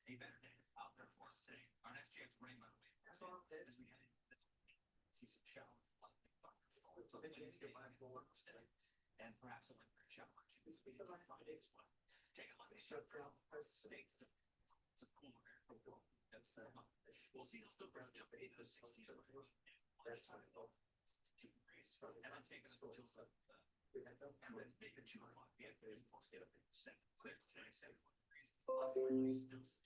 a better day out there for us today. Our next chance rain, by the way, as we head in, see some showers, so they can get by today, and perhaps a lingering shower or two Friday as well. Take a look at the show across the states. It's a cooler air from the world. We'll see if the temperature jump into the 60s or lunchtime, 62 degrees, and then taking us until and then make a 2 o'clock p.m. Folks get up at 7, clear today, 71 degrees. Possibly still some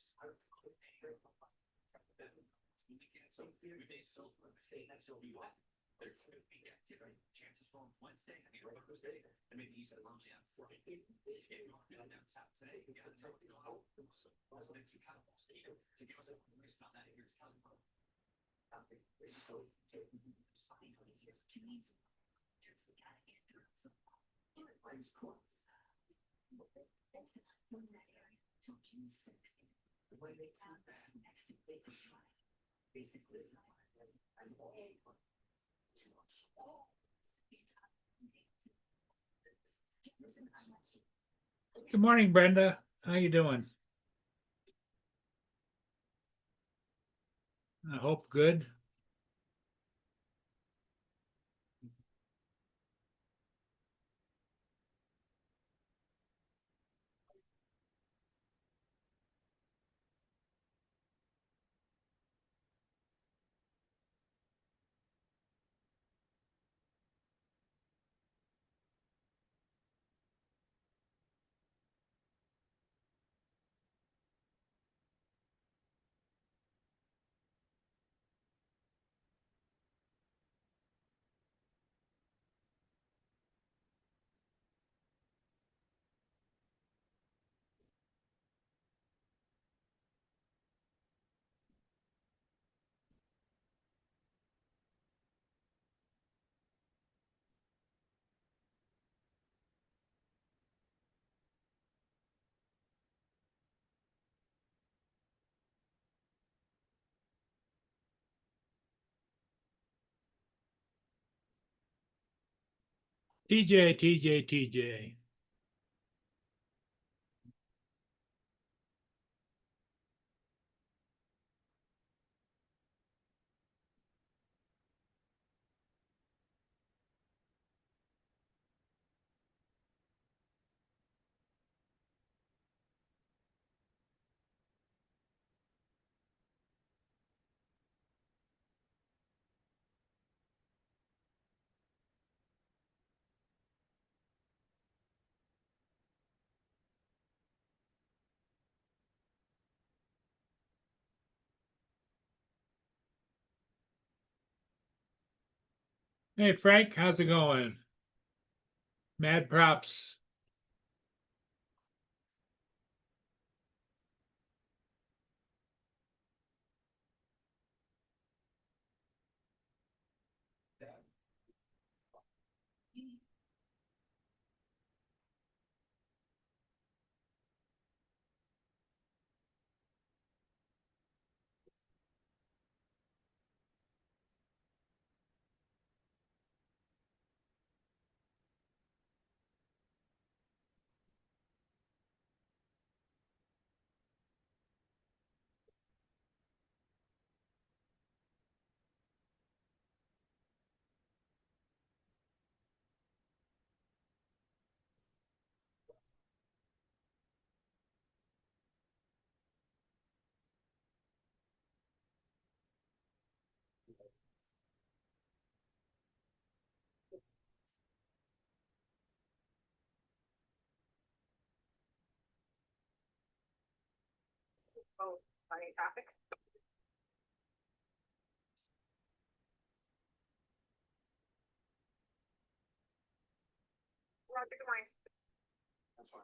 so we may still be wet. There should be activity. Chances for Wednesday and Thursday, and maybe even early on Friday. If you're feeling downtown today, you gotta know what's going on. So next you kind of to give us a list on that here's kind of Good morning, Brenda. How you doing? I hope good. TJ. Hey, Frank, how's it going? Mad props. Oh, funny topic. Roger, good morning. that's fine.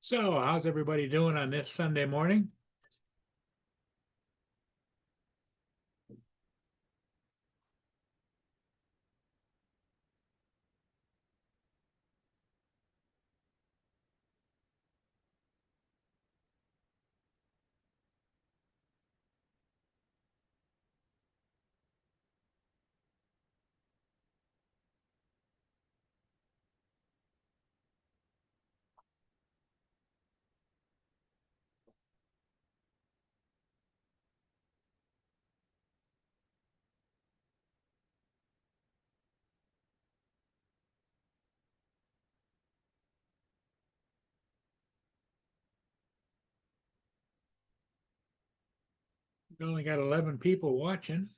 So, how's everybody doing on this Sunday morning? We only got 11 people watching.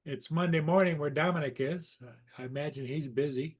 It's Monday morning where Dominic is. I imagine he's busy.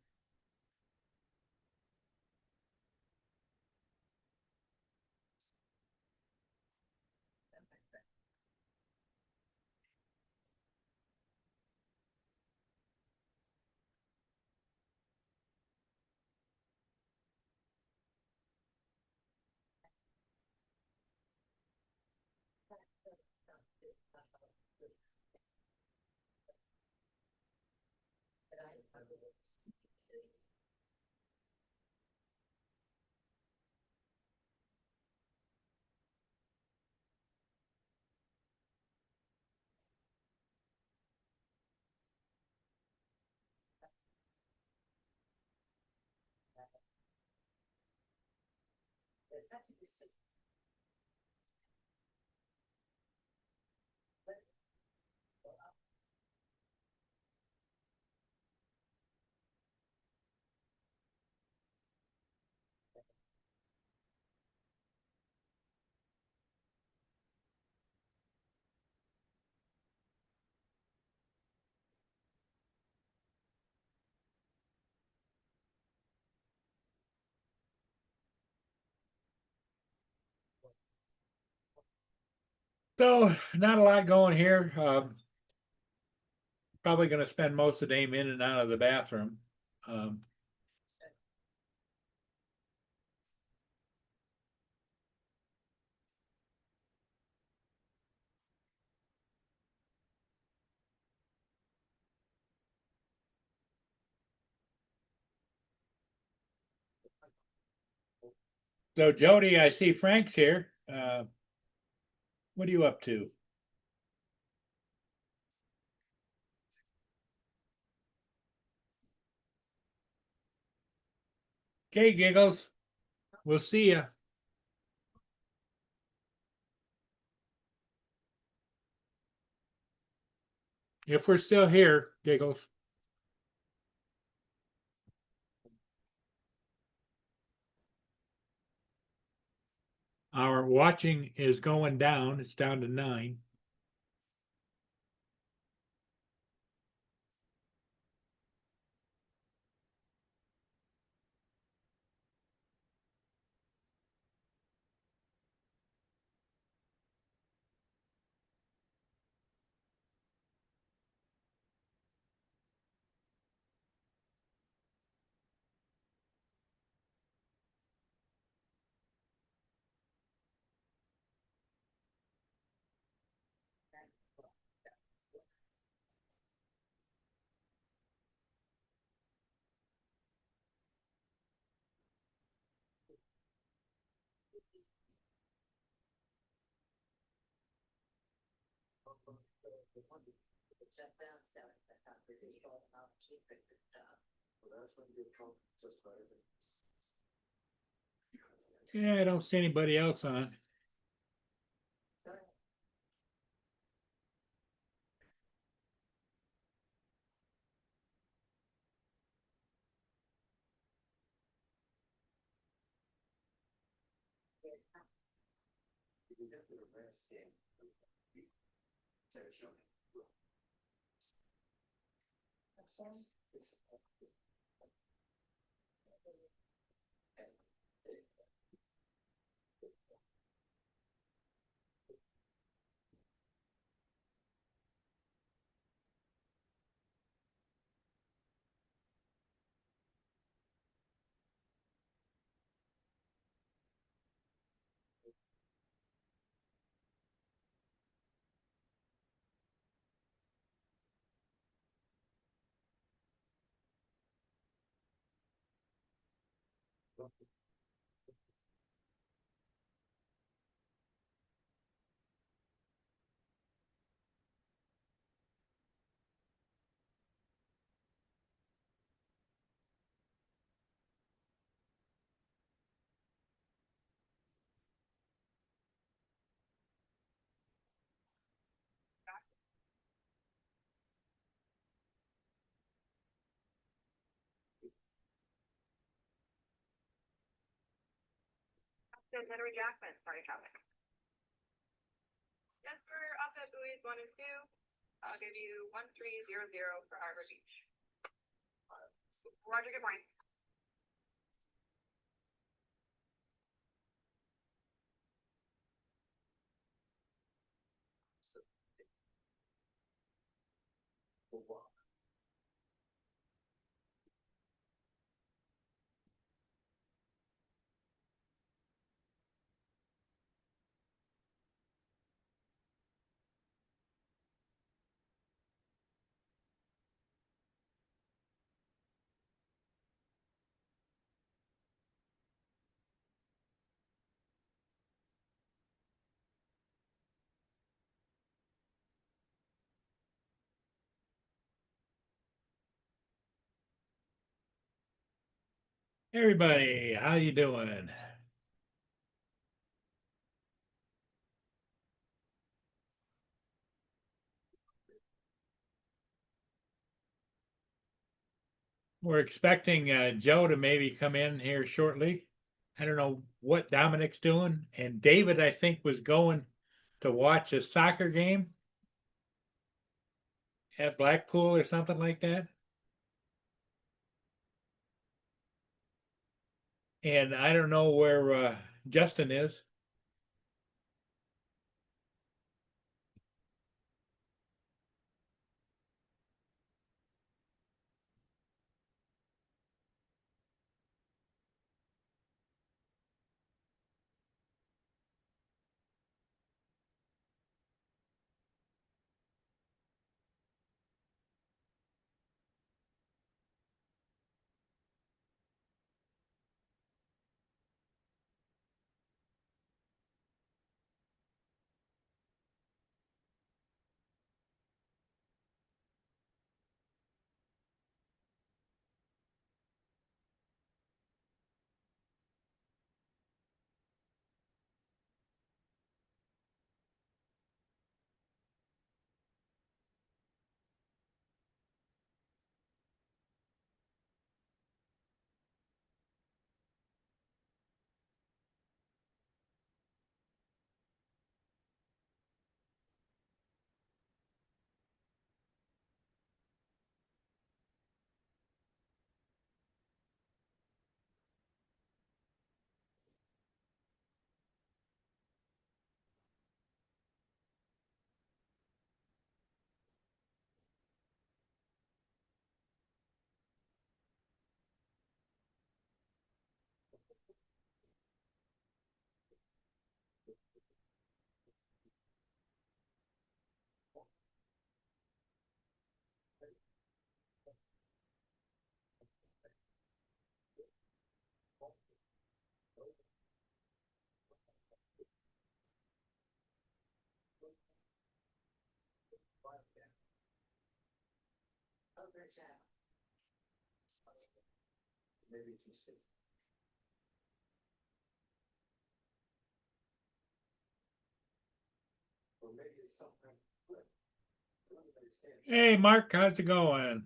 So not a lot going here. Probably going to spend most of the day in and out of the bathroom. Um, so Jody, I see Frank's here. What are you up to? Okay, Giggles. We'll see you. If we're still here, Giggles. Our watching is going down. It's down to 9. Yeah, I don't see anybody else on. Then Henry Jackman, starting topic. Jesper, offset buoys 1 and 2. I'll give you 1300 for Harbor Beach. Roger, good morning. Everybody, how you doing? We're expecting Joe to maybe come in here shortly. I don't know what Dominic's doing, and David, I think, was going to watch a soccer game at Blackpool or something like that. And I don't know where Justin is. Maybe just sit. Or maybe it's something good. I don't understand. Hey, Mark, how's it going?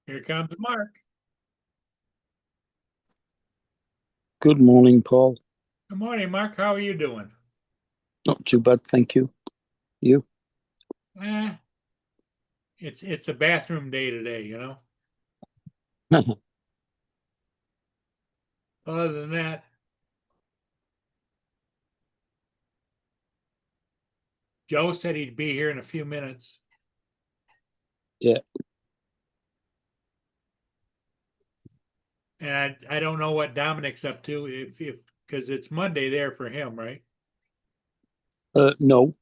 Here comes Mark. Good morning, Paul. Good morning, Mark. How are you doing? Not too bad, thank you. You? Eh, it's a bathroom day today, you know. Other than that, Joe said he'd be here in a few minutes. Yeah. And I don't know what Dominic's up to. If because it's Monday there for him, right? No,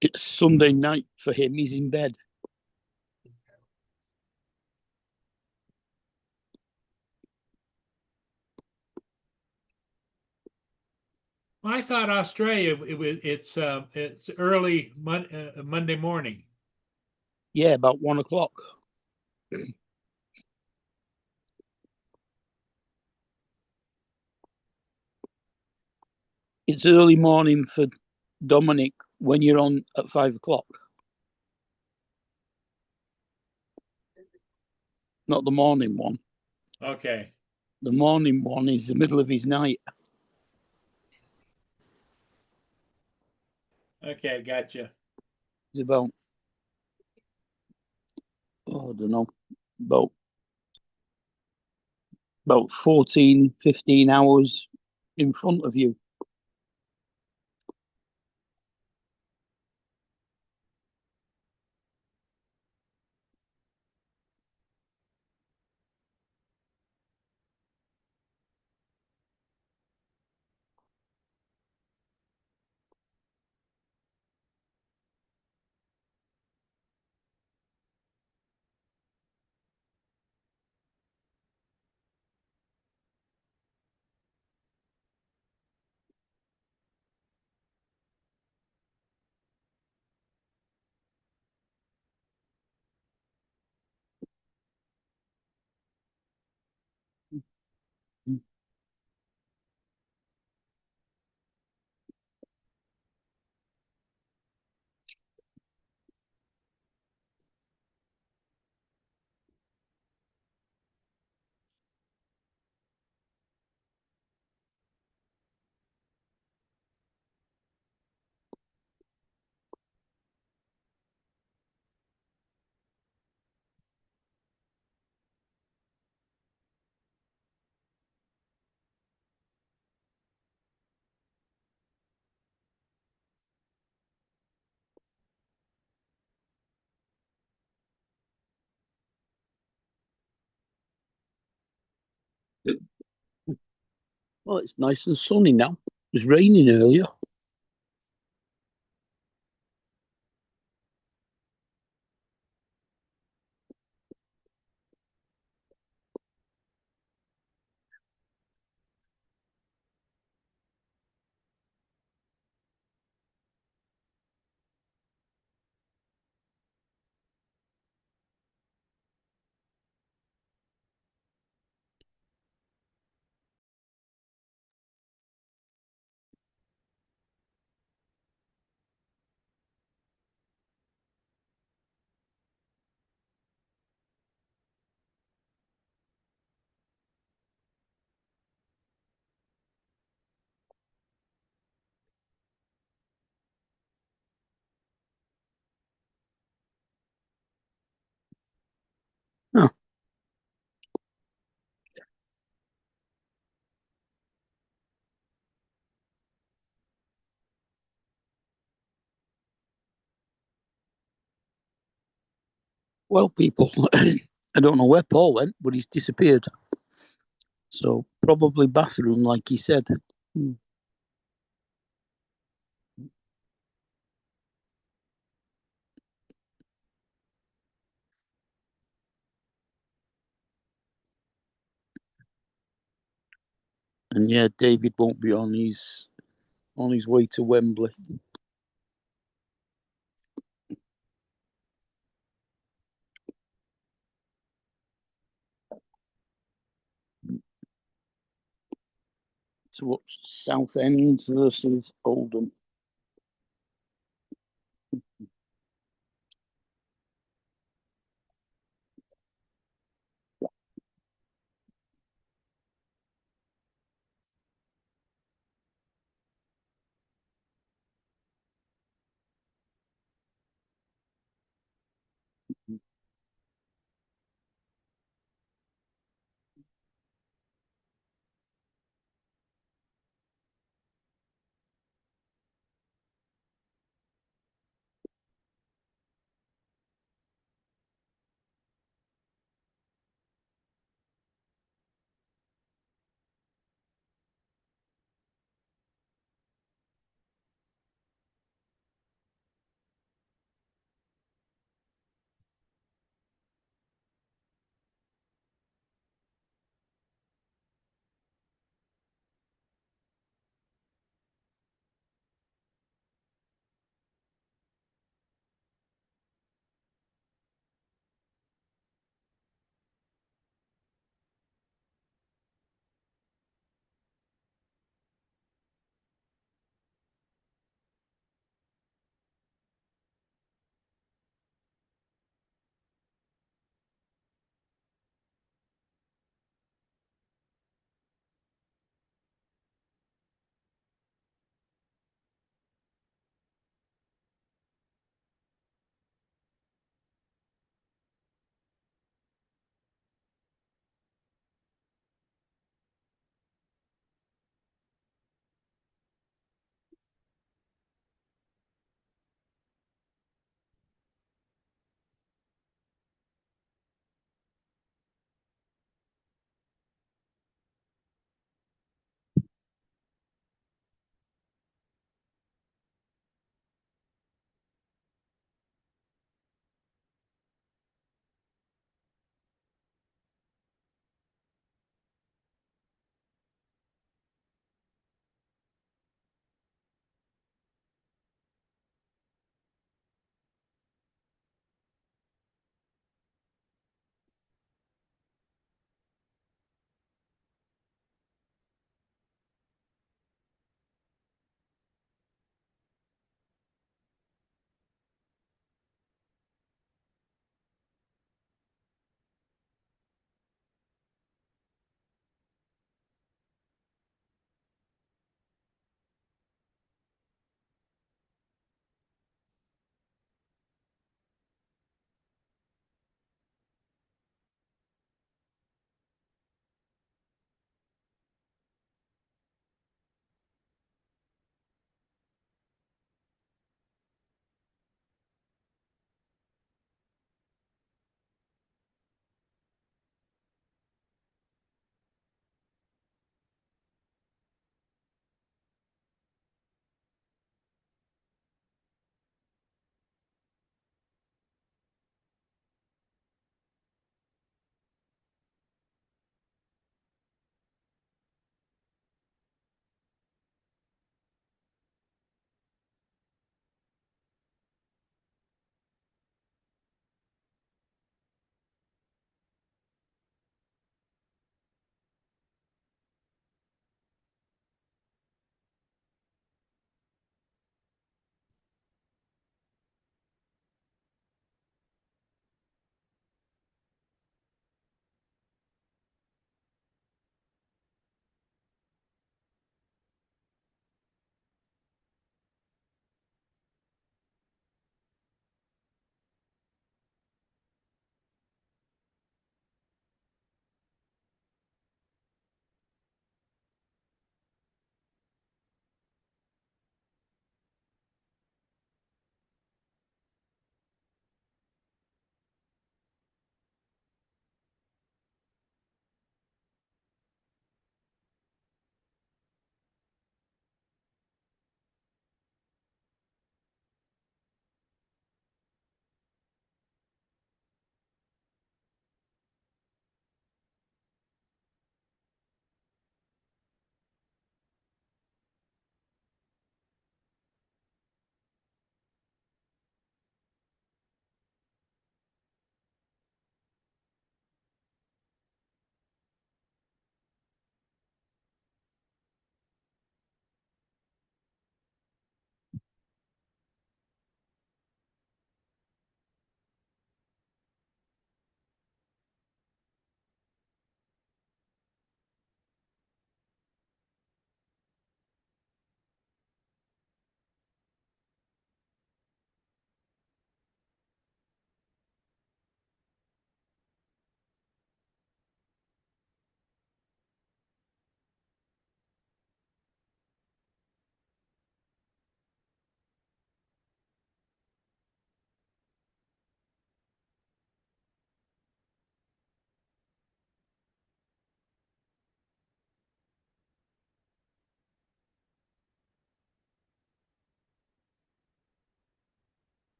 it's Sunday night for him. He's in bed. I thought Australia it's early Monday morning. Yeah, about 1 o'clock. It's early morning for Dominic when you're on at 5 o'clock. Not the morning one. Okay. The morning one is the middle of his night. Okay, gotcha. It's about, I don't know, about 14, 15 hours in front of you. Well, it's nice and sunny now. It was raining earlier. Oh, well, people, I don't know where Paul went, but he's disappeared. So probably bathroom, like he said. Hmm. And yeah, David won't be on. He's on his way to Wembley. To watch Southend versus Oldham.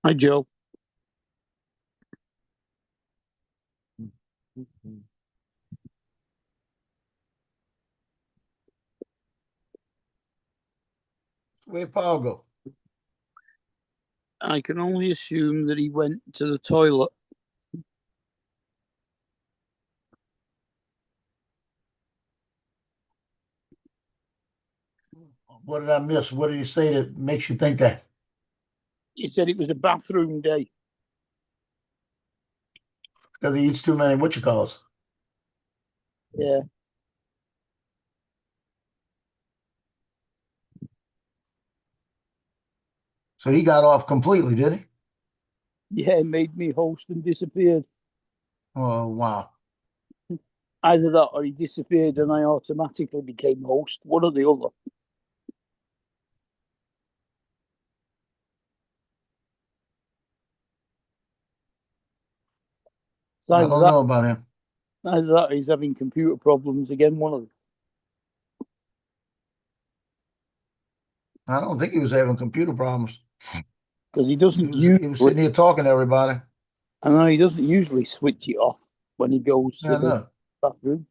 Hi, Joe. Where'd Paul go? I can only assume that he went to the toilet. What did I miss? What did he say that makes you think that? He said it was a bathroom day. Because he eats too many what you calls. Yeah. So he got off completely, did he? Yeah, made me host and disappeared. Oh wow. Either that or he disappeared and I automatically became host. One or the other. It's I either don't that, know about him. either that or he's having computer problems again. One of them. I don't think he was having computer problems. Because he He doesn't was sitting here talking to everybody. I know he doesn't usually switch it off when he goes Yeah, to I the know. bathroom.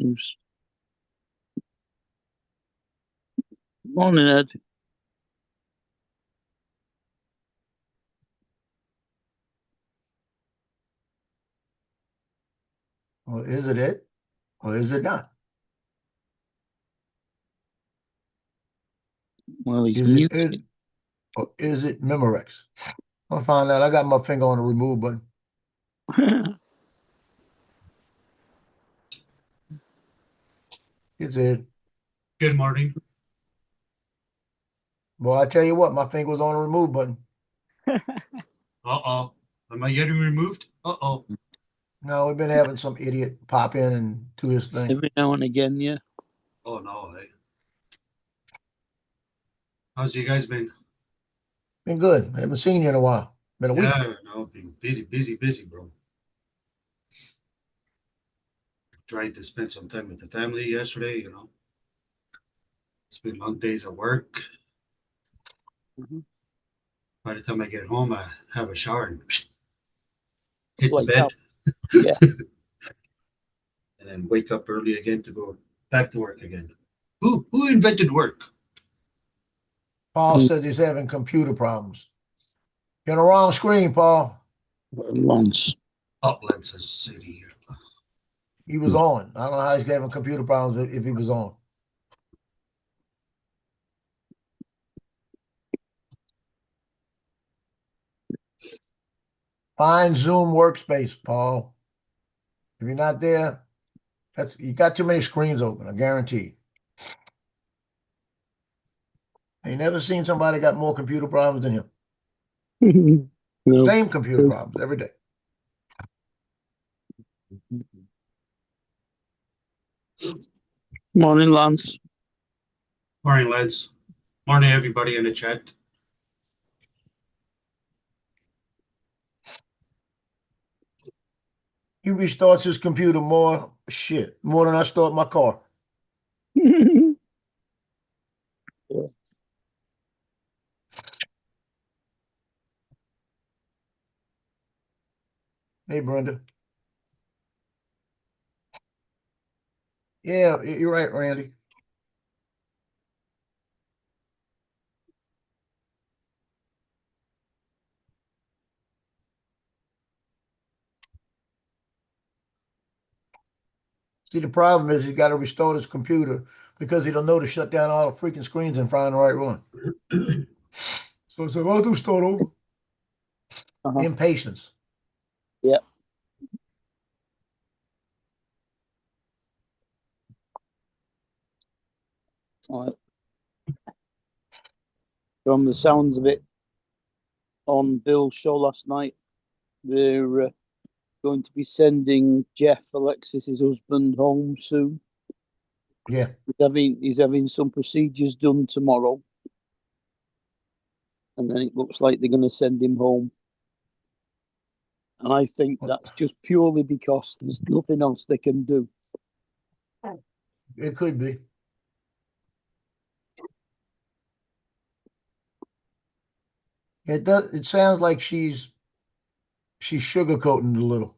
Oops. Morning, Ed. Well, is it or is it not? Well, he's Is it muted. or is it Memorex? I'll find out. I got my finger on the remove button. It's Ed. Good morning. Boy, I tell you what, my finger was on the remove button. Uh-oh. Am I getting removed? Uh-oh. No, we've been having some idiot pop in and do his thing. Every now and again, yeah. Oh, no. How's you guys been? Been good. I haven't seen you in a while. Been a week. Yeah, no, been busy, bro. Trying to spend some time with the family yesterday, It's been long days at work. Mhm. By the time I get home, I have a shower and hit the Like bed. Yeah. And then wake up early again to go back to work again. Who invented work? Paul Mm. says he's having computer problems. You're on the wrong screen, Paul. Lance. Uplands City here. He was on. I don't know how he's having computer problems if he was on. Find Zoom workspace, Paul. If you're not there, you got too many screens open, I guarantee. I ain't never seen somebody got more computer problems than him. No. Same computer problems every day. Morning, Lance. Morning, lads. Morning, everybody in the chat. He restarts his computer more than I start my car. Hey, Brenda. Yeah, you're right, Randy. See, the problem is he's got to restart his computer because he don't know to shut down all the freaking screens and find the right one. So it's like, I'll do start over. Uh-huh. Impatience. Yeah. All right. From the sounds of it, on Bill's show last night, they're going to be sending Jeff, Alexis's husband, home soon. Yeah. He's having some procedures done tomorrow, and then it looks like they're going to send him home. And I think that's just purely because there's nothing else they can do. It could be. It does. It sounds like she's sugarcoating it a little.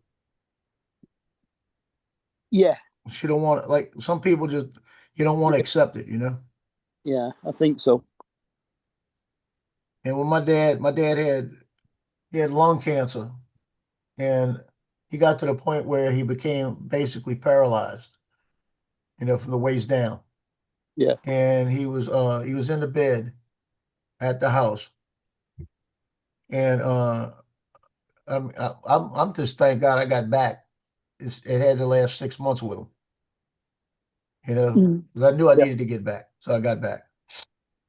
Yeah, She don't want it. Like some people just you don't want to accept it, you know. yeah, I think so. And when my dad he had lung cancer, and he got to the point where he became basically paralyzed, you know, from the waist down. Yeah. And he was in the bed at the house, and I'm just thank God I got back. It had to last 6 months with him, you know, Mm. 'cause I knew I Yeah. needed to get back, so I got back.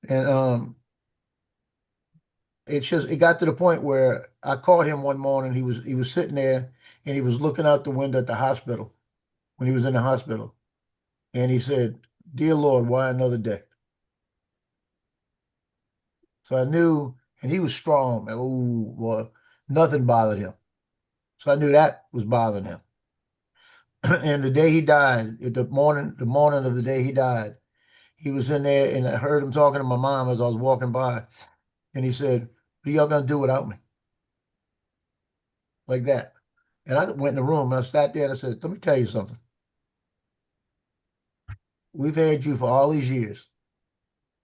And it got to the point where I called him one morning. He was sitting there and he was looking out the window at the hospital when he was in the hospital, and he said, "Dear Lord, why another day?" So I knew, and he was strong. And, ooh, boy, nothing bothered him. So I knew that was bothering him. And the day he died, the morning of the day he died, he was in there, and I heard him talking to my mom as I was walking by, and he said, "What are y'all gonna do without me?" Like that. And I went in the room and I sat there and I said, "Let me tell you something. We've had you for all these years.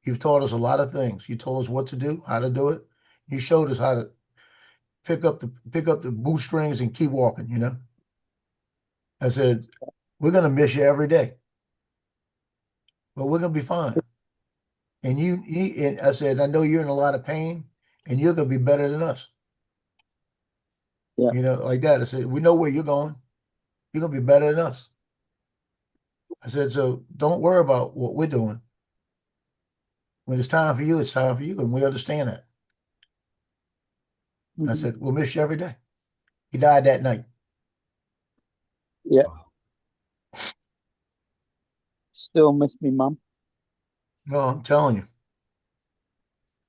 You've taught us a lot of things. You told us what to do, how to do it. You showed us how to pick up the bootstrings and keep walking, you know." I said, "We're gonna miss you every day, but we're gonna be fine." And and I said, "I know you're in a lot of pain, and you're gonna be better than us." Yeah. You know, like that. I said, "We know where you're going. You're gonna be better than us." I said, "So don't worry about what we're doing. When it's time for you, it's time for you, and we understand that." I Mhm. said, "We'll miss you every day." He died that night. Yeah, Wow. still miss me, mum. No, I'm telling you.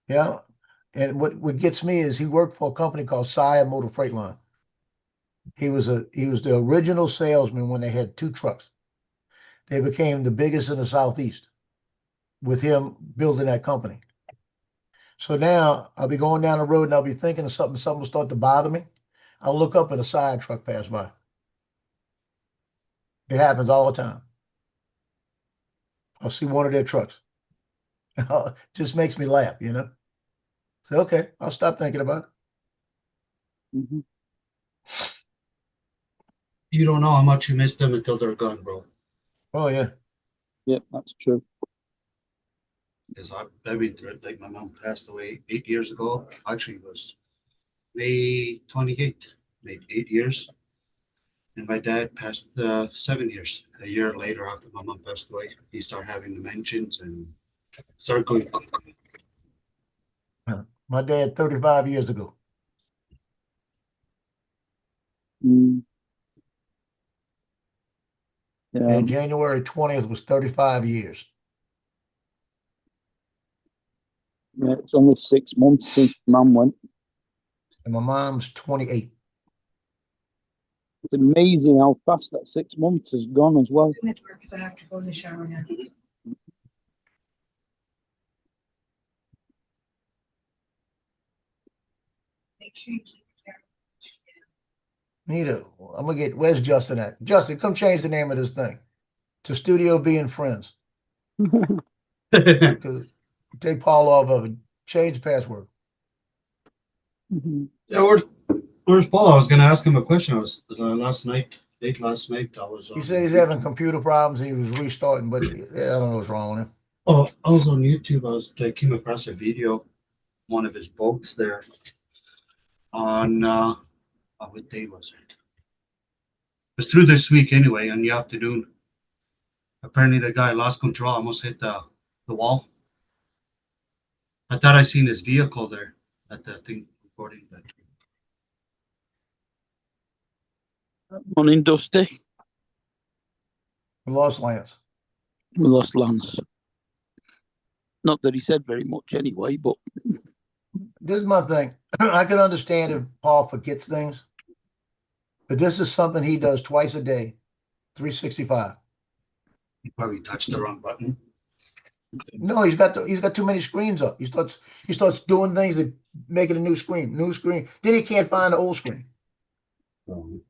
Yeah. And what gets me is he worked for a company called Sire Motor Freight Line. He was the original salesman when they had two trucks. They became the biggest in the Southeast with him building that company. So now I'll be going down the road and I'll be thinking of something will start to bother me. I'll look up and a side truck pass by. It happens all the time. I'll see one of their trucks. Just makes me laugh, you know. So okay, I'll stop thinking about it. Mhm. You don't know how much you miss them until they're gone, bro. Oh yeah. Yep, that's true. Because I've been through it. Like my mom passed away 8 years ago. Actually, it was May 28th, made 8 years. And my dad passed 7 years. A year later, after my mom passed away, he started having dimensions and started going. My dad 35 years ago. Mm. Yeah, And January 20th was 35 years. yeah, it's only 6 months since mum went. And my mom's 28. It's amazing how fast that 6 months has gone as well. Because I have to go in the shower now. Make sure you keep it Nita, I'm gonna get where's Justin at? Justin, come change the name of this thing to Studio B and Friends. Because take Paul off of it. Change the password. Mhm. Yeah, where's Paul? I was going to ask him a question. I was late last night. I was He on said he's having computer problems and he was restarting, but I don't know what's wrong with him. Oh, I was on YouTube. I came across a video, one of his boats there on what day was it? It was through this week anyway, in the afternoon. Apparently the guy lost control, almost hit the wall. I thought I seen his vehicle there at the thing recording, but Morning, Dusty. We lost Lance. We lost Lance. Not that he said very much anyway, but This is my thing. I can understand if Paul forgets things, But this is something he does twice a day, 365. You probably touched the wrong button. No, he's got too many screens up. He starts doing things that make it a new screen. Then he can't find the old screen. Um,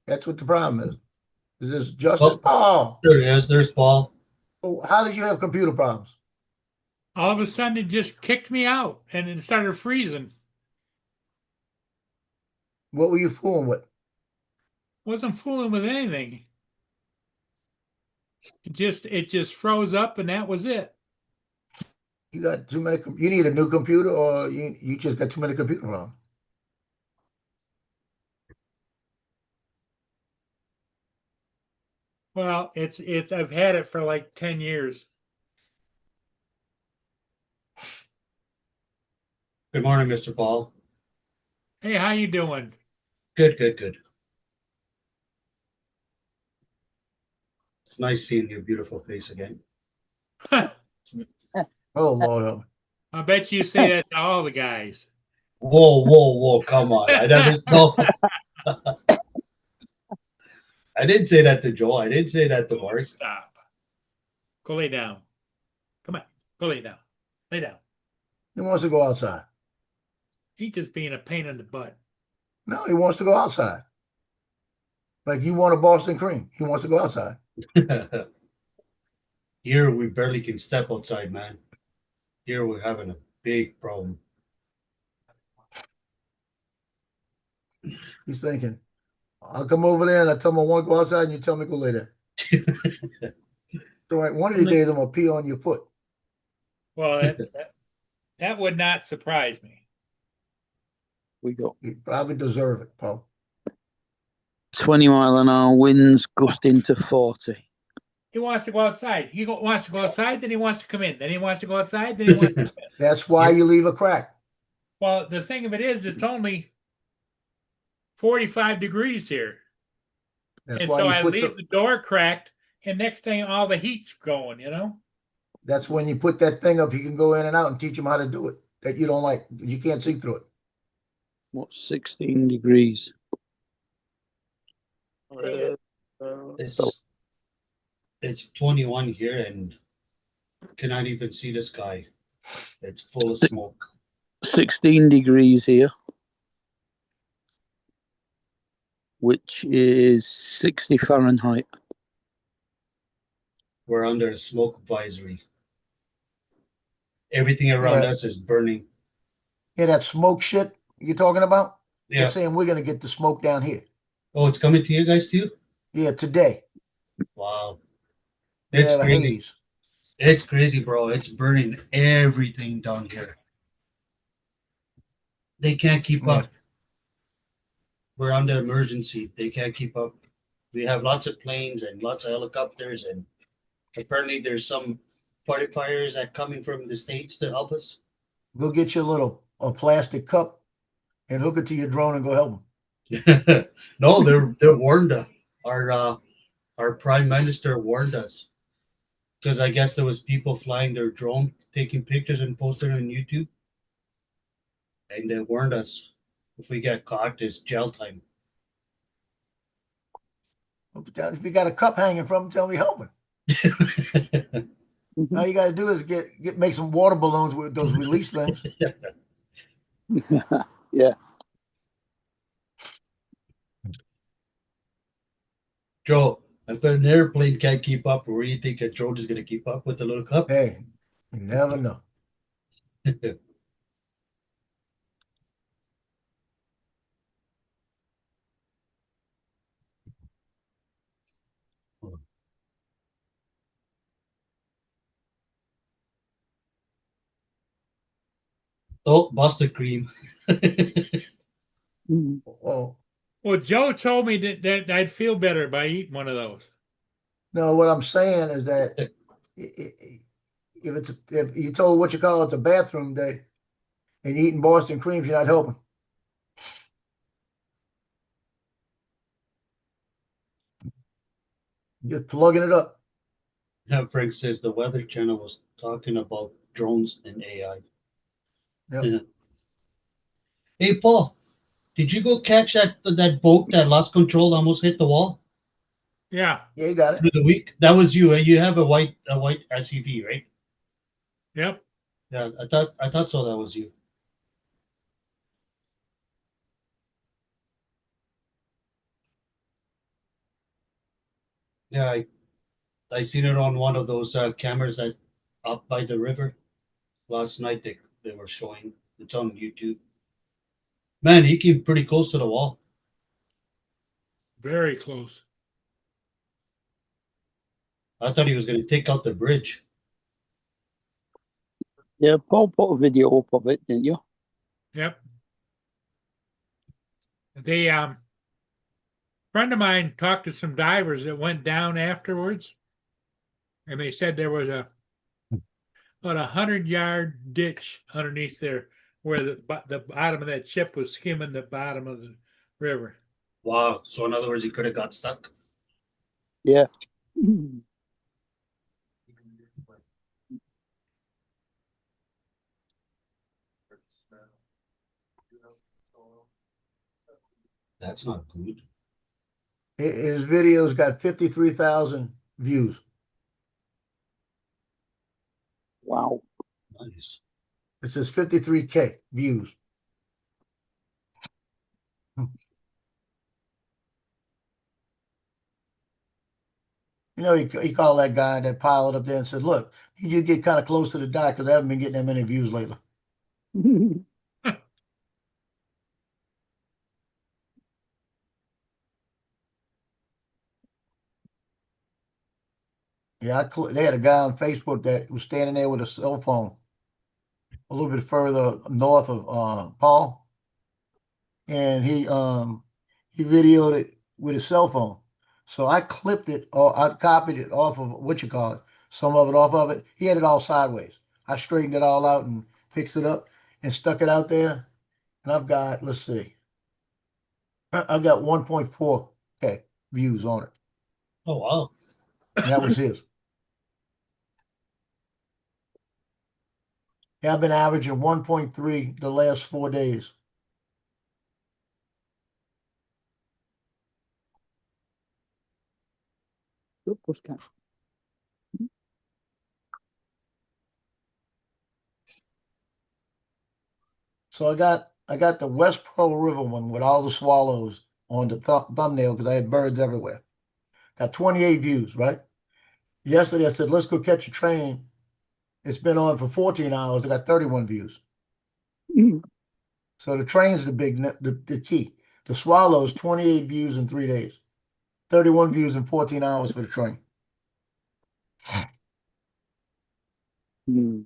That's what the problem is. Is this Justin? Oh, There he is. There's Paul. how did you have computer problems? All of a sudden, it just kicked me out and it started freezing. What were you fooling with? Wasn't fooling with anything. It just froze up and that was it. You got too many. You need a new computer, or you just got too many computer problems. Well, it's I've had it for like 10 years. Good morning, Mr. Paul. Hey, how you doing? Good, good, good. It's nice seeing your beautiful face again. Oh Lord, help me. I bet you say that to all the guys. Whoa, whoa, whoa! Come on, I never no. I didn't say that to Joel. I didn't say that to Mark. Stop. Go lay down. Come on. Go lay down. Lay down. He wants to go outside. He's just being a pain in the butt. No, he wants to go outside. Like you want a Boston cream. He wants to go outside. Here we barely can step outside, man. Here we're having a big problem. He's thinking, I'll come over there and I tell him I want to go outside and you tell me to go lay there. So right, one of these days I'm gonna pee on your foot. Well, that would not surprise me. We got You probably deserve it, Paul. 20-mile-an-hour winds gusting to 40. He wants to go outside. Wants to go outside, then he wants to come in. Then he wants to go outside, then he wants to come in. That's why you leave a crack. Well, the thing of it is, it's only 45 degrees here. That's And why so you I put leave the door cracked, and next thing, all the heat's going, you know? that's when you put that thing up, you can go in and out and teach them how to do it. That you don't like. You can't see through it. What's 16 degrees? It's 21 here and cannot even see the sky. It's full of smoke. 16 degrees here, which is 60 Fahrenheit. We're under a smoke advisory. Everything around Yeah. us is burning. Yeah, that smoke shit you're talking about? Yeah. They're saying we're gonna get the smoke down here. Oh, it's coming to you guys too? Yeah, today. Wow. We It's have a crazy. haze. It's crazy, bro. It's burning everything down here. They can't keep Yeah. up. We're under emergency. They can't keep up. We have lots of planes and lots of helicopters, and apparently there's some firefighters that coming from the States to help us. Go get your a plastic cup and hook it to your drone and go help them. No, they're warned us. Our prime minister warned us because I guess there was people flying their drone, taking pictures and posting on YouTube, and they warned us if we get caught, it's jail time. If you got a cup hanging from them, tell me helping. All you got to do is make some water balloons with those release things. Yeah. Joe, if an airplane can't keep up, where do you think a drone is going to keep up with the little cup? Hey, you never know. Oh, Boston cream. Oh, Well, Joe told me that I'd feel better by eating one of those. no, what I'm saying is that if you told what you call it's a bathroom day and you're eating Boston creams, you're not helping. You're just plugging it up. Frank says the Weather Channel was talking about drones and AI. Yep. Hey, Paul, Did you go catch that boat that lost control, almost hit the wall Yeah, Yeah, you got it. through the week? That was you. You have a white SUV, right? yep. Yeah, I thought so. That was you. Yeah, I seen it on one of those cameras that up by the river last night. They were showing. It's on YouTube. Man, he came pretty close to the wall. Very close. I thought he was going to take out the bridge. Yeah, Paul put a video up of it, didn't you? Yep. The friend of mine talked to some divers that went down afterwards, and they said there was about 100-yard ditch underneath there where the bottom of that ship was skimming the bottom of the river. Wow. So in other words, he could have got stuck. Yeah. That's not good. His video's got 53,000 views. Wow. Nice. It says 53K views. You know, he called that guy, that pilot up there, and said, "Look, you just get kind of close to the dock because I haven't been getting that many views lately." Yeah, they had a guy on Facebook that was standing there with a cell phone a little bit further north of Paul, and he videoed it with his cell phone. So I clipped it, or I copied it off of some of it off of it. He had it all sideways. I straightened it all out and fixed it up and stuck it out there. And I've got, let's see, I've got 1.4K views on it. Oh wow. And that was his. Yeah, I've been averaging 1.3 the last 4 days. Good pushcat. So I got the West Pearl River one with all the swallows on the thumbnail because I had birds everywhere. Got 28 views, right? Yesterday I said, let's go catch a train. It's been on for 14 hours. I got 31 views. So the train's the key. The swallows, 28 views in 3 days. 31 views in 14 hours for the train. Mm.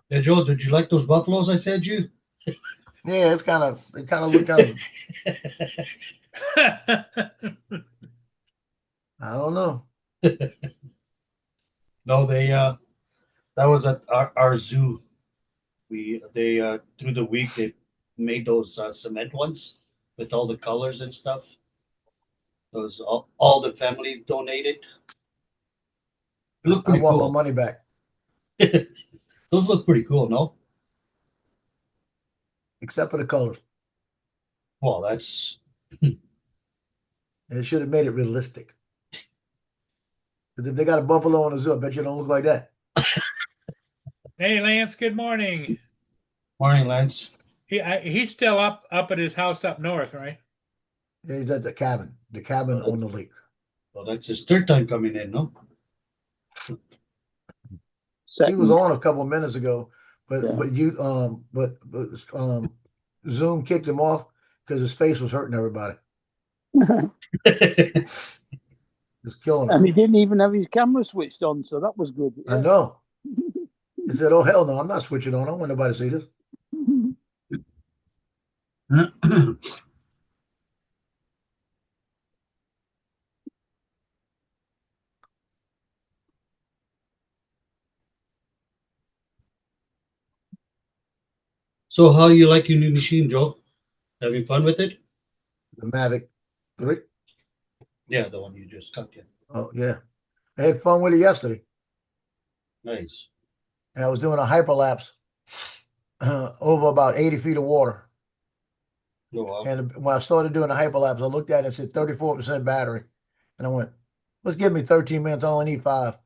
Hey Joe, did you like those buffaloes I said you? Yeah, they kind of look kind of, I don't know. No, that was at our zoo. They through the week they made those cement ones with all the colors and stuff. Those all the families donated. It looked I pretty want my cool. money back. Those look pretty cool, no? Except for the colors. Well, that's They should have made it realistic. Because if they got a buffalo in the zoo, I bet you don't look like that. Hey, Lance. Good morning. morning, Lance. He's still up at his house up north, right? He's at the cabin on the lake. Well, that's his third time coming in, no? He was Second. on a couple of minutes ago, but Yeah. Zoom kicked him off because his face was hurting everybody. Just killing And us. he didn't even have his camera switched on, so that was good. I know. He said, "Oh hell no, I'm not switching on. I don't want nobody to see this." So, how you like your new machine, Joe? Having fun with it? The Mavic 3. Yeah, the one you just cut. Yeah, Oh yeah, I had fun with it yesterday. nice. And I was doing a hyperlapse over about 80 feet of water. Oh, wow. And when I started doing the hyperlapse, I looked at it and said 34% battery. And I went, let's give me 13 minutes. I only need 5.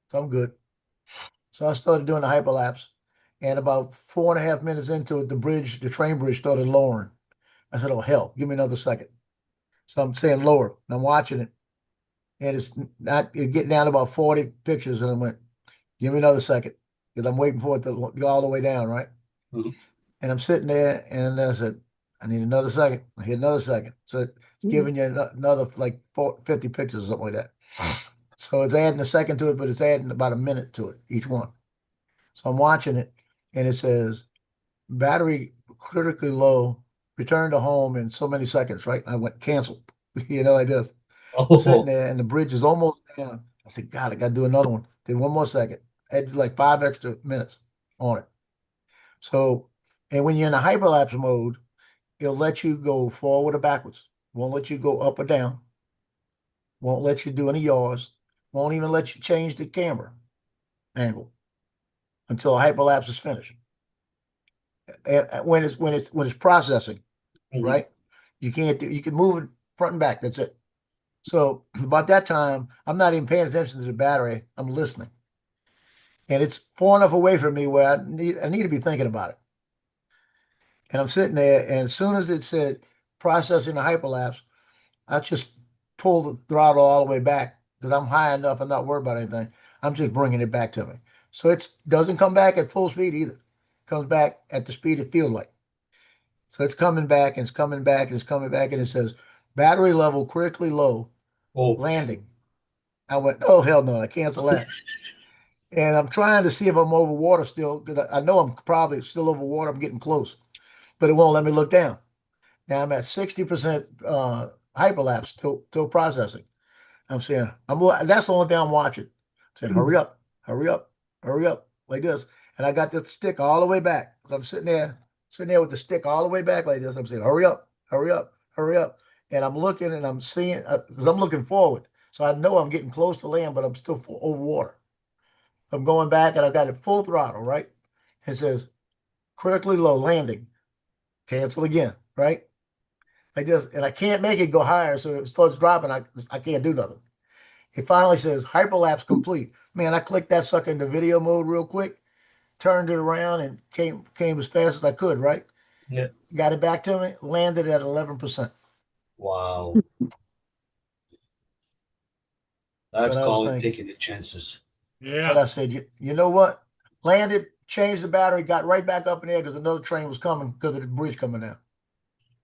So I'm good. So I started doing the hyperlapse. And about 4.5 minutes into it, the train bridge started lowering. I said, oh, hell, give me another second. So I'm saying lower. And I'm watching it. And it's getting down to about 40 pictures. And I went, give me another second. Because I'm waiting for it to go all the way down, right? Mhm. And I'm sitting there and I said, I need another second. I hit another second. So it's giving you another like 50 pictures or something like that. So it's adding a second to it, but it's adding about a minute to it, each one. So I'm watching it and it says battery critically low, return to home in so many seconds, right? I went cancel, like this. I'm sitting Oh, there and the bridge is almost down. I said, God, I got to do another one. Did one more second. I had like 5 extra minutes on it. So, and when you're in the hyperlapse mode, it'll let you go forward or backwards. Won't let you go up or down. Won't let you do any yaws. Won't even let you change the camera angle until hyperlapse is finished. And when it's processing, mhm. right? You can't do. You can move it front and back. That's it. So about that time, I'm not even paying attention to the battery. I'm listening, and it's far enough away from me where I need to be thinking about it. And I'm sitting there, and as soon as it said processing the hyperlapse, I just pulled the throttle all the way back because I'm high enough. I'm not worried about anything. I'm just bringing it back to me. So it doesn't come back at full speed either. It comes back at the speed it feels like. So it's coming back and it's coming back and it's coming back and it says battery level critically low, Oh, landing. I went, oh hell no, I cancel that. And I'm trying to see if I'm over water still because I know I'm probably still over water. I'm getting close, but it won't let me look down. Now I'm at 60% hyperlapse still processing. I'm saying that's the only thing I'm watching. I said, hurry up, hurry up, hurry up, like this. And I got the stick all the way back. So I'm sitting there with the stick all the way back like this. I'm saying, hurry up, hurry up, hurry up. And I'm looking and I'm seeing because I'm looking forward. So I know I'm getting close to land, but I'm still over water. I'm going back and I've got it full throttle, right? It says critically low landing. Cancel again, right? And I can't make it go higher, so it starts dropping. I can't do nothing. It finally says hyperlapse complete. Man, I clicked that sucker into video mode real quick, turned it around, and came as fast as I could. Right, yeah. got it back to me, landed at 11%. Wow. That's But I was called thinking, taking the chances. but Yeah. I said, you know what? Landed, changed the battery, got right back up in the air because another train was coming because of the bridge coming down.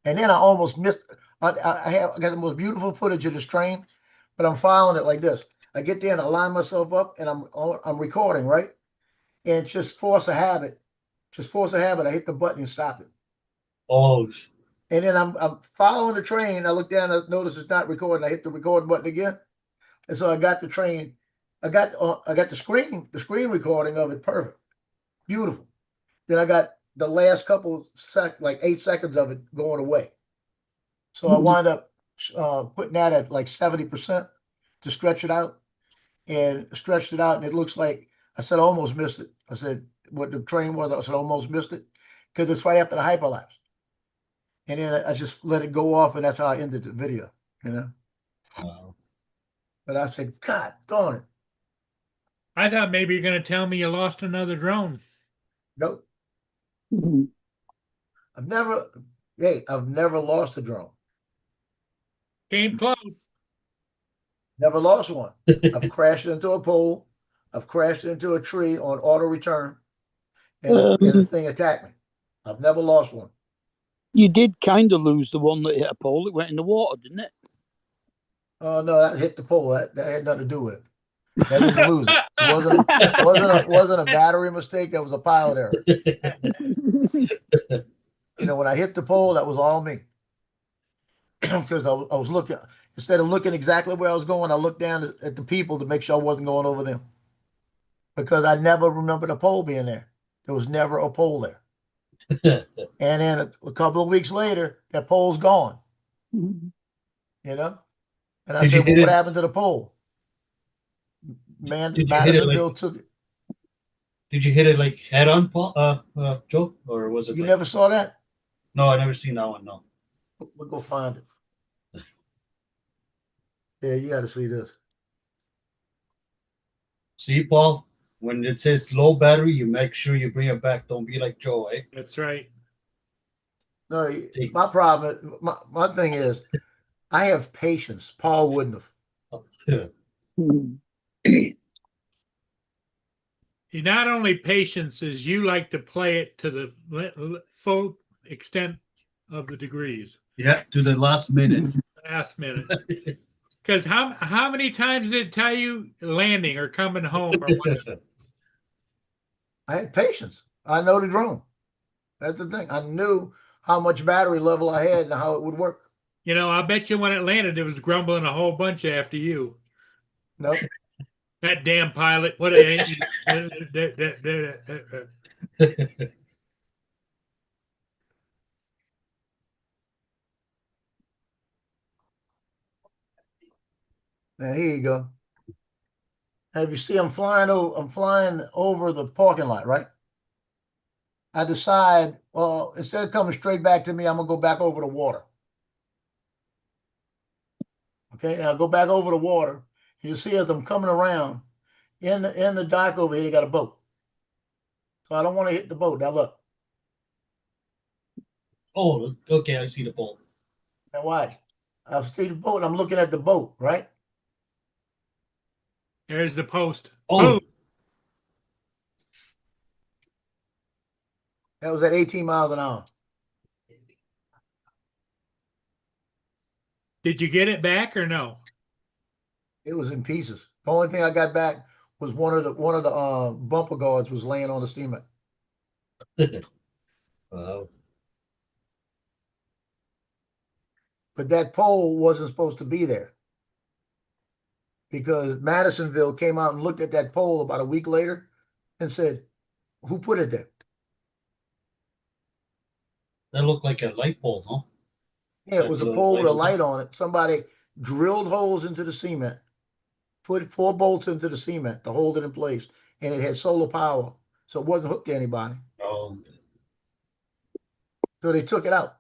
And then I almost missed. I got the most beautiful footage of this train, but I'm filing it like this. I get there and I line myself up, and I'm recording, right? And just force a habit. Just force a habit. I hit the button and stopped it. Oh, And then I'm following the train. I look down, I notice it's not recording. I hit the record button again. And so I got the train, I got the screen recording of it perfect. Beautiful. Then I got the last couple like 8 seconds of it going away. So I wind up putting that at like 70% to stretch it out, and stretched it out. And it looks like I said, I almost missed it. I said, what the train was, I said, I almost missed it because it's right after the hyperlapse. And then I just let it go off, and that's how I ended the video, wow. But I said, God darn it. I thought maybe you're going to tell me you lost another drone. Nope. I've never lost a drone. Came close. Never lost one. I've crashed into a pole. I've crashed into a tree on auto return, and the thing attacked me. I've never lost one. You did kind of lose the one that hit a pole. It went in the water, didn't it? Oh no, that hit the pole. That had nothing to do with it. That didn't lose it. It wasn't a battery mistake. That was a pilot error. When I hit the pole, that was all me. Because I was looking, instead of looking exactly where I was going, I looked down at the people to make sure I wasn't going over them. Because I never remembered a pole being there. There was never a pole there. And then a couple of weeks later, that pole's gone. And I Did you said, hit well, what it? happened to the pole? Man, Did you hit it like? Madisonville took it. Did you hit it like head on, Paul? Joe, or was it You like? never saw that? No, I never seen that one. No. We'll go find it. Yeah, you got to see this. See, Paul, when it says low battery, you make sure you bring it back. Don't be like Joe, eh? That's right. No, Take- my problem, my thing is, I have patience. Paul wouldn't have. You not only patience as you like to play it to the full extent of the degrees. Yeah, to the last minute. Last minute. Because how many times did it tell you landing or coming home or whatever? I had patience. I know the drone. That's the thing. I knew how much battery level I had and how it would work. You know, I bet you when it landed, it was grumbling a whole bunch after you. Nope. That damn pilot. What a. Now here you go. Have you see I'm flying over the parking lot, right? I decide, well, instead of coming straight back to me, I'm gonna go back over the water. Okay, now go back over the water. You see as I'm coming around in the dock over here, they got a boat. So I don't want to hit the boat. Now look, Oh, okay, I see the pole. now watch. I see the boat, I'm looking at the boat, right? There's the post. Oh, Boom. That was at 18 miles an hour. Did you get it back or no? It was in pieces. The only thing I got back was one of the bumper guards was laying on the cement. wow. But that pole wasn't supposed to be there because Madisonville came out and looked at that pole about a week later and said, "Who put it there?" That looked like a light pole, huh? Yeah, it was a Like, pole with a light light on it. Somebody drilled holes into the cement, put 4 bolts into the cement to hold it in place, and it had solar power, so it wasn't hooked to anybody. Oh, So they took it out.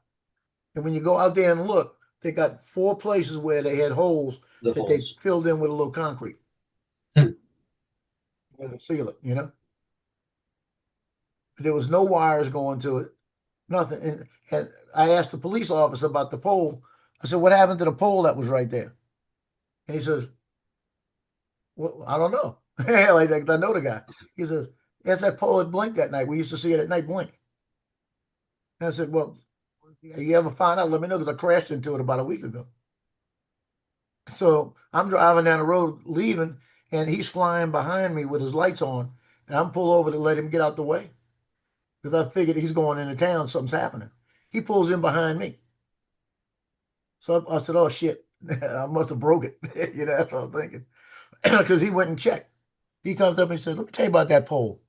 And when you go out there and look, they got 4 places where they had holes the that they holes. filled in with a little concrete. Hmm. To seal it, you know? But there was no wires going to it, nothing. And I asked the police officer about the pole. I said, "What happened to the pole that was right there?" And he says, "Well, I don't know." Like I know the guy. He says, "Yes, that pole had blinked that night. We used to see it at night blink." And I said, "Well, you ever find out? Let me know because I crashed into it about a week ago." So I'm driving down the road leaving, and he's flying behind me with his lights on. And I'm pull over to let him get out the way because I figured he's going into town, something's happening. He pulls in behind me. So I said, "Oh shit, I must have broke it." You know, that's what I'm thinking. Because he went and checked. He comes up and he says, "Let me tell you about that pole."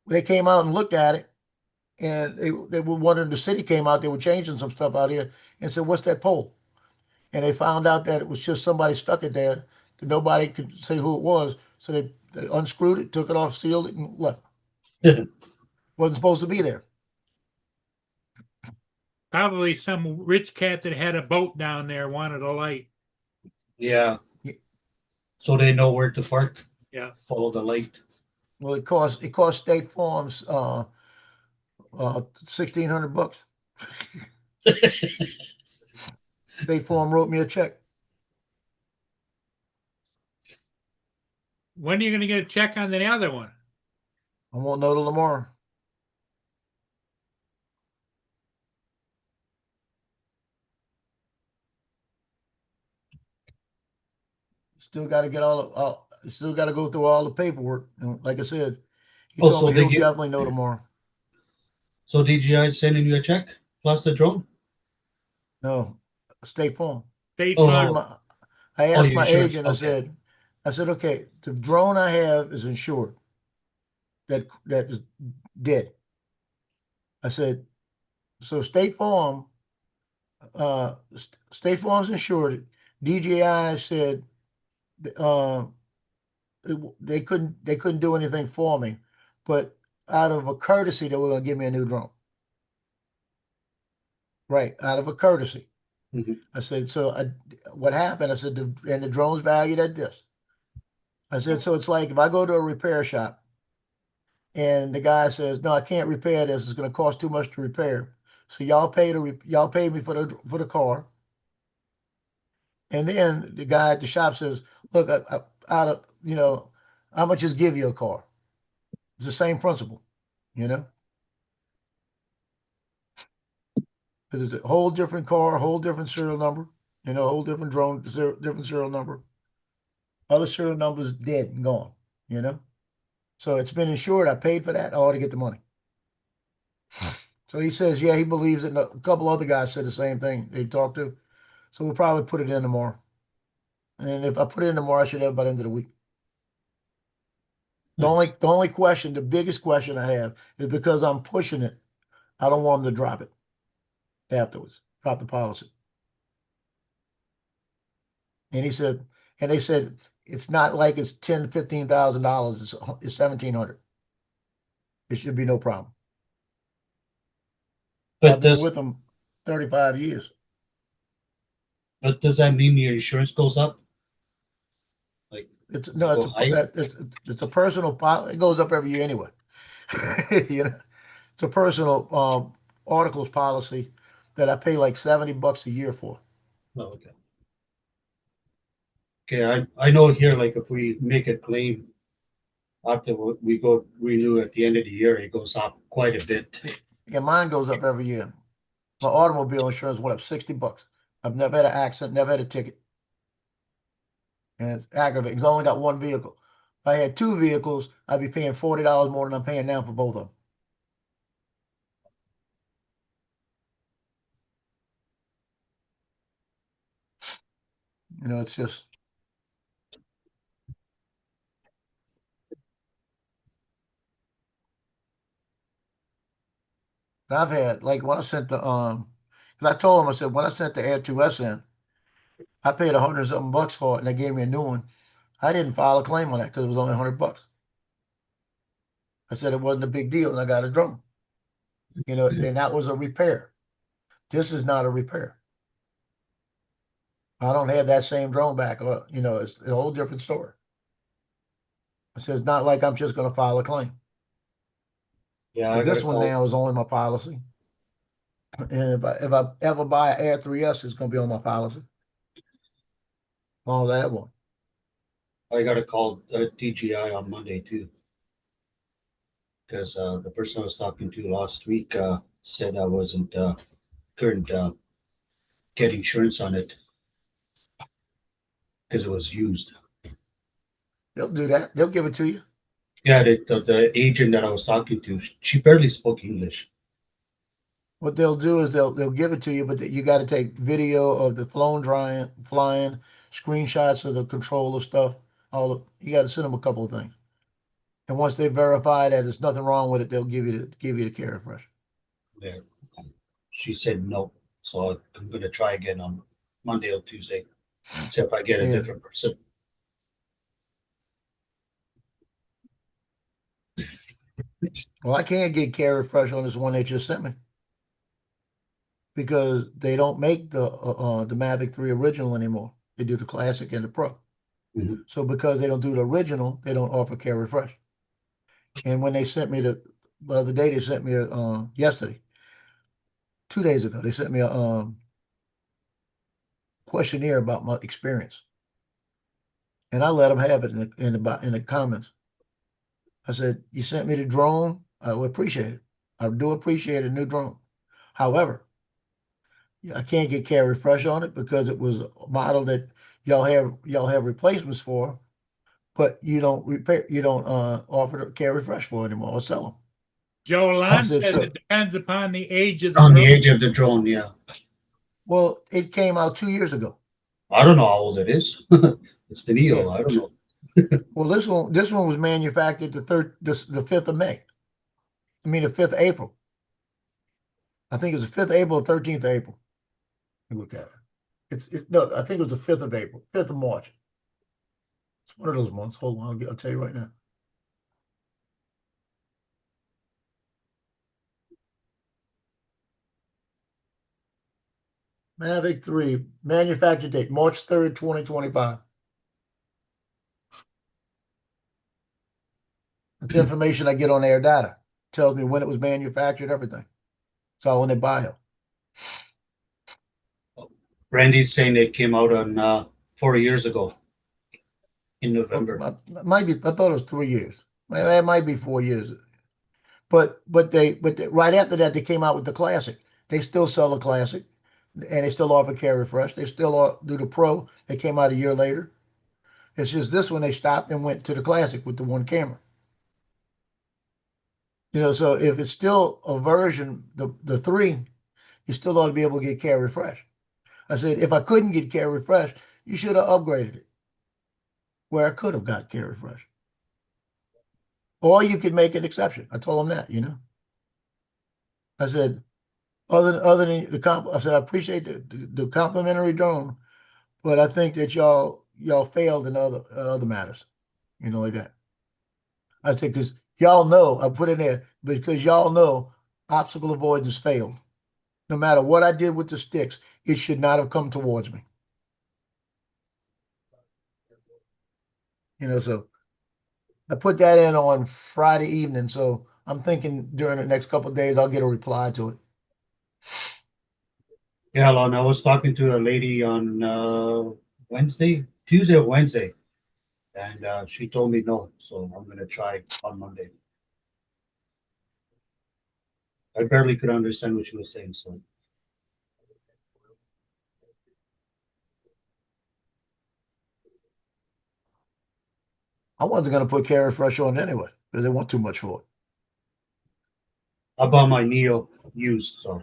They came out and looked at it, and they were wondering, the city came out, they were changing some stuff out here, and said, "What's that pole?" And they found out that it was just somebody stuck it there that nobody could say who it was. So they unscrewed it, took it off, sealed it, and left. Wasn't supposed to be there. Probably some rich cat that had a boat down there wanted a light. Yeah. Yeah. So they know where to park. Yeah. Follow the light. Well, it cost State Farms $1,600. State Farm wrote me a check. When are you going to get a check on the other one? I won't know till tomorrow. Still got to get still got to go through all the paperwork. And like I said, he Oh, told so me they he'll give- definitely know tomorrow. So DGI is sending you a check plus the drone? No, State Farm. State Oh, Farm. I asked your my insurance, agent. okay. I said, "Okay, the drone I have is insured. That is dead." I said, "So State Farm, State Farm's insured. DJI said, uh, they couldn't do anything for me, but out of a courtesy, they were going to give me a new drone." right, out of a courtesy. Mhm. I said, so what happened? I said, and the drone's valued at this. I said, so it's like if I go to a repair shop and the guy says, no, I can't repair this. It's going to cost too much to repair. So y'all pay me for the car. And then the guy at the shop says, look, out of, how much is give you a car? It's the same principle, you know? Because it's a whole different car, whole different serial number, whole different drone, different serial number. Other serial numbers dead and gone, you know? So it's been insured. I paid for that. I ought to get the money. So he says, yeah, he believes it. And a couple other guys said the same thing they talked to. So we'll probably put it in tomorrow. And if I put it in tomorrow, I should have it by the end of the week. The only question, the biggest question I have is because I'm pushing it, I don't want them to drop it afterwards, drop the policy. And he said, and they said, it's not like it's $10,000, $15,000. It's $1,700. It should be no problem. But I've been with them 35 years. does that mean your insurance goes up? Like, It's go higher? it's a personal policy. It goes up every year anyway. It's a personal articles policy that I pay like $70 a year for. Oh, okay. Okay, I know here, like if we make a claim after we go renew at the end of the year, it goes up quite a bit. Yeah, mine goes up every year. My automobile insurance went up $60. I've never had an accident, never had a ticket. And it's aggravating because I only got one vehicle. If I had two vehicles, I'd be paying $40 more than I'm paying now for both of them. It's just I've had like when I sent because I told them I said when I sent the Air 2S in, I paid $100 something bucks for it and they gave me a new one. I didn't file a claim on that because it was only $100. I said it wasn't a big deal and I got a drone. And that was a repair. This is not a repair. I don't have that same drone back. It's a whole different story. I said it's not like I'm just going to file a claim. Yeah, But I this gotta one call. now is only my policy. And if I ever buy an Air 3S, it's going to be on my policy. As long as I have one. I gotta call DGI on Monday too, because the person I was talking to last week said I wasn't couldn't get insurance on it because it was used. They'll do that. They'll give it to you. Yeah, the agent that I was talking to, she barely spoke English. What they'll do is they'll give it to you, but you got to take video of the flying, screenshots of the controller stuff. You got to send them a couple of things. And once they verify that there's nothing wrong with it, they'll give you the Carry Fresh. Yeah, she said no, so I'm gonna try again on Monday or Tuesday, see if I get a Yeah. different person. Well, I can't get Carry Fresh on this one they just sent me because they don't make the Mavic 3 original anymore. They do the Classic and the Pro. Mhm. So because they don't do the original, they don't offer Carry Fresh. And when they sent me the other day, they sent me yesterday, 2 days ago, they sent me a questionnaire about my experience, and I let them have it in the comments. I said, "You sent me the drone. I would appreciate it. I do appreciate a new drone. However, I can't get Carry Fresh on it because it was a model that y'all have replacements for, but you don't offer to Carry Fresh for anymore or sell them." Joe I Lon said, says so, it depends upon the age of the On the drone. age of the drone, yeah. well, it came out 2 years ago. I don't know how old it is. It's the Neo. Yeah. I don't know. Well, this one was manufactured the 5th of May. I mean the 5th of April. I think it was the 5th of April or 13th of April. Let me look at it. No, I think it was the 5th of April, 5th of March. It's one of those months. Hold on, I'll tell you right now. Mavic 3, manufacture date, March 3rd, 2025. It's information I get on Air Data. Tells me when it was manufactured, everything. It's all in their bio. Randy's saying it came out on 4 years ago in November. Might be, I thought it was 3 years. It might be 4 years. But right after that, they came out with the Classic. They still sell the Classic, and they still offer Carry Fresh. They still do the Pro. They came out a year later. It's just this one they stopped and went to the Classic with the one camera. You know, so if it's still a version, the 3, you still ought to be able to get Carry Fresh. I said, if I couldn't get Carry Fresh, you should have upgraded it where I could have got Carry Fresh. Or you could make an exception. I told them that, you know. I said, other than I said, I appreciate the complimentary drone, but I think that y'all failed in other matters, you know, like that. I said, because y'all know, I put in there, because y'all know obstacle avoidance failed. No matter what I did with the sticks, it should not have come towards me. You know, so I put that in on Friday evening, so I'm thinking during the next couple of days I'll get a reply to it. Yeah, Lon, I was talking to a lady on Tuesday or Wednesday, and she told me no, so I'm gonna try on Monday. I barely could understand what she was saying, so I wasn't going to put Carry Fresh on anyway because they want too much for it. I bought my Neo used, so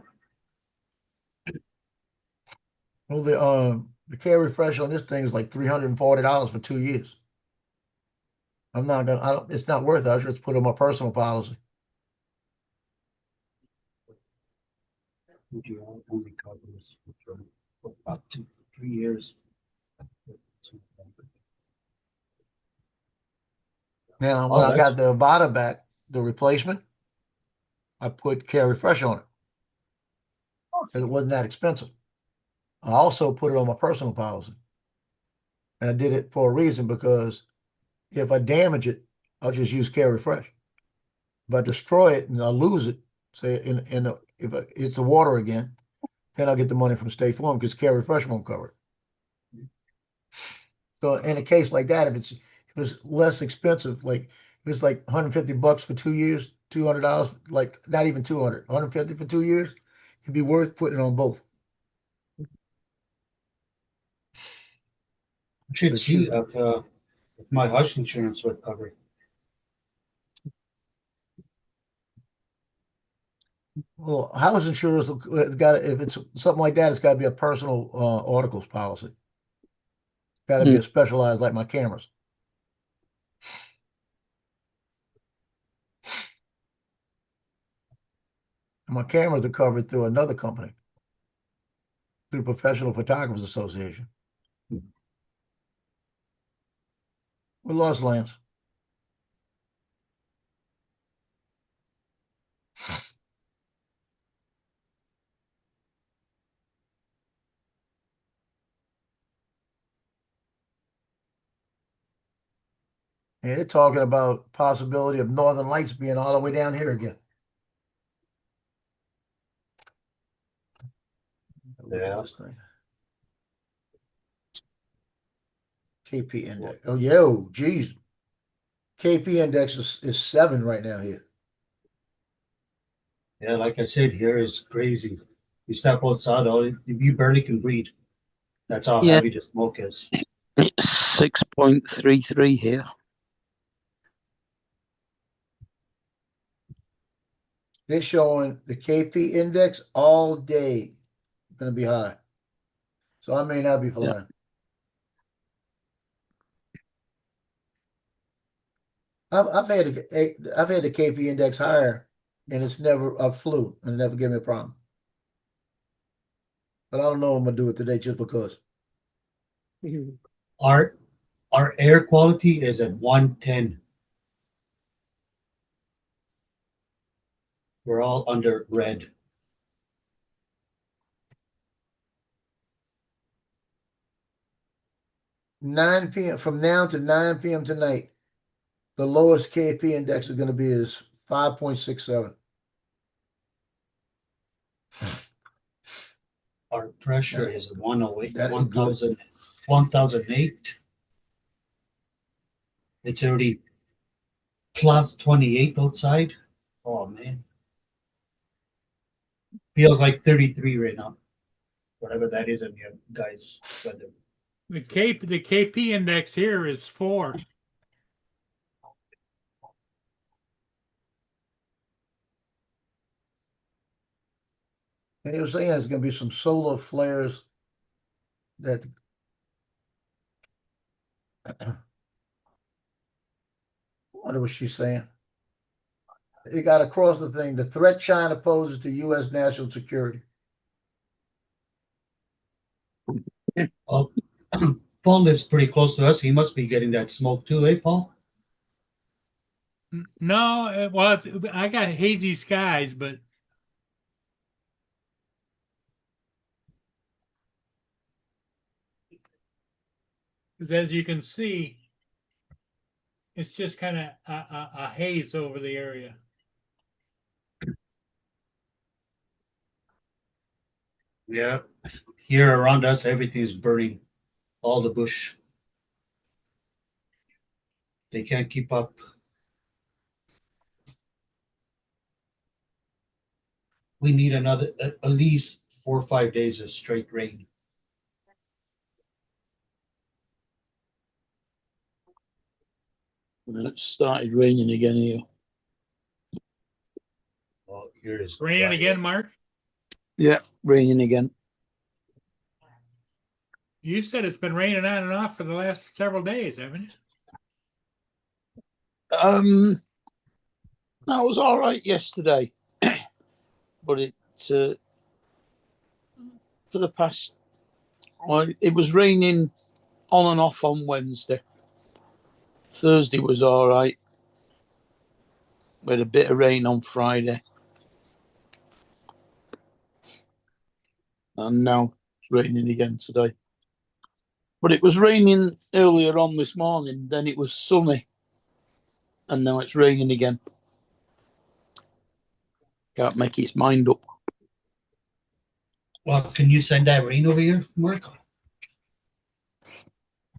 Well, the Carry Fresh on this thing is like $340 for 2 years. I'm not gonna. I don't. It's not worth it. I should just put on my personal policy. Video only covers for about 3 years. Now, Oh, when I that's got the Avata back, the replacement, I put Carry Fresh on it because it wasn't that expensive. I also put it on my personal policy, and I did it for a reason because if I damage it, I'll just use Carry Fresh. If I destroy it and I lose it, say if it's the water again, then I'll get the money from State Farm because Carry Fresh won't cover it. So in a case like that, if it's less expensive, like if it's like $150 for 2 years, $200, like not even 200, 150 for 2 years, it'd be worth putting it on both. I should But see shoot, if my house insurance would cover it. well, house insurance got if it's something like that, it's got to be a personal articles policy. Got to be a specialized like my cameras. And my cameras are covered through another company, through the Professional Photographers Association. We lost Lance. And they're talking about possibility of Northern Lights being all the way down here again. Yeah. This thing. KP index. Oh, yo, geez. KP index is 7 right now here. Yeah, like I said, here is crazy. You step outside, you barely can breathe. That's how Yeah. heavy the smoke is. It's 6.33 here. They're showing the KP index all day going to be high. So I may not be flying. I've had the KP index higher, and it's never I flew and it never gave me a problem. But I don't know if I'm gonna do it today just because. Our air quality is at 110. We're all under red. 9 p.m. from now to 9 p.m. tonight, the lowest KP index is going to be is 5.67. Our pressure is 108, That is good. 1008. It's already plus 28 outside. Oh man. Feels like 33 right now. Whatever that is in your guys' weather. The KP index here is 4. And he was saying there's going to be some solar flares that what was she saying? You got across the thing. The threat China poses to U.S. national security. Oh, Paul lives pretty close to us. He must be getting that smoke too, eh, Paul? No, well, I got hazy skies, but because as you can see, it's just kind of a haze over the area. Yeah. Here around us, everything is burning. All the bush. They can't keep up. We need another at least 4 or 5 days of straight rain. And it started raining again here. Oh, here it is. Raining dry. again, Mark? Yeah, raining again. You said it's been raining on and off for the last several days, haven't you? That was all right yesterday, but it for the past. Well, it was raining on and off on Wednesday. Thursday was all right. We had a bit of rain on Friday, and now it's raining again today. But it was raining earlier on this morning. Then it was sunny, and now it's raining again. Can't make its mind up. Well, can you send that rain over here, Mark?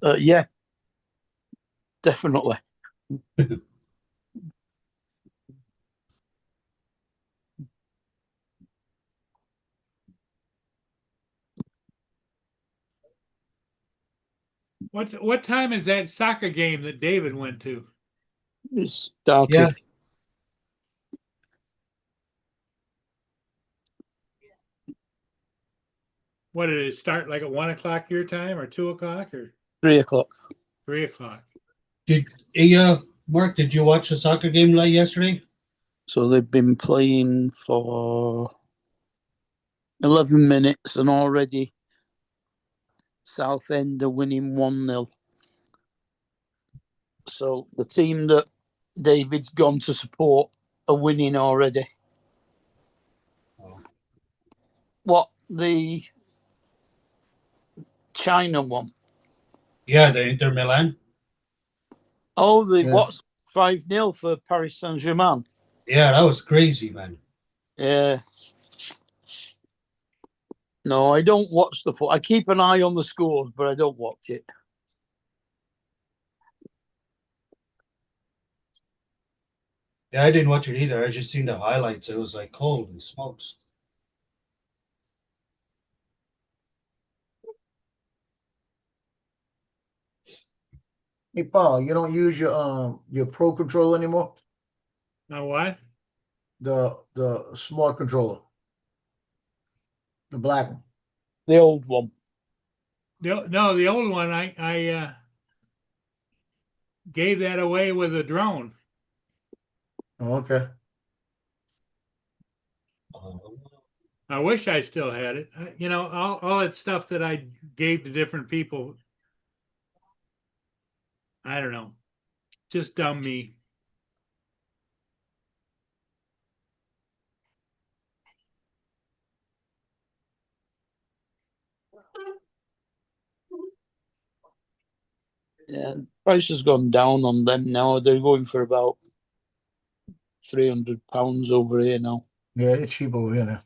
Yeah, definitely. What time is that soccer game that David went to? It's started. Yeah. What did it start like at 1 o'clock your time or 2 o'clock or 3 o'clock. 3 o'clock? Mark, did you watch the soccer game like yesterday? So they've been playing for 11 minutes and already Southend are winning 1-0. So the team that David's gone to support are winning already. Oh. What, the China one? Yeah, the Inter Milan. Oh, Yeah. what's 5-0 for Paris Saint-Germain? Yeah, that was crazy, man. Yeah. No, I don't watch the foot. I keep an eye on the scores, but I don't watch it. Yeah, I didn't watch it either. I just seen the highlights. It was like, holy smokes. Hey Paul, you don't use your Pro Controller anymore? Now what? The smart controller. The black one. The old one. No, the old one I gave that away with a drone. Oh, okay. I wish I still had it. You know, all that stuff that I gave to different people. I don't know. Just dumb me. Yeah, price has gone down on them now. They're going for about £300 over here now. Yeah, it's cheap over here now.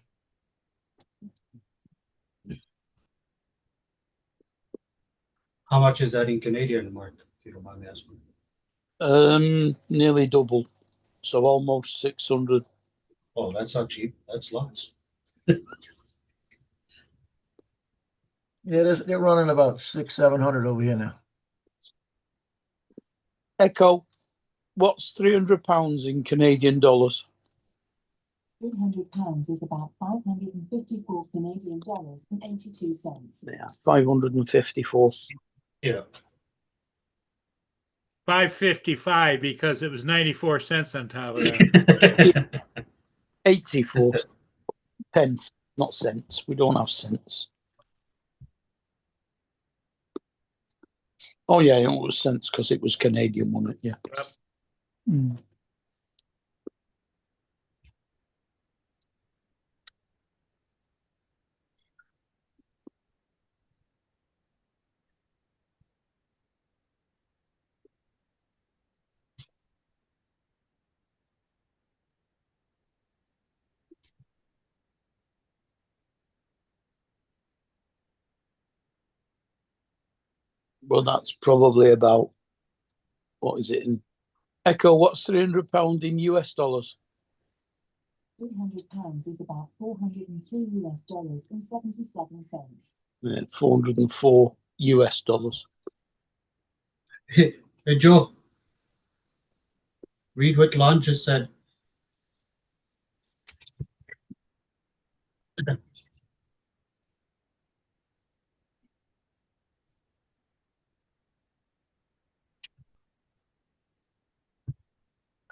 How much is that in Canadian market, if you don't mind me asking? Nearly double. So almost 600. Oh, that's not cheap. That's lots. Yeah, they're running about 600-700 over here now. Echo, what's £300 in Canadian dollars? £300 is about 554 Canadian dollars and 82 cents. Yeah, 554. Yeah. 555 because it was 94 cents on top of that. 84 pence, not cents. We don't have cents. Oh yeah, it was cents because it was Canadian, wasn't it? Yeah. Yep. Mm. Well, that's probably about, what is it in Echo? What's £300 in US dollars? £300 is about 403 US dollars and 77 cents. Yeah, 404 US dollars. Hey, Joe. Read what Lon just said.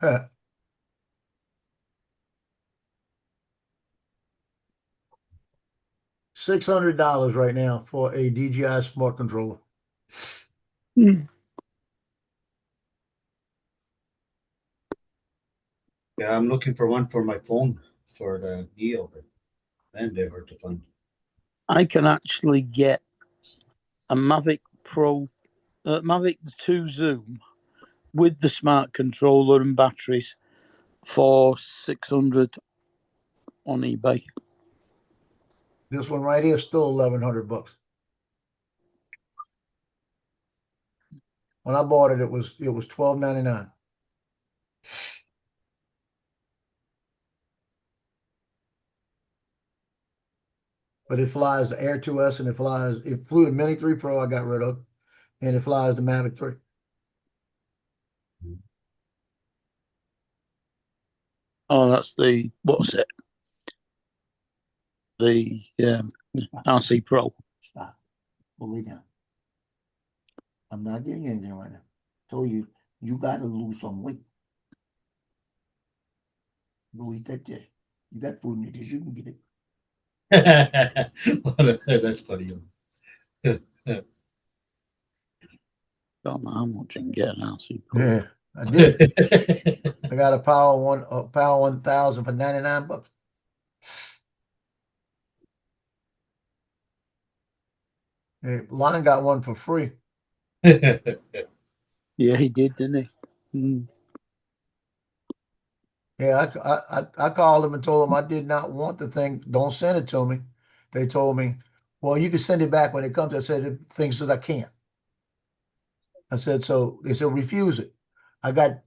Huh. $600 right now for a DJI smart controller. Hmm. Yeah, I'm looking for one for my phone for the Neo, but man, they're hard to find. I can actually get a Mavic Pro, Mavic 2 Zoom with the smart controller and batteries for 600 on eBay. This one right here is still $1,100. When I bought it, it was $12.99. But it flies the Air 2S and it flew the Mini 3 Pro I got rid of, and it flies the Mavic 3. Oh, that's the, what's it? The RC Pro. Stop. Well, lay down. I'm not getting anything right now. Told you, you got to lose some weight. Go eat that dish. You got food in your dish, you can get it. That's funny. Don't know how much you can get an RC Pro. Yeah, I did. I got a Power 1000 for $99. Hey, Lon got one for free. Yeah, he did, didn't he? Mm. Yeah, I called him and told him I did not want the thing. Don't send it to me. They told me, well, you can send it back when it comes. I said, the thing says I can't. I said, so they said, refuse it. I got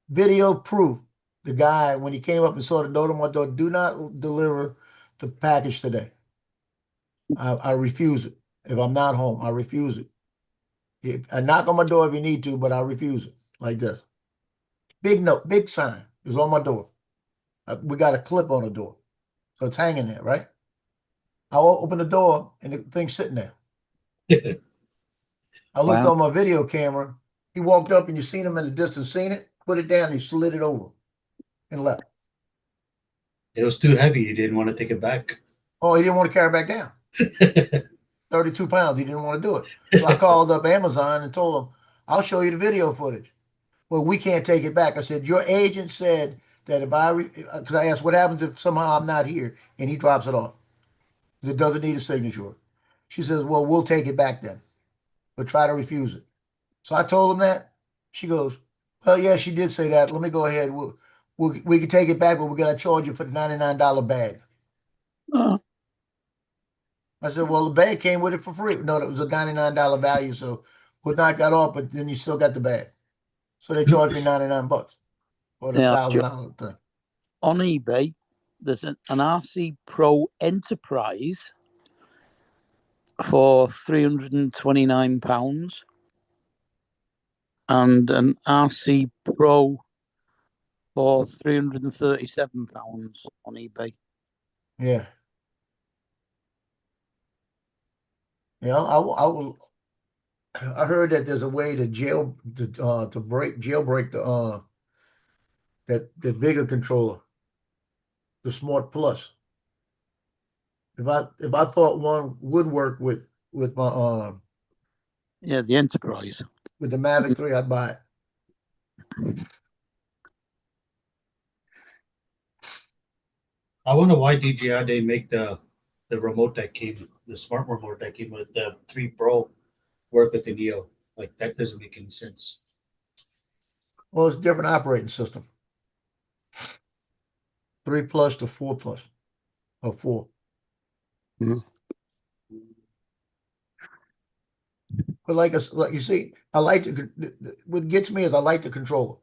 video proof. The guy, when he came up and saw the note on my door, do not deliver the package today. I refuse it. If I'm not home, I refuse it. I knock on my door if you need to, but I refuse it like this. Big note, big sign is on my door. We got a clip on the door, so it's hanging there, right? I'll open the door and the thing's sitting there. I looked on my video camera. He walked up and you seen him in the distance, seen it, put it down, he slid it over and left. It was too heavy. He didn't want to take it back. Oh, he didn't want to carry it back down. 32 pounds. He didn't want to do it. So I called up Amazon and told them, I'll show you the video footage. Well, we can't take it back. I said, your agent said that if because I asked what happens if somehow I'm not here and he drops it off. It doesn't need a signature. She says, well, we'll take it back then, but try to refuse it. So I told him that. She goes, well, yeah, she did say that. Let me go ahead. We can take it back, but we're gonna charge you for the $99 bag. Oh, I said, well, the bag came with it for free. No, that was a $99 value, so we'll knock that off, but then you still got the bag. So they charged me $99 for the yeah, $1,000 thing. on eBay, there's an RC Pro Enterprise for £329 and an RC Pro for £337 on eBay. Yeah. Yeah, I will. I heard that there's a way to jailbreak the bigger controller, the Smart Plus. If I thought one would work with my Yeah, the Enterprise. with the Mavic 3, I'd buy it. I wonder why DJI they make the remote that came, the smart remote that came with the 3 Pro work with the Neo. Like that doesn't make any sense. Well, it's a different operating system. 3 plus to 4 plus, or 4. Mhm. But like you see, what gets me is I like the controller.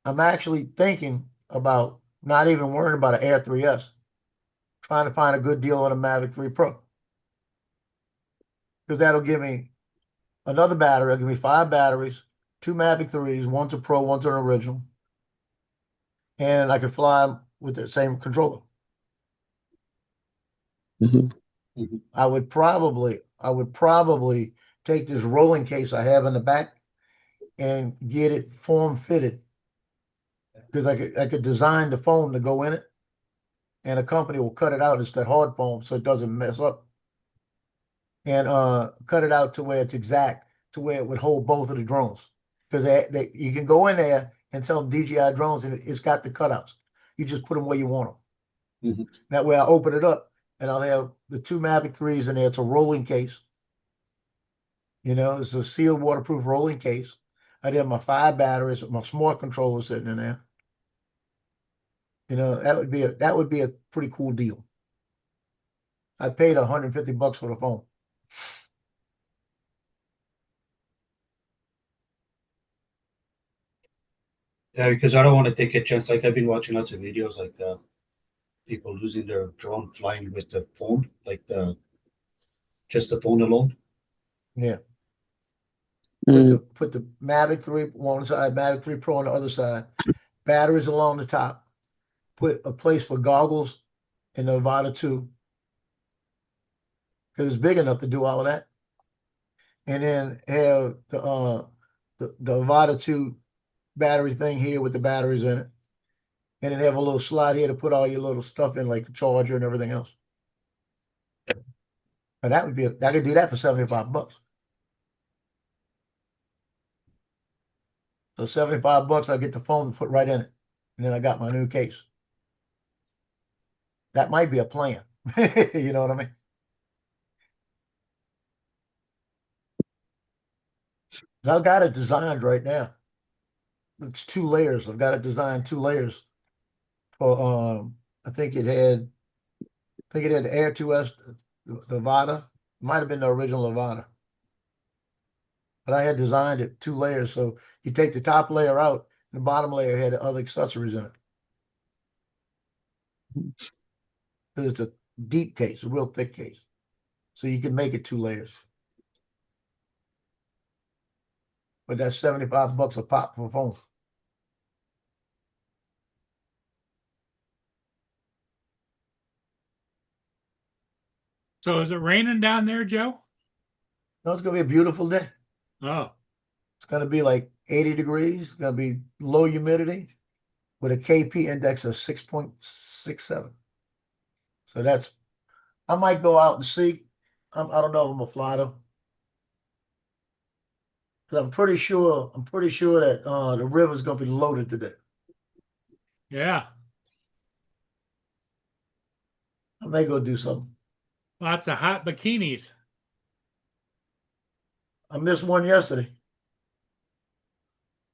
I'm actually thinking about not even worrying about an Air 3S, trying to find a good deal on a Mavic 3 Pro. Because that'll give me another battery. It'll give me 5 batteries, 2 Mavic 3s, one's a Pro, one's an original. And I can fly with the same controller. Mhm. I would probably take this rolling case I have in the back and get it form fitted. Because I could design the foam to go in it, and a company will cut it out. It's that hard foam, so it doesn't mess up. And cut it out to where it's exact, to where it would hold both of the drones. Because you can go in there and tell them DJI drones, and it's got the cutouts. You just put them where you want them. Mhm. That way I open it up, and I'll have the 2 Mavic 3s in there. It's a rolling case. You know, it's a sealed waterproof rolling case. I'd have my 5 batteries with my smart controller sitting in there. You know, that would be a pretty cool deal. I paid $150 for the phone. Yeah, because I don't want to take a chance. Like I've been watching lots of videos like people losing their drone flying with the phone, like just the phone alone. Yeah. Mm. Put the Mavic 3 one side, Mavic 3 Pro on the other side, batteries along the top, put a place for goggles in the Avata 2, because it's big enough to do all of that. And then have the Avata 2 battery thing here with the batteries in it. And then have a little slot here to put all your little stuff in, like the charger and everything else. And I could do that for $75. So $75, I get the phone to put right in it. And then I got my new case. That might be a plan. You know what I mean? I've got it designed right now. It's 2 layers. I've got it designed 2 layers for I think it had the Air 2S, the Avata. Might have been the original Avata. But I had designed it 2 layers. So you take the top layer out, and the bottom layer had other accessories in it. It's a deep case, a real thick case. So you can make it 2 layers. But that's $75 a pop for a phone. So is it raining down there, Joe? No, it's gonna be a beautiful day. Oh, It's gonna be like 80 degrees. It's gonna be low humidity with a KP index of 6.67. So I might go out and see. I don't know if I'm gonna fly them. 'Cause I'm pretty sure that the river's gonna be loaded today. yeah. I may go do something. Lots of hot bikinis. I missed one yesterday.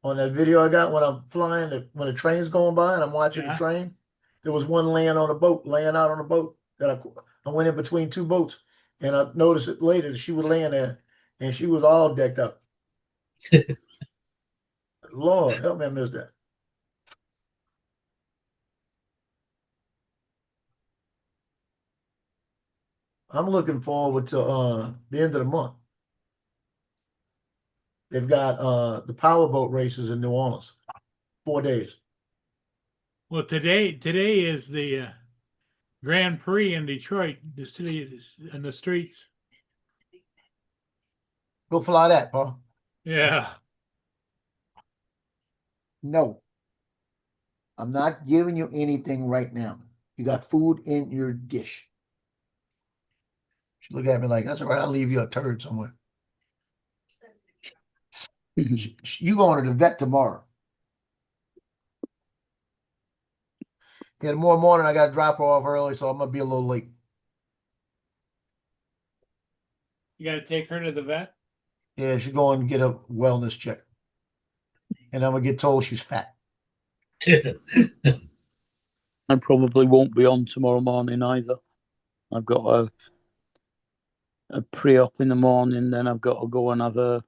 On that video I got when I'm flying, when the train's going by and I'm watching the Yeah. train, there was one laying out on a boat that I went in between two boats, and I noticed it later that she was laying there, and she was all decked up. Lord, help me, I missed that. I'm looking forward to the end of the month. They've got the powerboat races in New Orleans, 4 days. Well, today is the Grand Prix in Detroit. The city is in the streets. Go fly that, Paul. Yeah. No. I'm not giving you anything right now. You got food in your dish. She looked at me like, that's all right, I'll leave you a turd somewhere. You going to the vet tomorrow. Yeah, tomorrow morning I got to drop her off early, so I'm going to be a little late. You got to take her to the vet? Yeah, she's going to get a wellness check. And I'm going to get told she's fat. I probably won't be on tomorrow morning either. I've got a pre-op in the morning, then I've got to go and have a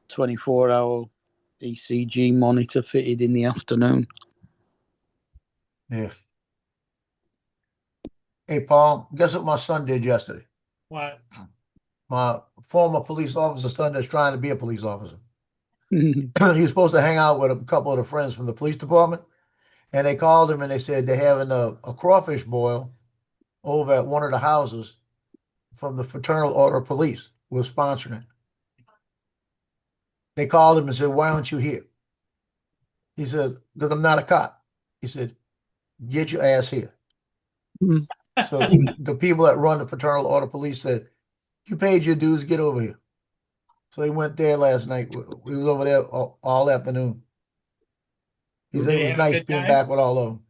24-hour ECG monitor fitted in the afternoon. Yeah. Hey, Paul, guess what my son did yesterday? What? My former police officer son that's trying to be a police officer. He was supposed to hang out with a couple of the friends from the police department, and they called him and they said they're having a crawfish boil over at one of the houses from the Fraternal Order of Police. We're sponsoring it. They called him and said, why aren't you here? He says, because I'm not a cop. He said, get your ass here. So the people that run the Fraternal Order of Police said, you paid your dues, get over here. So he went there last night. We was over there all afternoon. He said Did it he was have a nice good being time? back with all of them.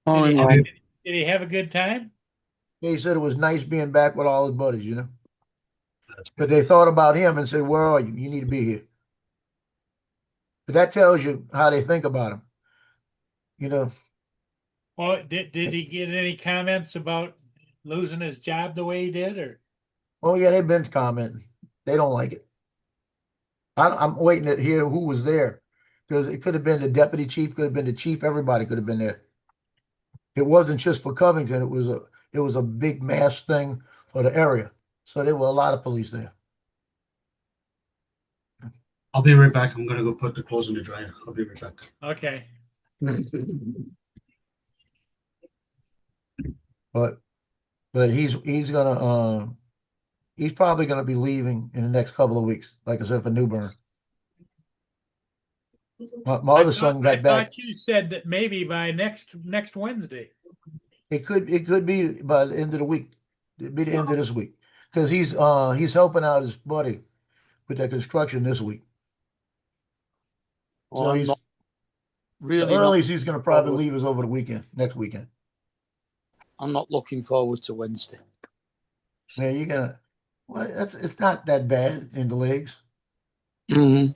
Oh, Did he, yeah. did he have a good time? Yeah, he said it was nice being back with all his buddies, you know. But they thought about him and said, where are you? You need to be here. But that tells you how they think about him. You know, Well, did he get any comments about losing his job the way he did, or? oh yeah, they've been commenting. They don't like it. I'm waiting to hear who was there, because it could have been the deputy chief, could have been the chief, everybody could have been there. It wasn't just for Covington, it was a big mass thing for the area. So there were a lot of police there. I'll be right back. I'm gonna go put the clothes in the dryer. I'll be right back. Okay. But he's probably gonna be leaving in the next couple of weeks, like I said, for New Bern. My other son got I back. thought you said that maybe by next Wednesday. It could be by the end of the week. It'd be the end of this week. Because he's helping out his buddy with that construction this week. Well, So I'm he's not the really not, earliest he's gonna probably leave is over the weekend, next weekend. I'm not looking forward to Wednesday. Man, you're gonna well, it's not that bad in the legs. Mm-hmm.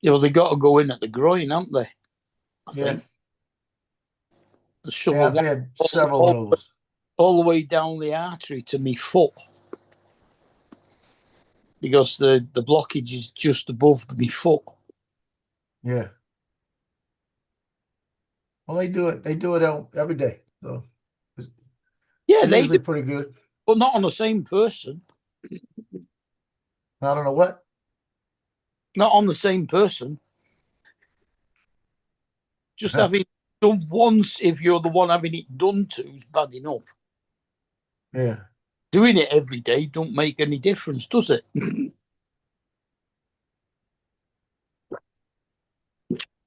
Yeah, well, they got to go in at the groin, haven't they? I Yeah. think. Shove Yeah, a I've wire had several of those. all the way down the artery to me foot. Because the blockage is just above me foot. Yeah. Well, they do it every day. So Yeah, it's they usually do, pretty good. but not on the same person. I don't know what. Not on the same person. Just having it done once, if you're the one having it done to, is bad enough. Yeah. Doing it every day don't make any difference, does it?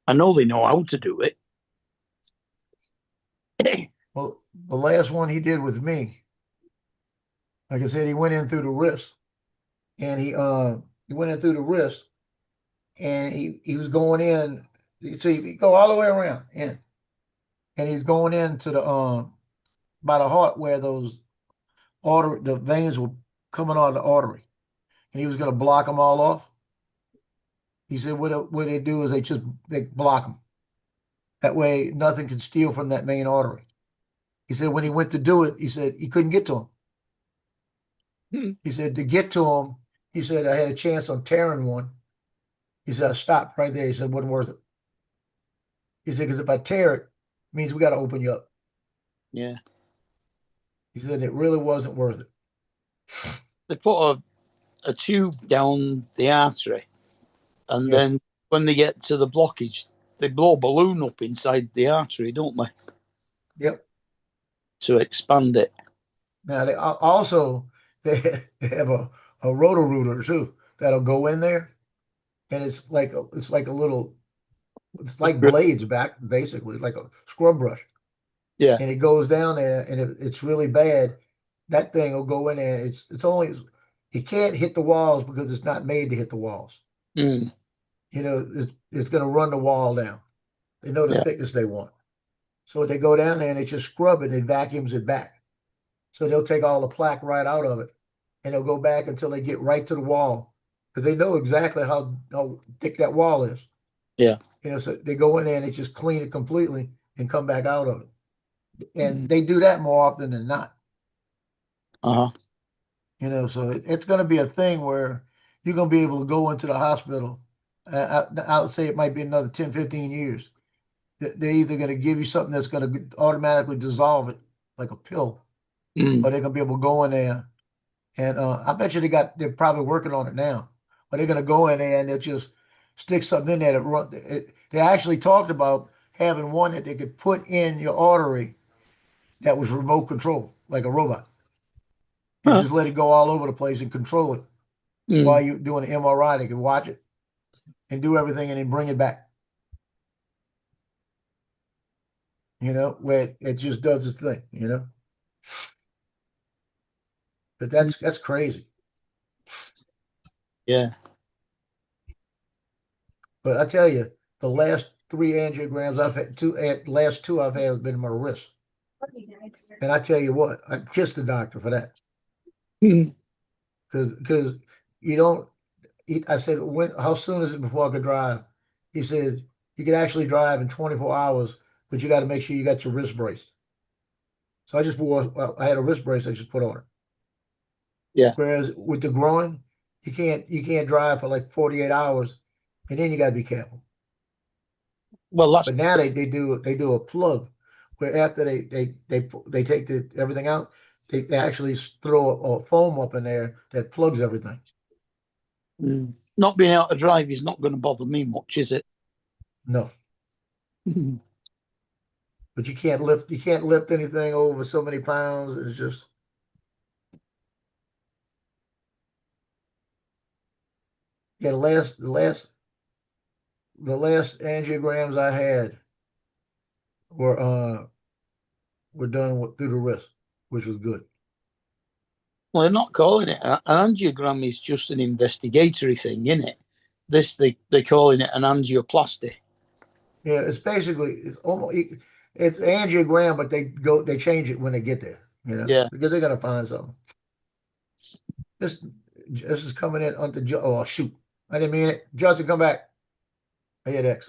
I know they know how to do it. Well, the last one he did with me, like I said, he went in through the wrist, and he went in through the wrist, and he was going in. So he go all the way around in, and he's going into the by the heart where those the veins were coming out of the artery, and he was going to block them all off. He said what they do is they block them. That way nothing can steal from that main artery. He said when he went to do it, he said he couldn't get to him. He said to get to him, he said I had a chance on tearing one. He said I stopped right there. He said it wasn't worth it. He said because if I tear it, means we got to open you up. Yeah. He said it really wasn't worth it. They put a tube down the artery, and Yeah. then when they get to the blockage, they blow a balloon up inside the artery, don't they? Yep. To expand it. Now they also they have a roto-rooter too that'll go in there, and it's like a little, it's like blades back basically, like a scrub brush. Yeah. And it goes down there, and if it's really bad, that thing will go in there. It can't hit the walls because it's not made to hit the walls. Mm. You know, it's going to run the wall down. They know the Yeah. thickness they want. So they go down there and they just scrub it and it vacuums it back. So they'll take all the plaque right out of it, and they'll go back until they get right to the wall because they know exactly how thick that wall is. Yeah. You know, so they go in there and they just clean it completely and come back out of it. And they do that more often than not. Uh-huh. You know, so it's going to be a thing where you're going to be able to go into the hospital. I would say it might be another 10, 15 years. They're either going to give you something that's going to automatically dissolve it like a pill, Mm. or they're going to be able to go in there. And I bet you they're probably working on it now. But they're going to go in there and they'll just stick something in there that run. They actually talked about having one that they could put in your artery that was remote control, like a robot. And Huh. just let it go all over the place and control it. Mm. While you're doing an MRI, they can watch it and do everything and then bring it back. You know, where it just does its thing, you know. But that's crazy. Yeah. But I tell you, the last 3 angiograms I've had, last 2 I've had have been in my wrist. And I tell you what, I kissed the doctor for that. Mm. Because you don't, I said, how soon is it before I could drive? He said, you can actually drive in 24 hours, but you got to make sure you got your wrist braced. So I had a wrist brace I just put on it. Yeah. Whereas with the groin, you can't drive for like 48 hours, and then you got to be careful. Well, that's But now they do a plug where after they take everything out, they actually throw a foam up in there that plugs everything. not being able to drive is not going to bother me much, is it? No, but you can't lift anything over so many pounds. It's just the last angiograms I had were done through the wrist, which was good. Well, they're not calling it an angiogram. Is just an investigatory thing, isn't it? This they're calling it an angioplasty. Yeah, it's angiogram, but they change it when they get there, you know, Yeah. because they're gonna find something. This is coming in onto oh shoot, I didn't mean it. Justin, come back. I hit X.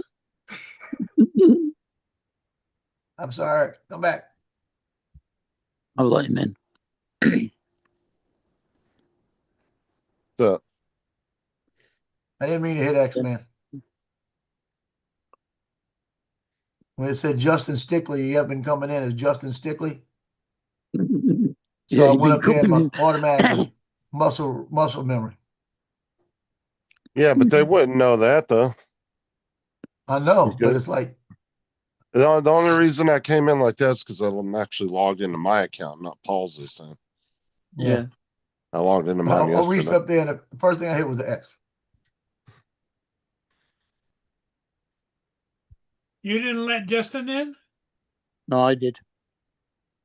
I'm sorry. Come back. I'll let him in. So, I didn't mean to hit X, man. When it said Justin Stickley, you have been coming in as Justin Stickley. So Yeah, I you've went been up there and coming automatically muscle memory. yeah, but they wouldn't know that though. I know, but Because- it's like The only reason I came in like that is because I'm actually logged into my account, not Paul's this time. yeah. I logged into But mine I reached yesterday. up there and the first thing I hit was the X. You didn't let Justin in? No, I did.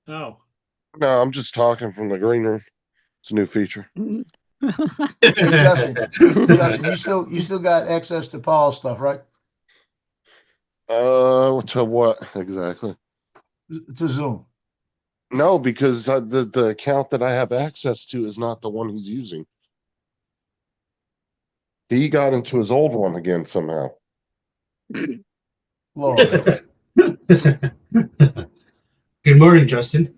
Oh. No, I'm just talking from the green room. It's a new feature. Hey, Justin, you still got access to Paul's stuff, right? To what exactly? To Zoom. No, because the account that I have access to is not the one he's using. He got into his old one again somehow. Lord, Good morning, Justin.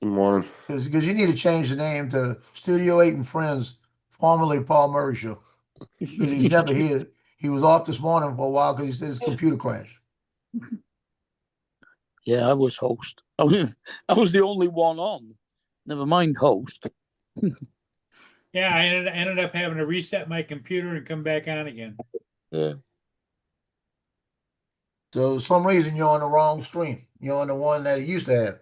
Good morning. because you need to change the name to Studio 8 and Friends, formerly Paul Murray Show. Because he's never here. He was off this morning for a while because he said his computer crashed. Yeah, I was host. I was the only one on. Never mind host. Yeah, I ended up having to reset my computer and come back on again. Yeah. So for some reason you're on the wrong stream. You're on the one that he used to have.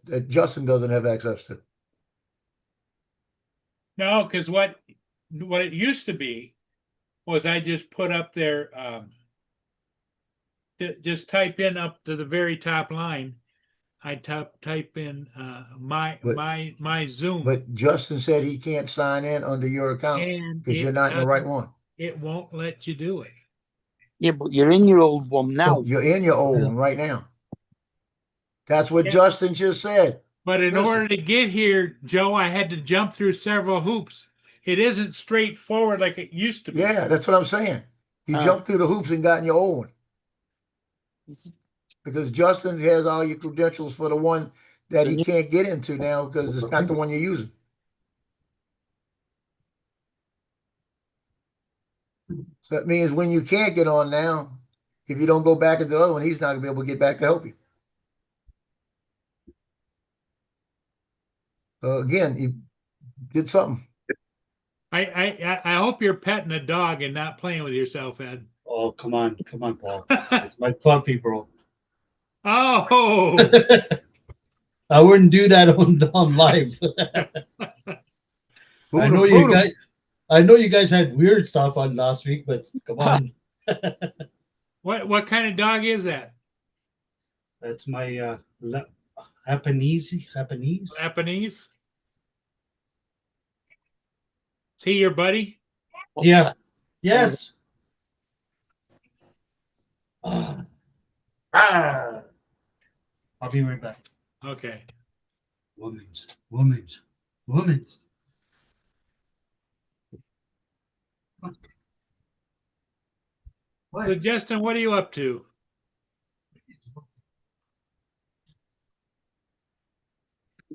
That Justin doesn't have access to. No, because what it used to be was I just put up there, just type in up to the very top line. I type in But- my Zoom, But Justin said he can't sign in under your account and because you're not in the right one. it won't let you do it. Yeah, but you're in your old one now. You're in your old one right now. That's what Yeah. Justin just said. But in Listen. order to get here, Joe, I had to jump through several hoops. It isn't straightforward like it used to be. Yeah, that's what I'm saying. You jumped through the hoops and got in your old one. Because Justin has all your credentials for the one that he can't get into now because it's not the one you're using. So that means when you can't get on now, if you don't go back into the other one, he's not gonna be able to get back to help you. Again, you did something. I hope you're petting a dog and not playing with yourself, Ed. Oh, come on, Paul. It's my puppy, bro. Oh, I wouldn't do that on live. I know you guys. I know you guys had weird stuff on last week, but come on. what kind of dog is that? That's my Japanese. Japanese? Is he your buddy? Yeah. Yes. Ah. I'll be right back. Okay. Women's. So Justin, what are you up to?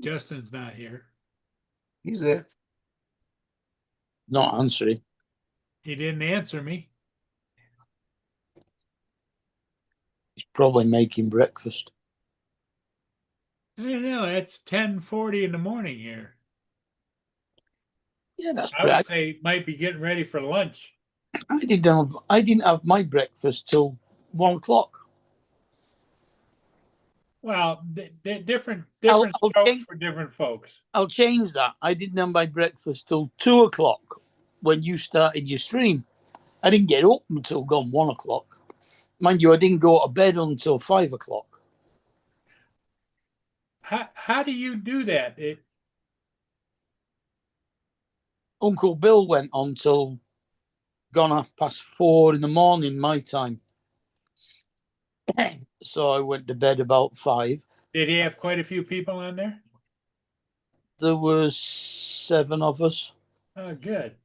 Justin's not here. He's there. Not answering. He didn't answer me. He's probably making breakfast. I don't know. It's 10:40 in the morning here. Yeah, that's I would say might be getting ready for lunch. I didn't have my breakfast till 1 o'clock. Well, different I'll strokes change- for different folks. I'll change that. I didn't have my breakfast till 2 o'clock when you started your stream. I didn't get up until gone 1 o'clock. Mind you, I didn't go to bed until 5 o'clock. How do you do that? Uncle Bill went on till gone 4:30 in the morning, my time. So I went to bed about 5. Did he have quite a few people on there? There was 7 of us. Oh, good.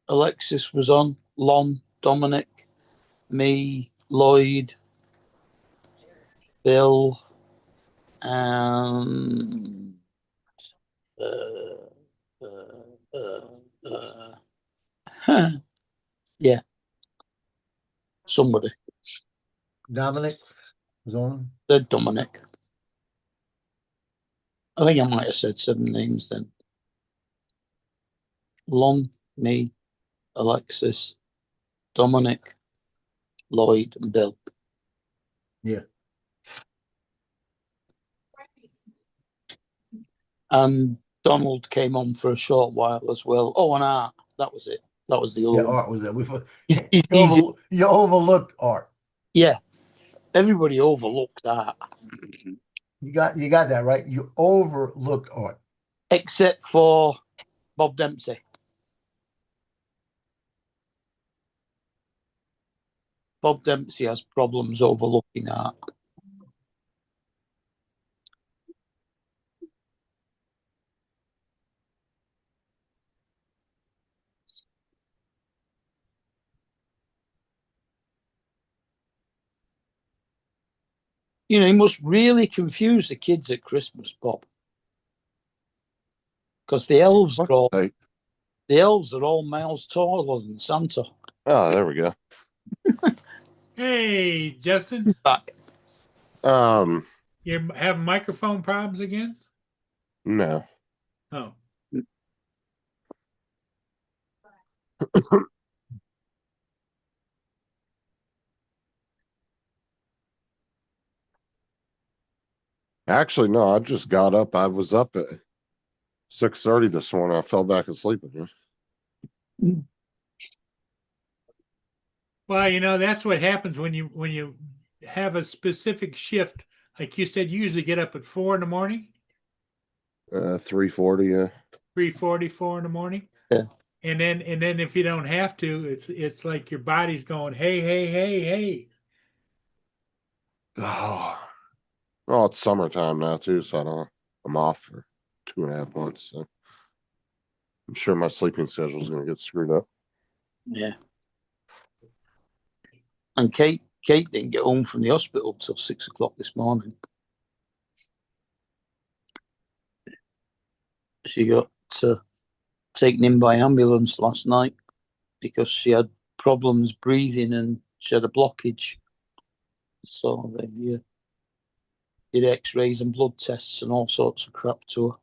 Alexis was on, Lon, Dominic, me, Lloyd, Bill, and yeah, somebody Dominic was on. said Dominic. I think I might have said 7 names then. Lon, me, Alexis, Dominic, Lloyd, and Bill. Yeah. And Donald came on for a short while as well. Oh, and Art. That was it. That was the other Yeah, one. Art was there. He's You overlooked Art. yeah. Everybody overlooked Art. You got that right. You overlooked Art. Except for Bob Dempsey. Bob Dempsey has problems overlooking Art. You know, he must really confuse the kids at Christmas, Bob. Because the elves are all Hey. miles taller than Santa. Oh, there we go. Hey, Justin, Back. you having microphone problems again? No. Oh, Actually, no, I just got up. I was up at 6:30 this morning. I fell back asleep again. well, that's what happens when you have a specific shift. Like you said, you usually get up at 4 in the morning, 3:40, yeah. 3:44 in the morning. Yeah. And then if you don't have to, it's like your body's going, hey, hey, hey, hey. Oh. Well, it's summertime now too, so I'm off for 2.5 months. So I'm sure my sleeping schedule is going to get screwed up. Yeah. And Kate didn't get home from the hospital till 6 o'clock this morning. She got taken in by ambulance last night because she had problems breathing and she had a blockage. So they did X-rays and blood tests and all sorts of crap to her.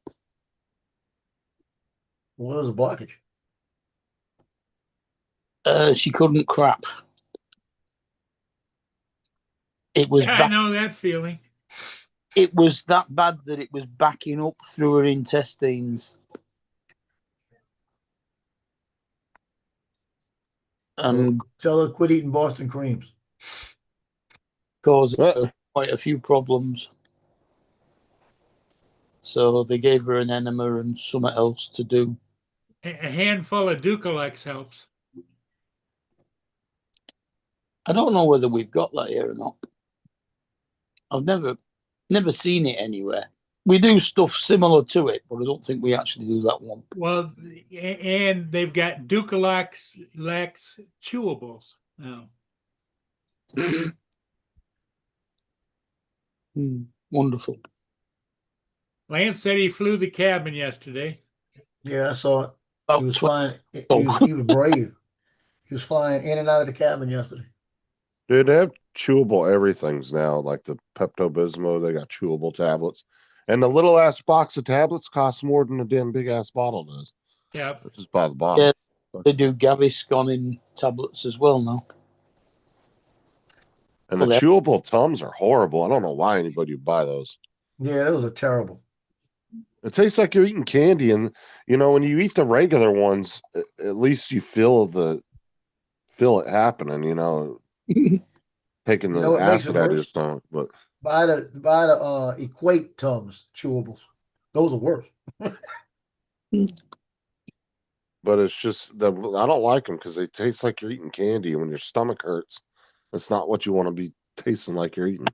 What was the blockage? She couldn't crap. It was I know that feeling. It was that bad that it was backing up through her intestines. And Tell her quit eating Boston creams. caused her quite a few problems. So they gave her an enema and something else to do. A handful of Ducalex helps. I don't know whether we've got that here or not. I've never seen it anywhere. We do stuff similar to it, but I don't think we actually do that one. Well, and they've got Ducalex chewables now. Wonderful. Lance said he flew the cabin yesterday. Yeah, I saw it. About He was 12. flying. He was brave. He was flying in and out of the cabin yesterday. Dude, they have chewable everythings now, like the Pepto-Bismol. They got chewable tablets, and the little ass box of tablets costs more than a damn big ass bottle does. Yep. Just by the bottle. Yeah, they do Gaviscon in tablets as well now. And the chewable Tums are horrible. I don't know why anybody would buy those. Yeah, those are terrible. It tastes like you're eating candy, and when you eat the regular ones, at least you feel it happening. Taking the What makes it acid out of your worse? stomach, but Buy the Equate Tums chewables. Those are worse. but it's just I don't like them because they taste like you're eating candy, and when your stomach hurts, that's not what you want to be tasting like you're eating.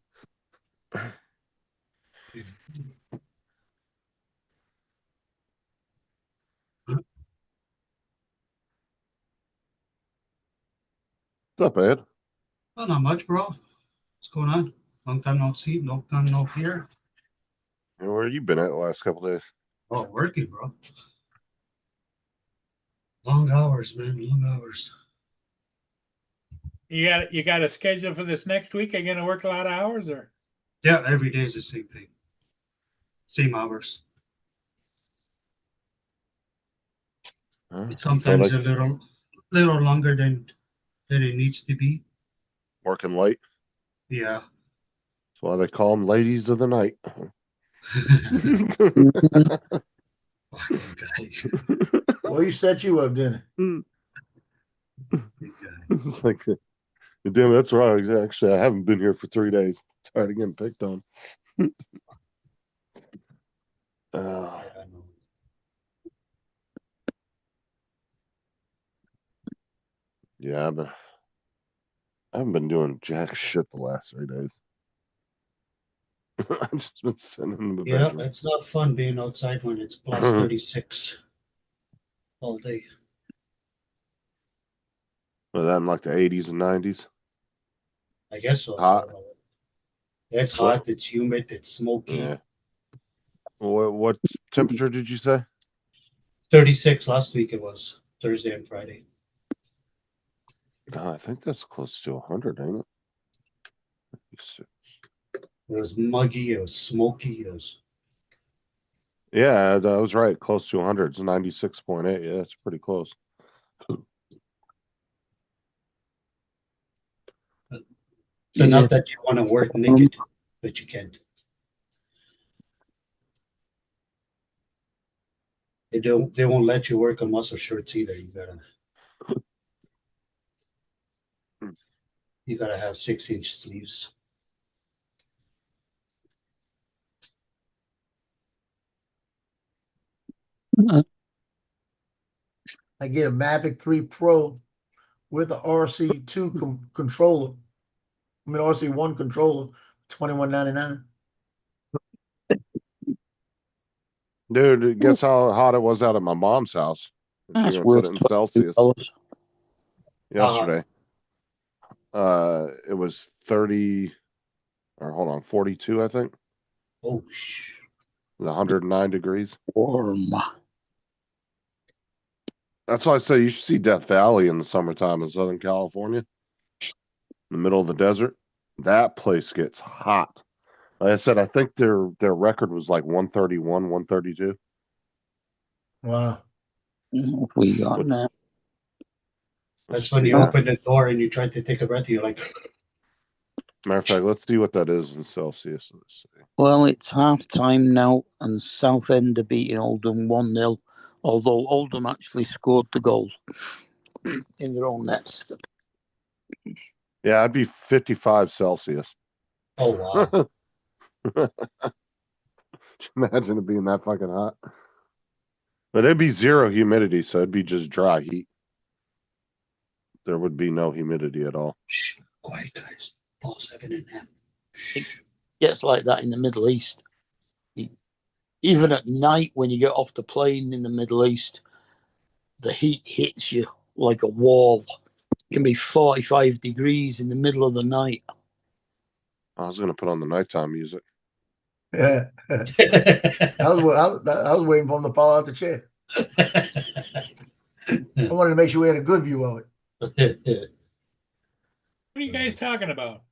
What's up, Ed? Well, not much, bro. What's going on? Long time no see, long time no hear. Where you been at the last couple days? Oh, working, bro. Long hours, man. Long hours. You got a schedule for this next week? Are you going to work a lot of hours or? Yeah, every day is the same thing. Same hours. Sometimes a little longer than it needs to be. Working late. Yeah. That's why they call them ladies of the night. Well, you set you up, didn't it? It's like, damn, that's right. Actually, I haven't been here for 3 days. Tired of getting picked on. Yeah, I haven't been doing jack shit the last 3 days. I've just been sitting in the bedroom. It's not fun being outside when it's plus 36 all day. Was that in like the 80s and 90s? I guess so. Hot. It's hot, it's humid, it's smoky. Yeah. What temperature did you say? 36 last week it was, Thursday and Friday. God, I think that's close to 100, ain't it? It was muggy, it was smoky, it was Yeah, I was right. Close to 100. It's 96.8. Yeah, it's pretty close. so not that you want to work naked, but you can't. They won't let you work on muscle shirts either. You gotta have 6-inch sleeves. I get a Mavic 3 Pro with a RC2 controller. I mean RC1 controller, $21.99. Dude, guess how hot it was out at my mom's house? If That's you're gonna put worth it in Celsius $22. yesterday. It was 30, or hold on, 42, I think. Oh, It was 109 degrees. Warm. That's why I say you should see Death Valley in the summertime in Southern California, in the middle of the desert. That place gets hot. Like I said, I think their record was like 131, 132. Wow. What we got now? that's when you Yeah. open the door and you try to take a breath. You're like, Matter of fact, let's see what that is in Celsius. Let's see. Well, it's half time now, and Southend are beating Oldham 1-0, although Oldham actually scored the goal in their own nets. Yeah, I'd be 55 Celsius. oh wow. Imagine it being that fucking hot. But it'd be zero humidity, so it'd be just dry heat. There would be no humidity at all. Shh, quiet guys. Paul's having a nap. Shh. Gets like that in the Middle East. Even at night, when you get off the plane in the Middle East, the heat hits you like a wall. It can be 45 degrees in the middle of the night. I was gonna put on the nighttime music. Yeah. I was waiting for him to fall out the chair. I wanted to make sure we had a good view of it. What are you guys talking about?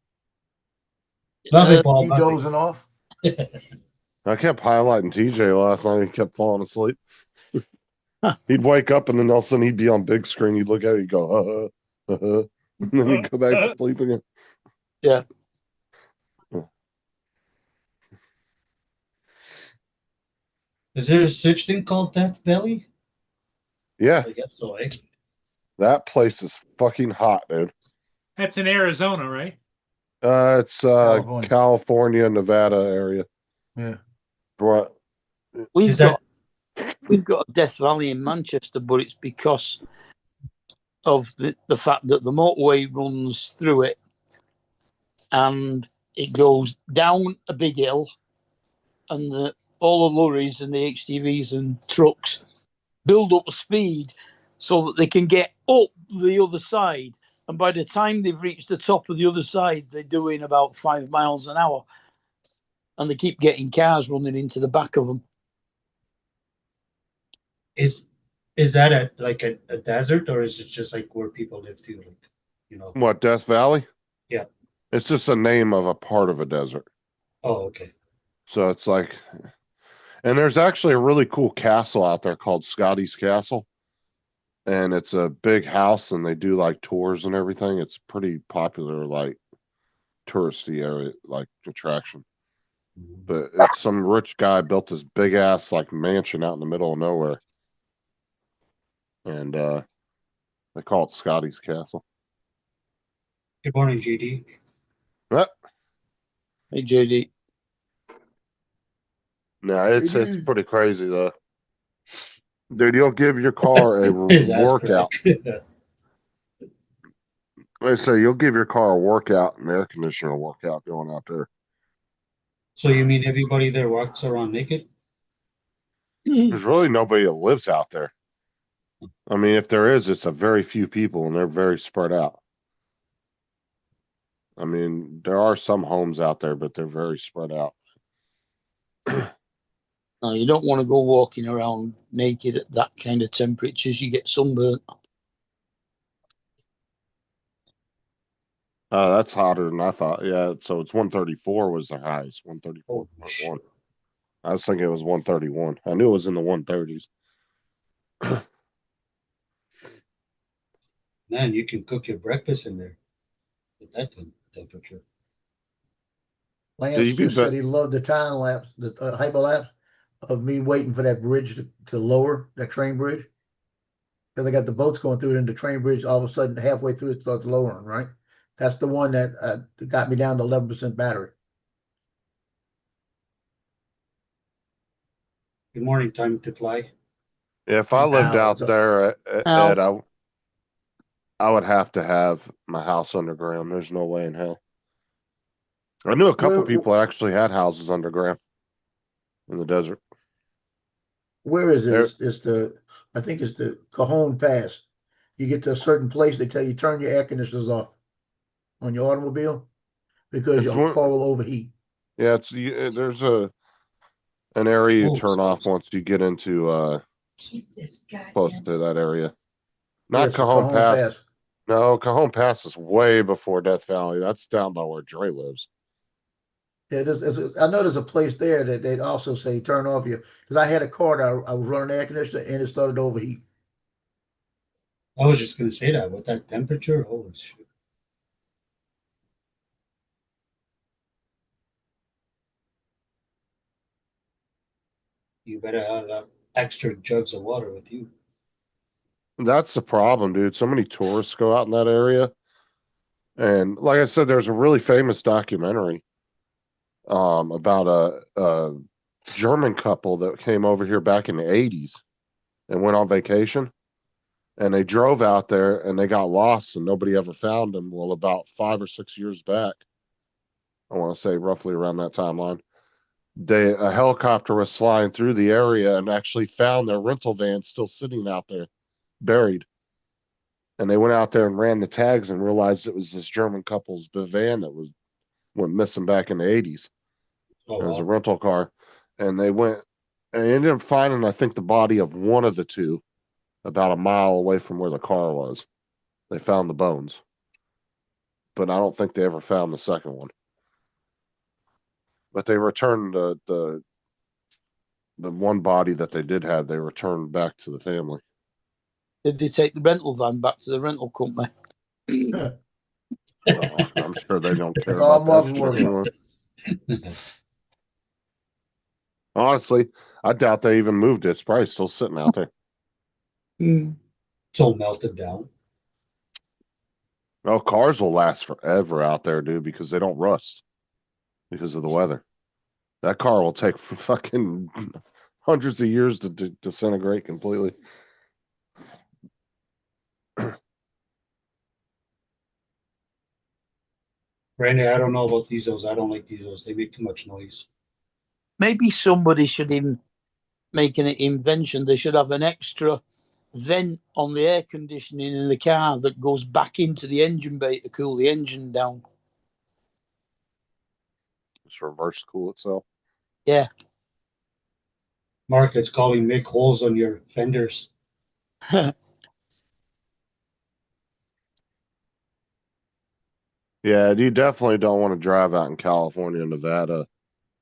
Nothing, Paul. You Nothing. dozing off? I kept highlighting TJ last night. He kept falling asleep. He'd wake up and then all of a sudden he'd be on big screen. He'd look at it, he'd go, and then he'd go back to sleep again. Yeah. Is there such thing called Death Valley? Yeah, I guess so, eh? that place is fucking hot, dude. That's in Arizona, right? It's California, Nevada area. Yeah. But We've got a Death Valley in Manchester, but it's because of the fact that the motorway runs through it and it goes down a big hill, and all the lorries and the HTVs and trucks build up speed so that they can get up the other side. And by the time they've reached the top of the other side, they're doing about 5 miles an hour. And they keep getting cars running into the back of them. Is that a desert, or is it just like where people live too? Like, you know. what, Death Valley? Yeah. It's just a name of a part of a desert. Oh, okay. So it's like, and there's actually a really cool castle out there called Scotty's Castle. And it's a big house and they do like tours and everything. It's pretty popular, like touristy area, like attraction. But it's some rich guy built this big ass like mansion out in the middle of nowhere. And they call it Scotty's Castle. Good morning, GD. But Hey, JD. no, it's pretty crazy though. Dude, you'll give your car a workout. I say you'll give your car a workout and air conditioner workout going out there. So you mean everybody there walks around naked? There's really nobody that lives out there. I mean, if there is, it's a very few people and they're very spread out. I mean, there are some homes out there, but they're very spread out. No, you don't want to go walking around naked at that kind of temperatures. You get sunburnt. That's hotter than I thought. Yeah, so it's 134 was the highest, Holy 134.1. shit. I was thinking it was 131. I knew it was in the 130s. Man, you can cook your breakfast in there at that temperature. Lance you be just said bet- he loved the time lapse, the hyperlapse of me waiting for that bridge to lower, that train bridge. Because I got the boats going through it and the train bridge, all of a sudden halfway through it starts lowering, right? That's the one that got me down to 11% battery. Good morning, time to fly. If I lived Now out it's up. there, Now, Ed, I would have to have my house underground. There's no way in hell. I knew a couple Where people actually had houses underground in the desert. where is it? There, It's I think it's the Cajon Pass. You get to a certain place, they tell you turn your air conditioners off on your automobile because it's your one, car will overheat. yeah, there's an area you Oh, turn off once you get into Keep this close goddamn. to that area. Not Yes, the Cajon Cajon Pass. Pass. No, Cajon Pass is way before Death Valley. That's down by where Dre lives. Yeah, I know there's a place there that they also say turn off your because I had a car that I was running air conditioner and it started to overheat. I was just gonna say that with that temperature. Holy shit. You better have extra jugs of water with you. That's the problem, dude. So many tourists go out in that area. And like I said, there's a really famous documentary about a German couple that came over here back in the 80s and went on vacation. And they drove out there and they got lost and nobody ever found them. Well, about 5 or 6 years back, I want to say roughly around that timeline, a helicopter was flying through the area and actually found their rental van still sitting out there, buried. And they went out there and ran the tags and realized it was this German couple's van that went missing back in the 80s. Oh It was a wow. rental car, and they ended up finding, I think, the body of one of the two about a mile away from where the car was. They found the bones, but I don't think they ever found the second one. But they returned the one body that they did have. They returned back to the family. did they take the rental van back to the rental company? Well, I'm sure they don't care That's all about that Mark's shit worried about. anyway. Honestly, I doubt they even moved it. It's probably still sitting out there. It's all melted down. Oh, cars will last forever out there, dude, because they don't rust because of the weather. That car will take fucking hundreds of years to disintegrate completely. Randy, I don't know about diesels. I don't like diesels. They make too much noise. Maybe somebody should make an invention. They should have an extra vent on the air conditioning in the car that goes back into the engine bay to cool the engine down. Just reverse cool itself. Yeah. Mark, it's calling make holes on your fenders. Yeah, you definitely don't want to drive out in California, Nevada,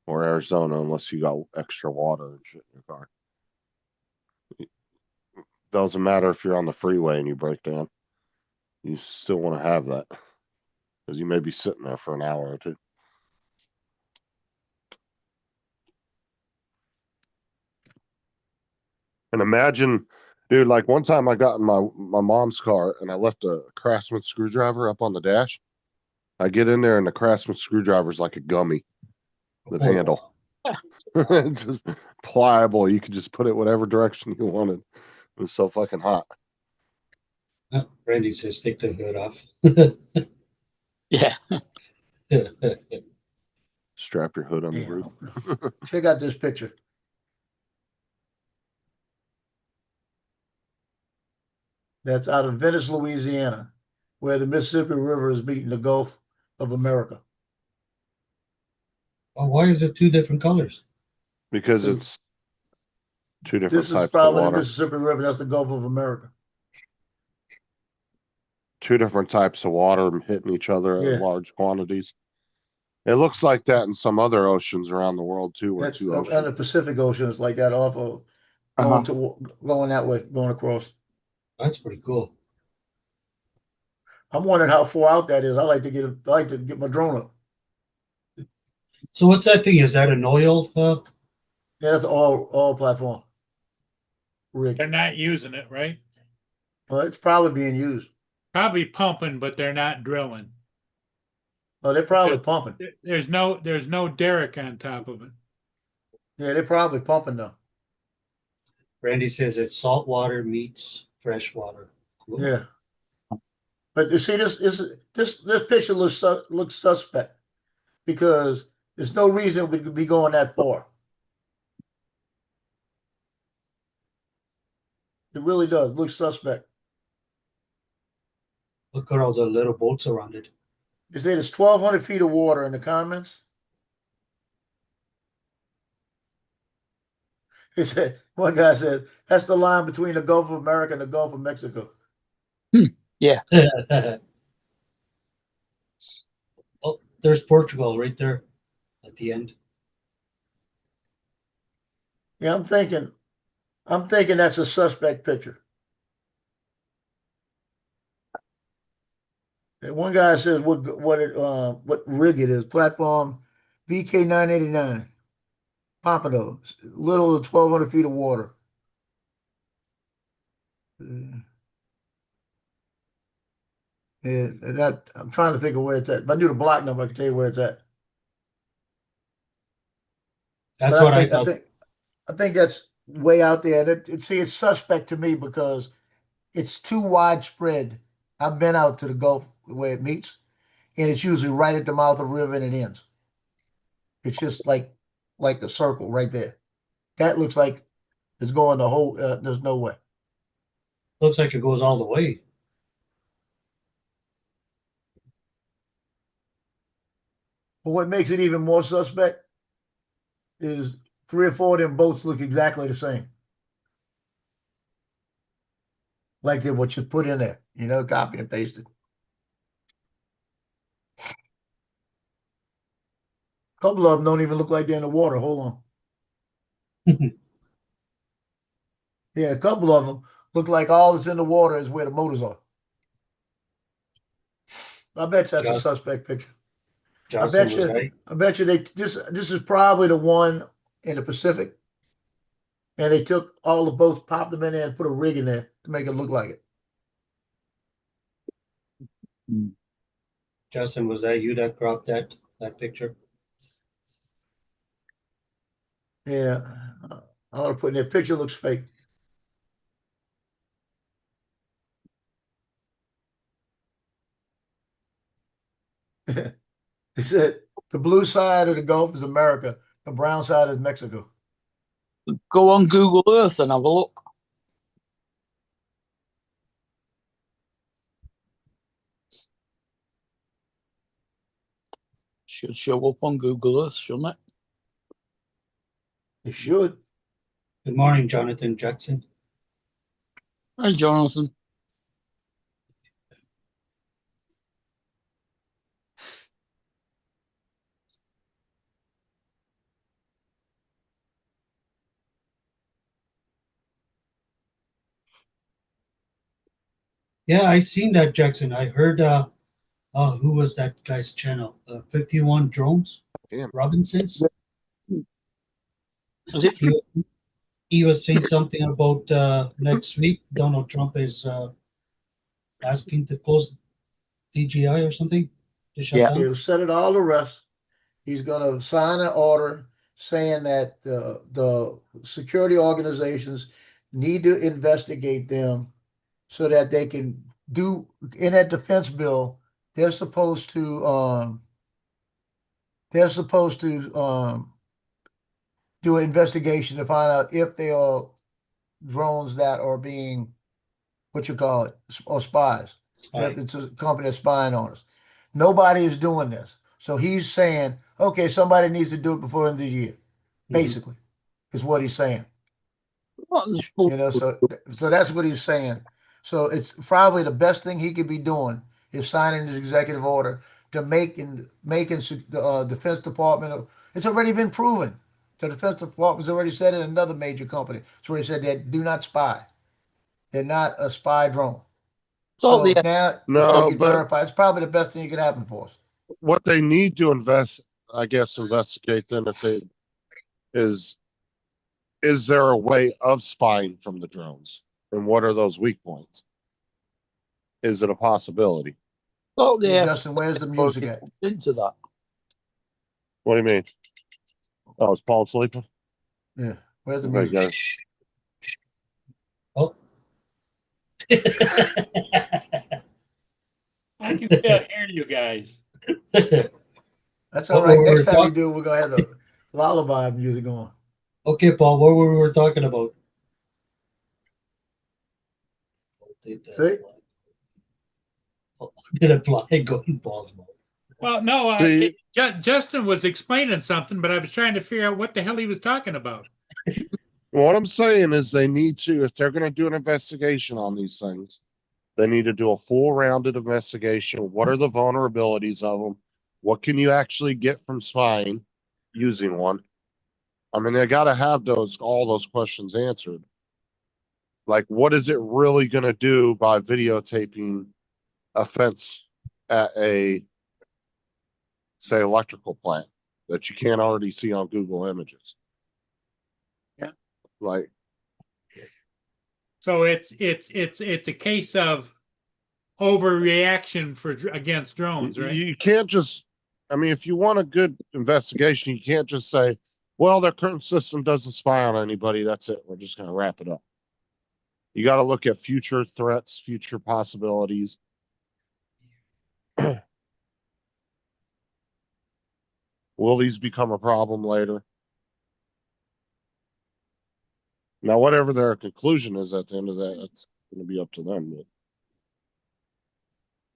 or Arizona unless you got extra water and shit in your car. Doesn't matter if you're on the freeway and you break down. You still want to have that because you may be sitting there for an hour or two. And imagine, dude, like one time I got in my mom's car and I left a Craftsman screwdriver up on the dash. I get in there and the Craftsman screwdriver's like a gummy, the Oh, handle. Just pliable. You could just put it whatever direction you wanted. It was so fucking hot. Randy says take the hood off. Yeah. Strap your hood on the roof. Check out this picture. That's out of Venice, Louisiana, where the Mississippi River is meeting the Gulf of America. Oh, why is it two different colors? Because This- it's two different This is types of probably the water. Mississippi River. That's the Gulf of America. Two different types of water hitting each other Yeah. in large quantities. It looks like that in some other oceans around the world too, where That's two on the oceans. Pacific Ocean. It's like that off of going that way, going across. That's pretty cool. I'm wondering how far out that is. I like to get my drone up. So what's that thing? Is that an oil? Yeah, that's all platform rig. They're not using it, right? Well, it's probably being used. Probably pumping, but they're not drilling. Well, they're probably pumping. There's no derrick on top of it. Yeah, they're probably pumping though. Randy says it's salt water meets fresh water. Cool. Yeah. But you see, this picture looks suspect because there's no reason we could be going that far. It really does look suspect. Look at all the little boats around it. They say there's 1,200 feet of water in the comments. He said, one guy said, that's the line between the Gulf of America and the Gulf of Mexico. Oh, there's Portugal right there at the end. Yeah, I'm thinking that's a suspect picture. And one guy says what rig it is, platform VK989, Pompano, little of 1,200 feet of water. Yeah, and that I'm trying to think of where it's at. If I knew the block number, I could tell you where it's at. That's But what I thought. I think that's way out there. It's suspect to me because it's too widespread. I've been out to the Gulf where it meets, and it's usually right at the mouth of the river and it ends. It's just like a circle right there. That looks like it's going the whole. There's no way. Looks like it goes all the way. But what makes it even more suspect is 3 or 4 of them boats look exactly the same. Like they were just put in there, copied and pasted. A couple of them don't even look like they're in the water. Hold on. Yeah, a couple of them look like all that's in the water is where the motors are. I bet that's a suspect picture. I bet you this is probably the one in the Pacific, and they took all the boats, popped them in there, and put a rig in there to make it look like it. Justin, was that you that cropped that picture? Yeah, I ought to put in there. Picture looks fake. He said the blue side of the Gulf is America, the brown side is Mexico. Go on Google Earth and have a look. Should show up on Google Earth, shouldn't it? It should. Good morning, Jonathan Jackson. Hi, Jonathan. Yeah, I seen that, Jackson. I heard who was that guy's channel? 51 Drones? Damn. Robinson's? Is it He was saying something about next week Donald Trump is asking to close DJI or something to shut down. He'll set it all to rest. He's going to sign an order saying that the security organizations need to investigate them so that they can do in that defense bill. They're supposed to do an investigation to find out if they are drones that are being, or spies. Spy. If it's a company that's spying on us. Nobody is doing this. So he's saying, okay, somebody needs to do it before the end of the year. Basically, is what he's saying. What they're supposed You know, to do. so that's what he's saying. So it's probably the best thing he could be doing is signing this executive order to making the Defense Department. It's already been proven. The Defense Department's already said it in another major company. It's where he said they do not spy. They're not a spy drone. Thought So they now it's going No, to get but verified. It's probably the best thing that could happen for us. what they need to investigate then if they is there a way of spying from the drones? And what are those weak points? Is it a possibility? thought they Hey, have Justin, where's the music at? into that. What do you mean? Oh, is Paul sleeping? Yeah, where's the Okay, music? guys. Oh. I can still hear you guys. That's all What right. were we Next time you talk- do, we're gonna have the lullaby music on. Okay, Paul, what were we talking about? See? Did apply go in Paul's mouth. Well, no, See- Justin was explaining something, but I was trying to figure out what the hell he was talking about. What I'm saying is they need to, if they're gonna do an investigation on these things, they need to do a full rounded investigation. What are the vulnerabilities of them? What can you actually get from spying using one? I mean, they gotta have all those questions answered. Like, what is it really gonna do by videotaping a fence at a, say, electrical plant that you can't already see on Google Images? Yeah. Like, So it's a case of overreaction against drones, right? you can't just, I mean, if you want a good investigation, you can't just say, well, their current system doesn't spy on anybody. That's it. We're just gonna wrap it up. You got to look at future threats, future possibilities. Will these become a problem later? Now, whatever their conclusion is at the end of that, it's going to be up to them. But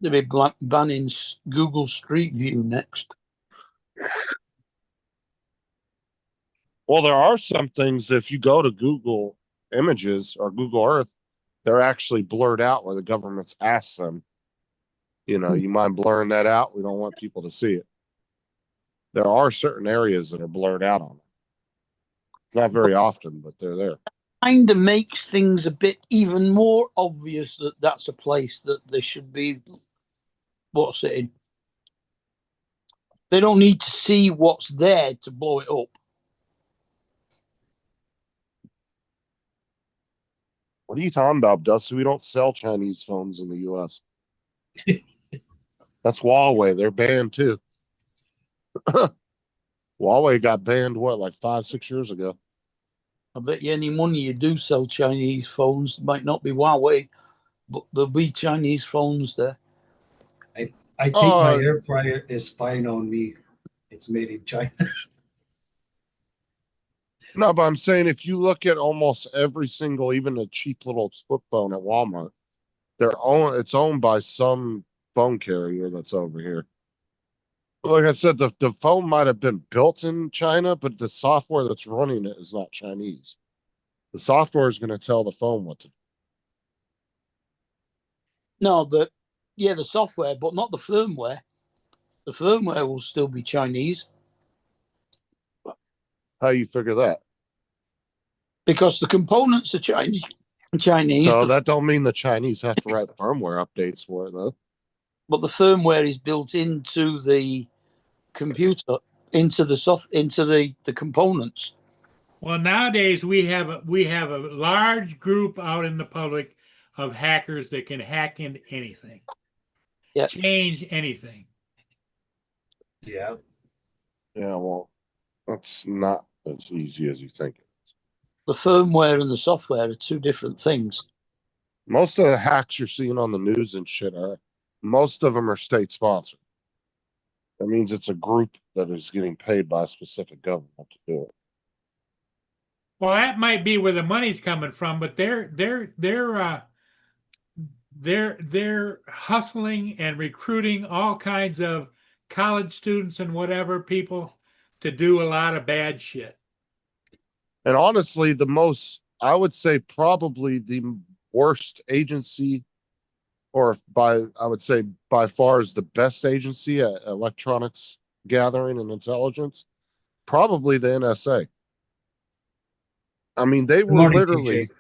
They'll be banning Google Street View next. well, there are some things, if you go to Google Images or Google Earth, they're actually blurred out where the government's asked them, you mind blurring that out? We don't want people to see it. There are certain areas that are blurred out on it. It's not very often, but they're there. Kind of makes things a bit even more obvious that that's a place that they should be. What's it in? They don't need to see what's there to blow it up. What are you talking about, Dusty? We don't sell Chinese phones in the US. That's Huawei. They're banned too. Huawei got banned, what, like 5-6 years ago? I bet you any money you do sell Chinese phones might not be Huawei, but there'll be Chinese phones there. I think my air fryer is spying on me. It's made in China. No, but I'm saying if you look at almost every single, even a cheap little flip phone at Walmart, it's owned by some phone carrier that's over here. Like I said, the phone might have been built in China, but the software that's running it is not Chinese. The software is going to tell the phone what to do. No, the software, but not the firmware. The firmware will still be Chinese How you figure that? because the components are Chinese. No, that don't mean the Chinese have to write firmware updates for it, though. But the firmware is built into the computer, into the components. Well, nowadays we have a large group out in the public of hackers that can hack into anything. Yeah. Change anything. Yeah. Yeah, well, that's not as easy as you think. The firmware and the software are two different things. Most of the hacks you're seeing on the news and shit most of them are state sponsored. That means it's a group that is getting paid by a specific government to do it. Well, that might be where the money's coming from, but they're they're hustling and recruiting all kinds of college students and whatever people to do a lot of bad shit. And honestly, I would say probably the worst agency, or I would say by far is the best agency at electronics gathering and intelligence, probably the NSA. I mean, they Good were morning, literally, TJ.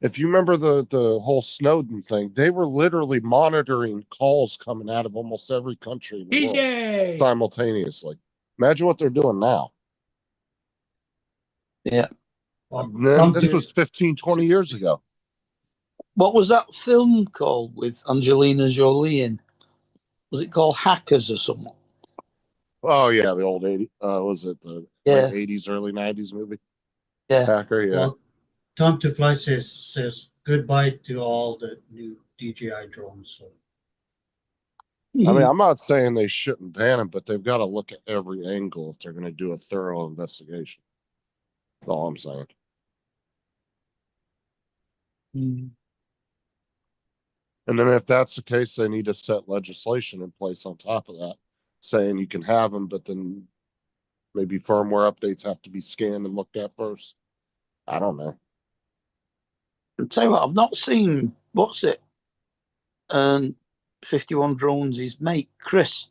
if you remember the whole Snowden thing, they were literally monitoring calls coming out of almost every country in the world TJ, simultaneously. Imagine what they're doing now. Yeah. Well, This was 15, 20 years ago. What was that film called with Angelina Jolie in? Was it called Hackers or something? Oh yeah, the old 80s. Was it the Yeah. late 80s, early 90s movie? Yeah. Hacker, yeah. well, Tom to Fly says goodbye to all the new DJI drones. So I mean, I'm not saying they shouldn't ban them, but they've got to look at every angle if they're going to do a thorough investigation. That's all I'm saying. Mm. And then if that's the case, they need to set legislation in place on top of that, saying you can have them, but then maybe firmware updates have to be scanned and looked at first. I don't know. I'll tell you what, I've not seen, what's it? 51 Drones, his mate, Chris.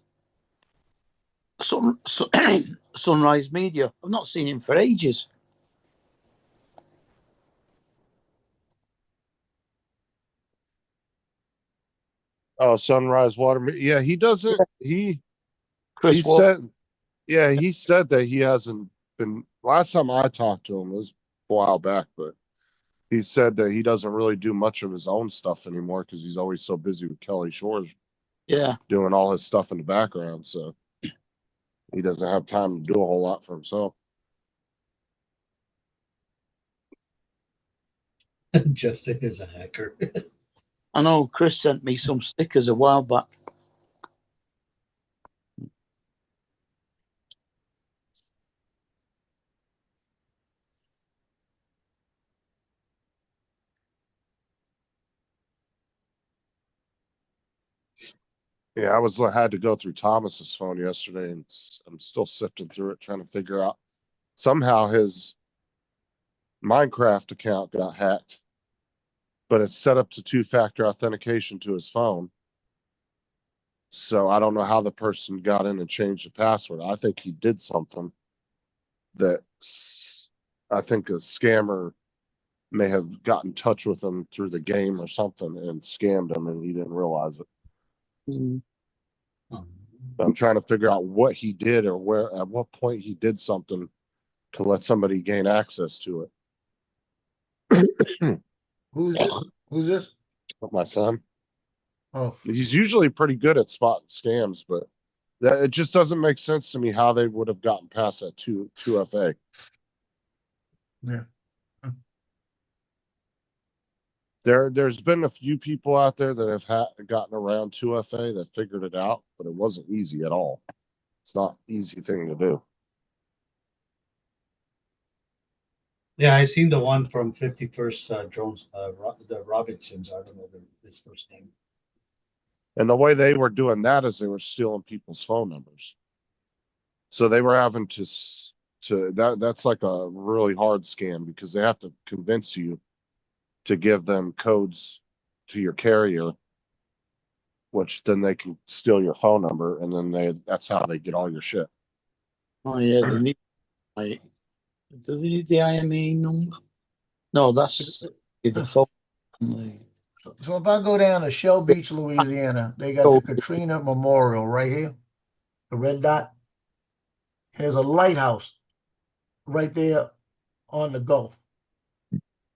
Sunrise Media. I've not seen him for ages. Oh, Sunrise Water. Yeah, he doesn't. Chris He Walker. said, yeah, he said that he hasn't been. Last time I talked to him was a while back, but he said that he doesn't really do much of his own stuff anymore because he's always so busy with Kelly Shores Yeah. doing all his stuff in the background. So he doesn't have time to do a whole lot for himself. Justin is a hacker. I know Chris sent me some stickers a while back. Yeah, I had to go through Thomas's phone yesterday, and I'm still sifting through it, trying to figure out. Somehow his Minecraft account got hacked, but it's set up to two-factor authentication to his phone. So I don't know how the person got in and changed the password. I think he did something that I think a scammer may have got in touch with him through the game or something and scammed him, and he didn't realize it. Mm. I'm trying to figure out what he did or at what point he did something to let somebody gain access to it. Who's this? Who's this? My son. Oh, He's usually pretty good at spotting scams, but it just doesn't make sense to me how they would have gotten past that 2FA. yeah. There's been a few people out there that have gotten around 2FA that figured it out, but it wasn't easy at all. It's not an easy thing to do. Yeah, I seen the one from 51st Drones, the Robinsons. I don't know his first name. And the way they were doing that is they were stealing people's phone numbers. So they were having that's like a really hard scam because they have to convince you to give them codes to your carrier, which then they can steal your phone number, and then that's how they get all your shit. Oh yeah, they need. Do they need the IME number? No, that's the phone. So if I go down to Shell Beach, Louisiana, they got the Katrina Memorial right here, the red dot. There's a lighthouse right there on the Gulf.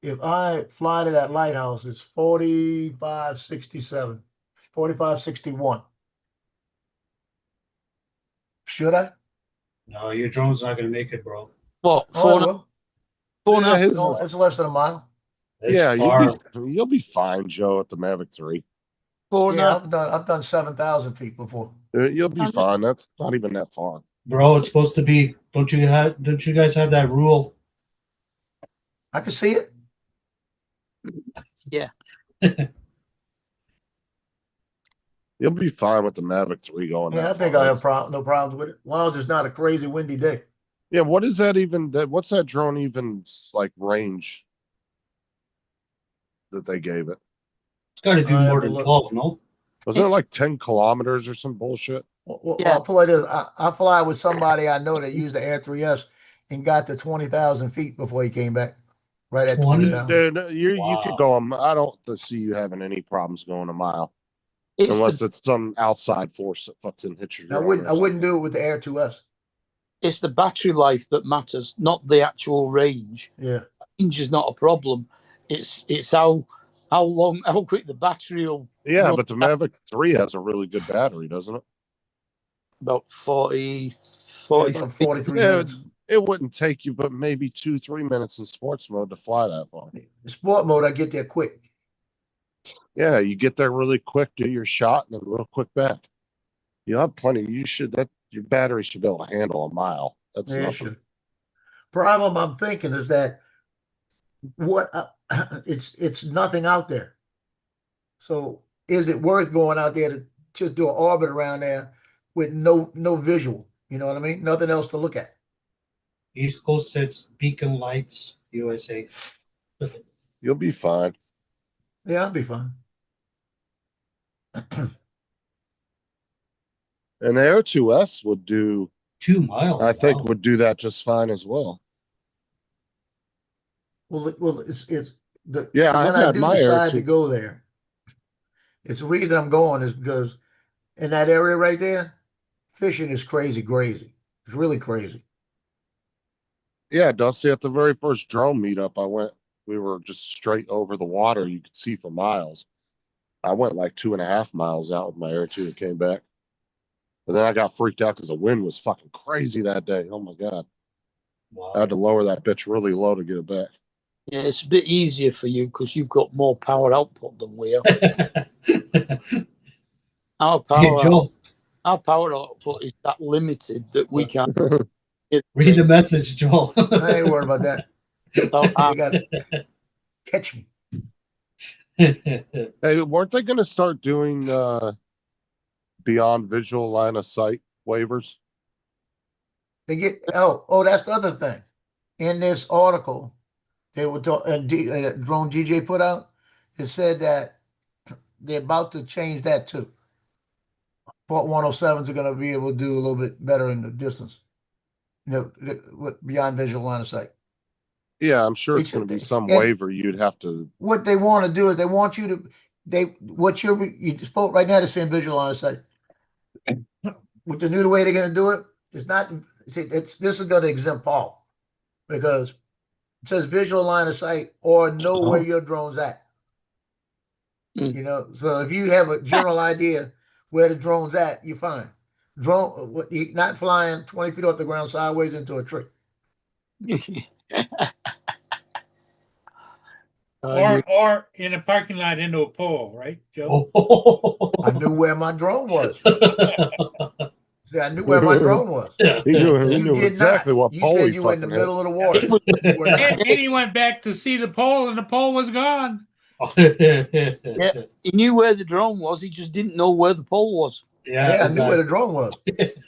If I fly to that lighthouse, it's 4567, 4561. Should I? No, your drone's not gonna make it, bro. What? Oh, I will. No, it's less than a mile. It's You'll be fine, Joe, at the Mavic 3. Yeah, I've done 7,000 feet before. You'll be fine. That's not even that far. Bro, it's supposed to be. Don't you guys have that rule? I can see it. Yeah. You'll be fine with the Mavic 3 going Yeah, I that think far. I have no problems with it. As long as it's not a crazy windy day. Yeah, what is that even? What's that drone even like range that they gave it? It's got to do I more have to than look. 12, no? Wasn't it It's- like 10 kilometers or some bullshit? Well, Yeah. I'll pull it in. I fly with somebody I know that used the Air 3S and got to 20,000 feet before he came back. Right at 20? 20,000. Dude, you could Wow. go. I don't see you having any problems going a mile It's unless the it's some outside force that fucking hits your I drone. wouldn't. or I wouldn't do it with the Air 2S. it's the battery life that matters, not the actual range. Yeah. Range is not a problem. It's how quick the battery will something. Yeah, run. but the Mavic 3 has a really good battery, doesn't it? About 40, Yeah, 40 about 43 Yeah, minutes. it wouldn't take you but maybe 2-3 minutes in sports mode to fly that far. In sport mode, I get there quick. Yeah, you get there really quick, do your shot, and then real quick back. You have plenty. Your battery should be able to handle a mile. That's Yeah, it nothing. should. Problem I'm thinking is that what it's nothing out there. So is it worth going out there to just do an orbit around there with no visual? You know what I mean? Nothing else to look at. East Coast says Beacon Lights, USA. You'll be fine. Yeah, I'll be fine. And the Air 2S would do, 2 miles. I think, wow. would do that just fine as well. Well, it's the Yeah, when I've I had do my Air decide to 2. go there, it's the reason I'm going is because in that area right there, fishing is crazy. It's really crazy. Yeah, Dusty, at the very first drone meetup I went, we were just straight over the water. You could see for miles. I went like 2.5 miles out with my Air 2 and came back. But then I got freaked out because the wind was fucking crazy that day. Oh my God. Wow. I had to lower that bitch really low to get it back. Yeah, it's a bit easier for you because you've got more power output than we have. Our Hey, power, Joe, our power output is that limited that we can't. read the message, Joe. I ain't worried about that. So, They got to catch me. Hey, weren't they going to start doing beyond visual line of sight waivers? They get that's the other thing. In this article, they were talking. Drone GJ put out. It said that they're about to change that too. Port 107s are going to be able to do a little bit better in the distance. With beyond visual line of sight. Yeah, I'm sure They it's going to should- be some and- waiver you'd have to. What they want to do is they want you to you spoke right now. They're saying visual line of sight. With the new way they're going to do it, it's not. See, this is going to exempt Paul because it says visual line of sight or know where your drone's at. Mm. You know, so if you have a general idea where the drone's at, you're fine. You're not flying 20 feet off the ground sideways into a tree. Or in a parking lot into a pole, right, Joe? I knew where my drone was. See, I knew where my drone was. He knew, he You knew did exactly not. what You pole said he you were in the fucking hit. middle of the water. You were not. And he went back to see the pole, and the pole was gone. Yeah, he knew where the drone was. He just didn't know where the pole was. Yeah, I knew where the drone was.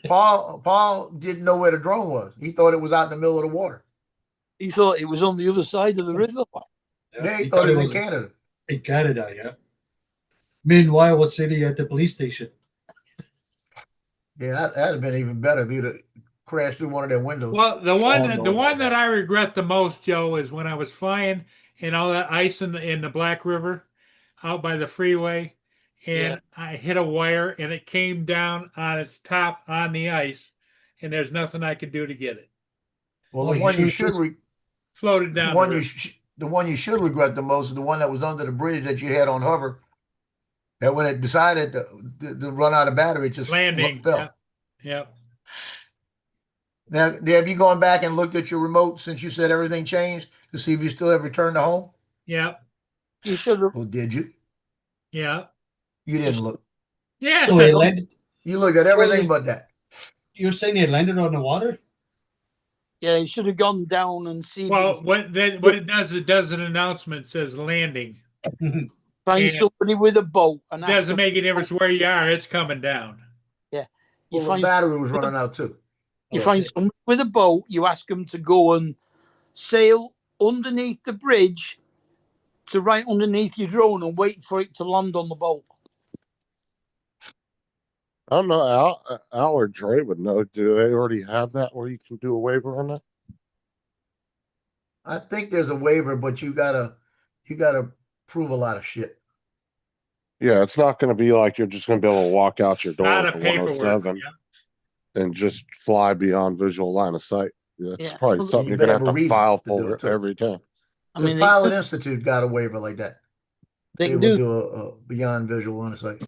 Paul didn't know where the drone was. He thought it was out in the middle of the water. He thought it was on the other side of the river. They thought it was in Canada. In Canada, yeah. Meanwhile, was sitting at the police station. Yeah, that'd have been even better if you'd have crashed through one of their windows. Well, the one no, the no, one no. that I regret the most, Joe, is when I was flying in all that ice in the Black River, out by the freeway, and I hit a wire and it came down on its top on the ice, and there's nothing I could do to get it. Well, Oh, the you one you should've should Floated down. the one you should regret the most is the one that was under the bridge that you had on hover. That when it decided to run out of battery, it just landing. fell. Yep. Now, have you gone back and looked at your remote since you said everything changed to see if you still have returned to home? Yep. You should have. Well, did you? Yeah. You didn't look. Yeah. So it landed. You looked at everything but that. You're saying it landed on the water? Yeah, you should have gone down and seen. Well, what it does an announcement says landing. Find And somebody with a boat and it ask doesn't them. make a difference where you are, it's coming down. You Well, the find battery was with a- running out too. you Oh, find okay. somebody with a boat. You ask them to go and sail underneath the bridge to right underneath your drone and wait for it to land on the boat. I don't know, Al or Dre would know. Do they already have that where you can do a waiver on that? I think there's a waiver, but you gotta prove a lot of shit. Yeah, it's not gonna be like you're just gonna be able to walk out your A lot door of to paperwork. 107 Yeah. and just fly beyond visual line of sight. That's Yeah. probably Well, something And you you're better gonna have have a to reason file to do for it too. every time. I The mean, Pilot Institute got a waiver like that. they They can will do. do a beyond visual line of sight.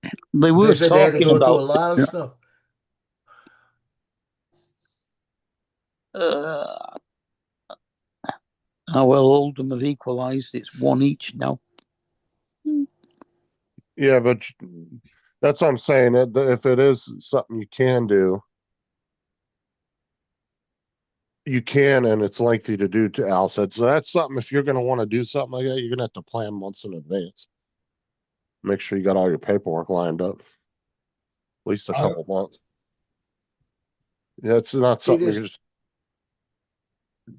They They were said they had to talking go through a about. lot of stuff. How well Oldham have equalised. It's one each now. Yeah, but that's what I'm saying. If it is something you can do, you can, and it's lengthy to do, to Al said. So that's something, if you're gonna wanna do something like that, you're gonna have to plan months in advance. Make sure you got all your paperwork lined up. At least a I- couple months. Yeah, it's not See something this you're just,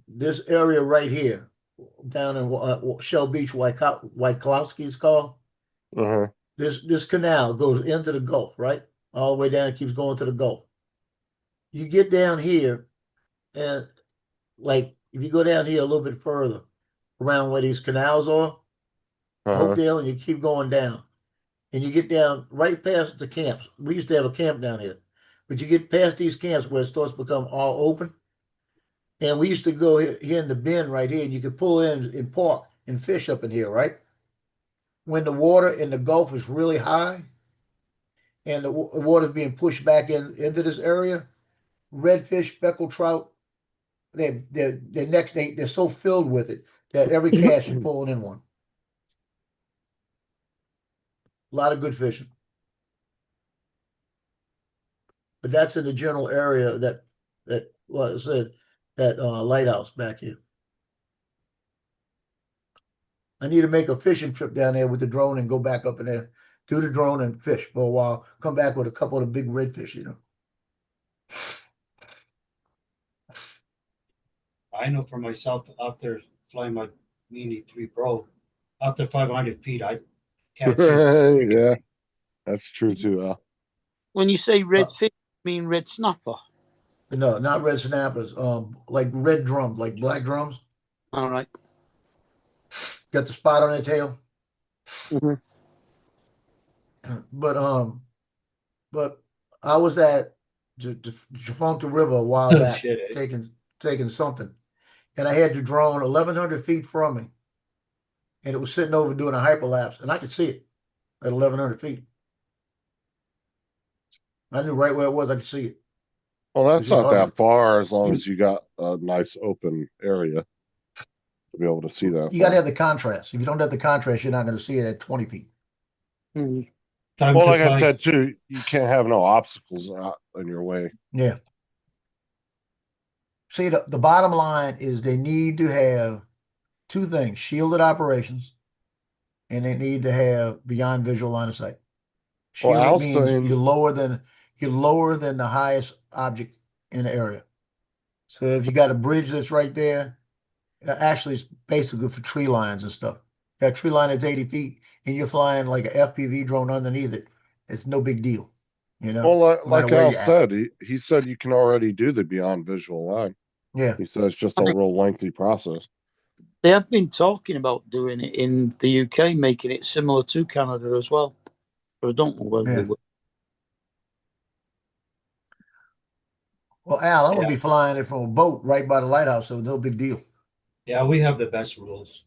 this area right here, down in Shell Beach, Wyklowski's called. uh-huh. This canal goes into the Gulf, right? All the way down, it keeps going to the Gulf. You get down here, and like if you go down here a little bit further, around where these canals are, Uh-huh. Hopedale, and you keep going down, and you get down right past the camps. We used to have a camp down here, but you get past these camps where it starts to become all open. And we used to go here in the bend right here, and you could pull in and park and fish up in here, right? When the water in the Gulf is really high and the water's being pushed back into this area, redfish, speckled trout, they're so filled with it that every cast you're pulling in one. A lot of good fishing. But that's in the general area that well, I said that lighthouse back here. I need to make a fishing trip down there with the drone and go back up in there, do the drone and fish for a while. Come back with a couple of the big redfish, you know. I know for myself, after flying my Mini 3 Pro, after 500 feet, I can't see. Yeah, that's true too, Al. When you say red fish, you mean red snapper? No, not red snappers. Like red drums, like black drums. All right. Got the spot on their tail. Mhm. But I was at Jafonta River a while Oh, back, shit, eh? taking something, and I had the drone 1,100 feet from me, and it was sitting over doing a hyperlapse, and I could see it at 1,100 feet. I knew right where it was. I could see it. Well, that's It's not just ugly. that far as long as you got a nice open area to be able to see that You got to far. have the contrast. If you don't have the contrast, you're not going to see it at 20 feet. Mhm. Time Well, to like I fly. said too, you can't have no obstacles out in your way. Yeah. See, the bottom line is they need to have two things: shielded operations, and they need to have beyond visual line of sight. Well, Shielded Al's means saying, you're lower than the highest object in the area. So if you got a bridge that's right there, actually it's basically for tree lines and stuff. That tree line is 80 feet, and you're flying like an FPV drone underneath it. It's no big deal, you know, well, no matter like where Al you're at. said, he said you can already do the beyond visual line. Yeah. He said it's just I a mean- real lengthy process. They have been talking about doing it in the UK, making it similar to Canada as well. But I don't know whether Yeah. they will. Well, Al, I'm gonna Yeah. be flying it from a boat right by the lighthouse, so no big deal. Yeah, we have the best rules.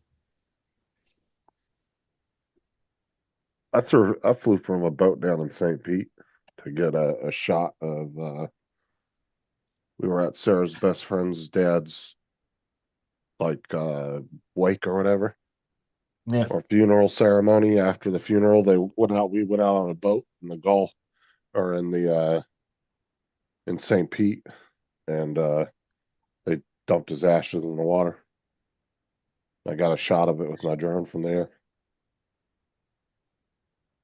I flew from a boat down in St. Pete to get a shot of we were at Sarah's best friend's dad's like wake or whatever, Yeah. or funeral ceremony. After the funeral, we went out on a boat in the Gulf or in St. Pete, and they dumped his ashes in the water. I got a shot of it with my drone from there.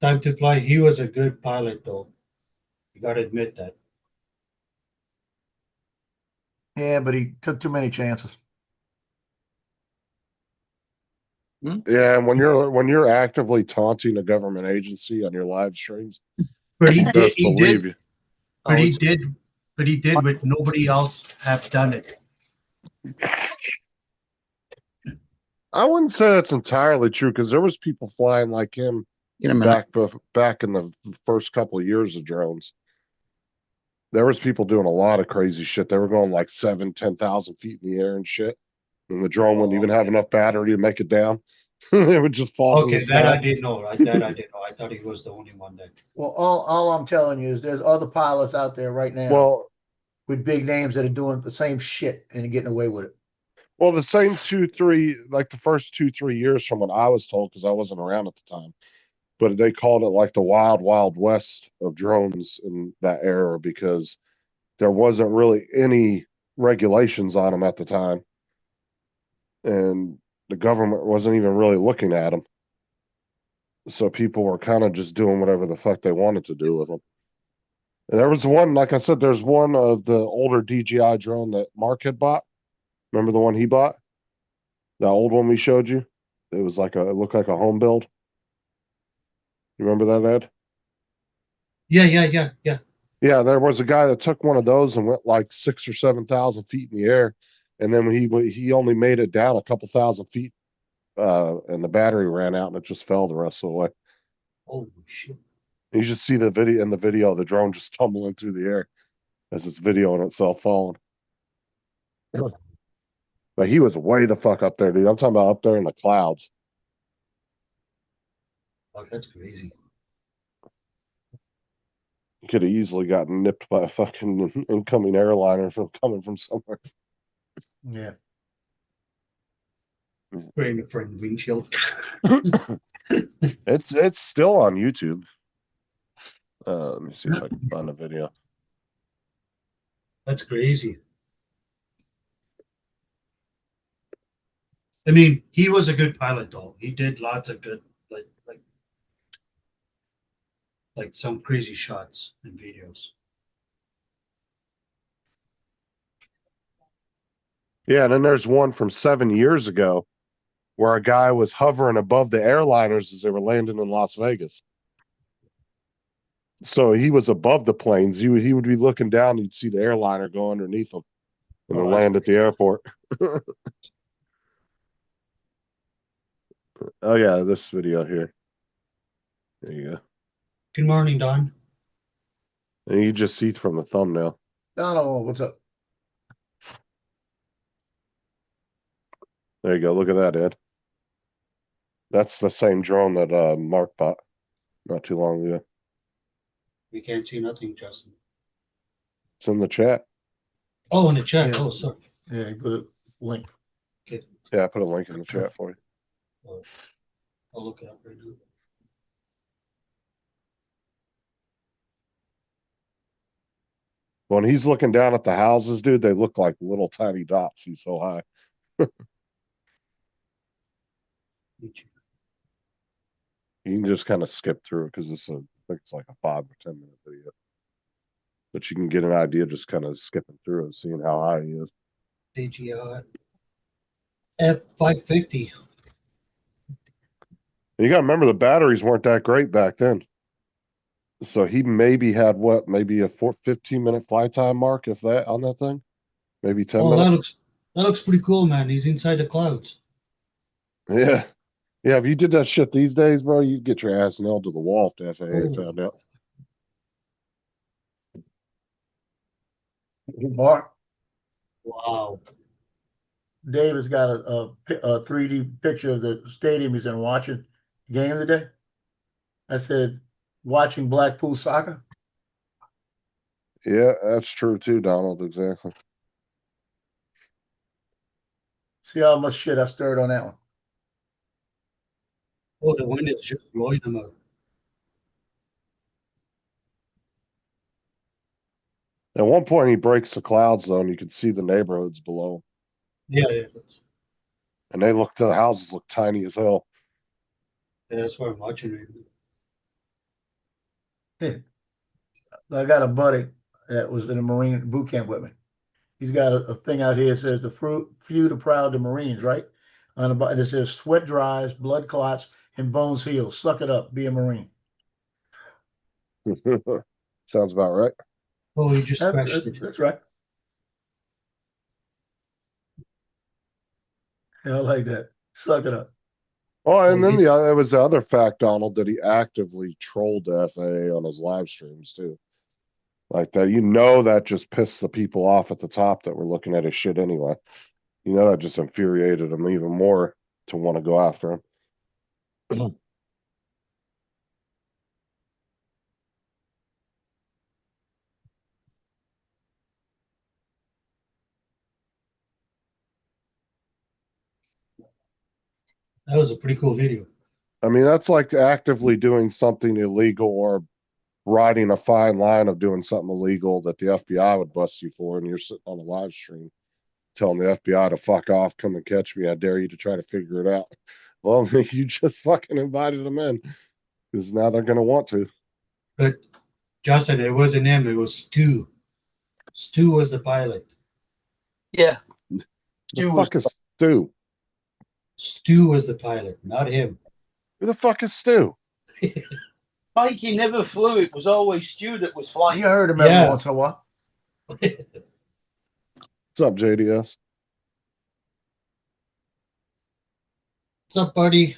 Time to Fly, he was a good pilot though. You gotta admit that. Yeah, but he took too many chances. Yeah, and when you're actively taunting a government agency on your live streams, But he he did, does he believe did, you. but Oh, he it's- did, but he did what nobody else have done it. I wouldn't say that's entirely true because there was people flying like him In a minute. back in the first couple of years of drones. There was people doing a lot of crazy shit. They were going like 10,000 feet in the air and shit. And the drone wouldn't even have enough battery to make it down. It would just fall from the Okay, that I sky. didn't know. That I didn't know. I thought he was the only one that. Well, all I'm telling you is there's other pilots out there right now Well, with big names that are doing the same shit and getting away with it. well, the same 2, 3, like the first 2, 3 years from what I was told, because I wasn't around at the time, but they called it like the wild, wild west of drones in that era because there wasn't really any regulations on them at the time. And the government wasn't even really looking at them. So people were kind of just doing whatever the fuck they wanted to do with them. And there was one, like I said, there's one of the older DJI drone that Mark had bought. Remember the one he bought? The old one we showed you? It was like it looked like a home build. You remember that, Ed? Yeah. Yeah, there was a guy that took one of those and went like 6 or 7,000 feet in the air, and then he only made it down a couple thousand feet, and the battery ran out and it just fell the rest of the way. Oh shit! You just see the video, the drone just tumbling through the air as it's videoing itself falling. But he was way the fuck up there, dude. I'm talking about up there in the clouds. Oh, that's crazy. He could have easily gotten nipped by a fucking incoming airliner from coming from somewhere. Yeah. Right in the front windshield. It's still on YouTube. Let me see if I can find a video. That's crazy. I mean, he was a good pilot though. He did lots of good, like some crazy shots and videos. Yeah, and then there's one from 7 years ago where a guy was hovering above the airliners as they were landing in Las Vegas. So he was above the planes. He would be looking down, you'd see the airliner go underneath him and then Oh, land at the airport. Oh yeah, this video here. There you go. Good morning, Don. And you just see from the thumbnail. No, what's up? There you go. Look at that, Ed. That's the same drone that Mark bought not too long ago. We can't see nothing, Justin. It's in the chat. Oh, in the chat. Yeah. Oh, sorry. Yeah, he put a link. Yeah, I put a link in the chat for you. I'll look it up right now. When he's looking down at the houses, dude, they look like little tiny dots. He's so high. You can just kind of skip through it because I think it's like a 5 or 10 minute video. But you can get an idea just kind of skipping through it, seeing how high he is. DJI F550. And you got to remember the batteries weren't that great back then. So he maybe had maybe a 15-minute flight time, Mark, if that on that thing, maybe 10 Oh, minutes. that looks pretty cool, man. He's inside the clouds. Yeah. Yeah, if you did that shit these days, bro, you'd get your ass nailed to the wall if the FAA found out. Mark, Wow. David's got a 3D picture of the stadium he's in watching the game of the day. I said, watching Blackpool soccer. Yeah, that's true too, Donald. Exactly. See how much shit I stirred on that one. Oh, the wind is just blowing them out. At one point, he breaks the clouds though, and you can see the neighborhoods below. Yeah. And the houses look tiny as hell. Yeah, that's what I'm watching right now. I got a buddy that was in a Marine boot camp with me. He's got a thing out here that says the few the proud the Marines, right? On the bottom it says sweat dries, blood clots, and bones heal. Suck it up, be a Marine. Sounds about right. Oh, you just scratched That's, it. that's right. Yeah, I like that. Suck it up. Oh, and Oh, then you- there was the other fact, Donald, that he actively trolled the FAA on his live streams too. Like that, that just pissed the people off at the top that were looking at his shit anyway. That just infuriated him even more to want to go after him. That was a pretty cool video. I mean, that's like actively doing something illegal or riding a fine line of doing something illegal that the FBI would bust you for, and you're sitting on a live stream telling the FBI to fuck off, come and catch me. I dare you to try to figure it out. Well, you just fucking invited them in because now they're going to want to. But Justin, it wasn't him, it was Stu. Stu was the pilot. Yeah. The Stu was- fuck is Stu? Stu was the pilot, not him. Who the fuck is Stu? Mikey never flew. It was always Stu that was flying. You heard him every Yeah. once in a while. What's up, JDS? What's up, buddy?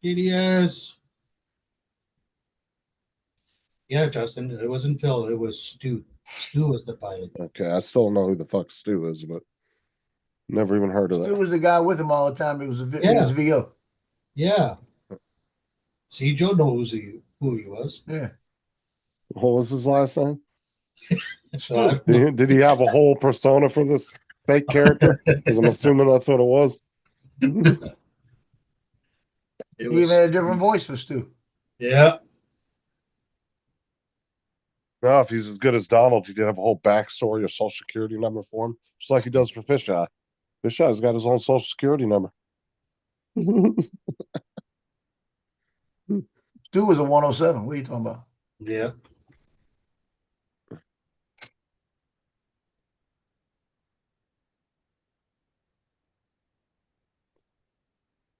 DDS. Yeah, Justin, it wasn't Phil, it was Stu. Stu was the pilot. Okay, I still don't know who the fuck Stu is, but never even heard of Stu that. was the guy with him all the time. It was it Yeah. was VO. Yeah. See, Joe knows who he was. Yeah. What was his last name? So, Did he have a whole persona for this fake character? Because I'm assuming that's what it was. it He was, even had a different voice for Stu. yeah. No, if he's as good as Donald, he did have a whole backstory, a social security number for him, just like he does for Fisheye. Fisheye's got his own social security number. Stu was a 107. What are you talking about? Yeah.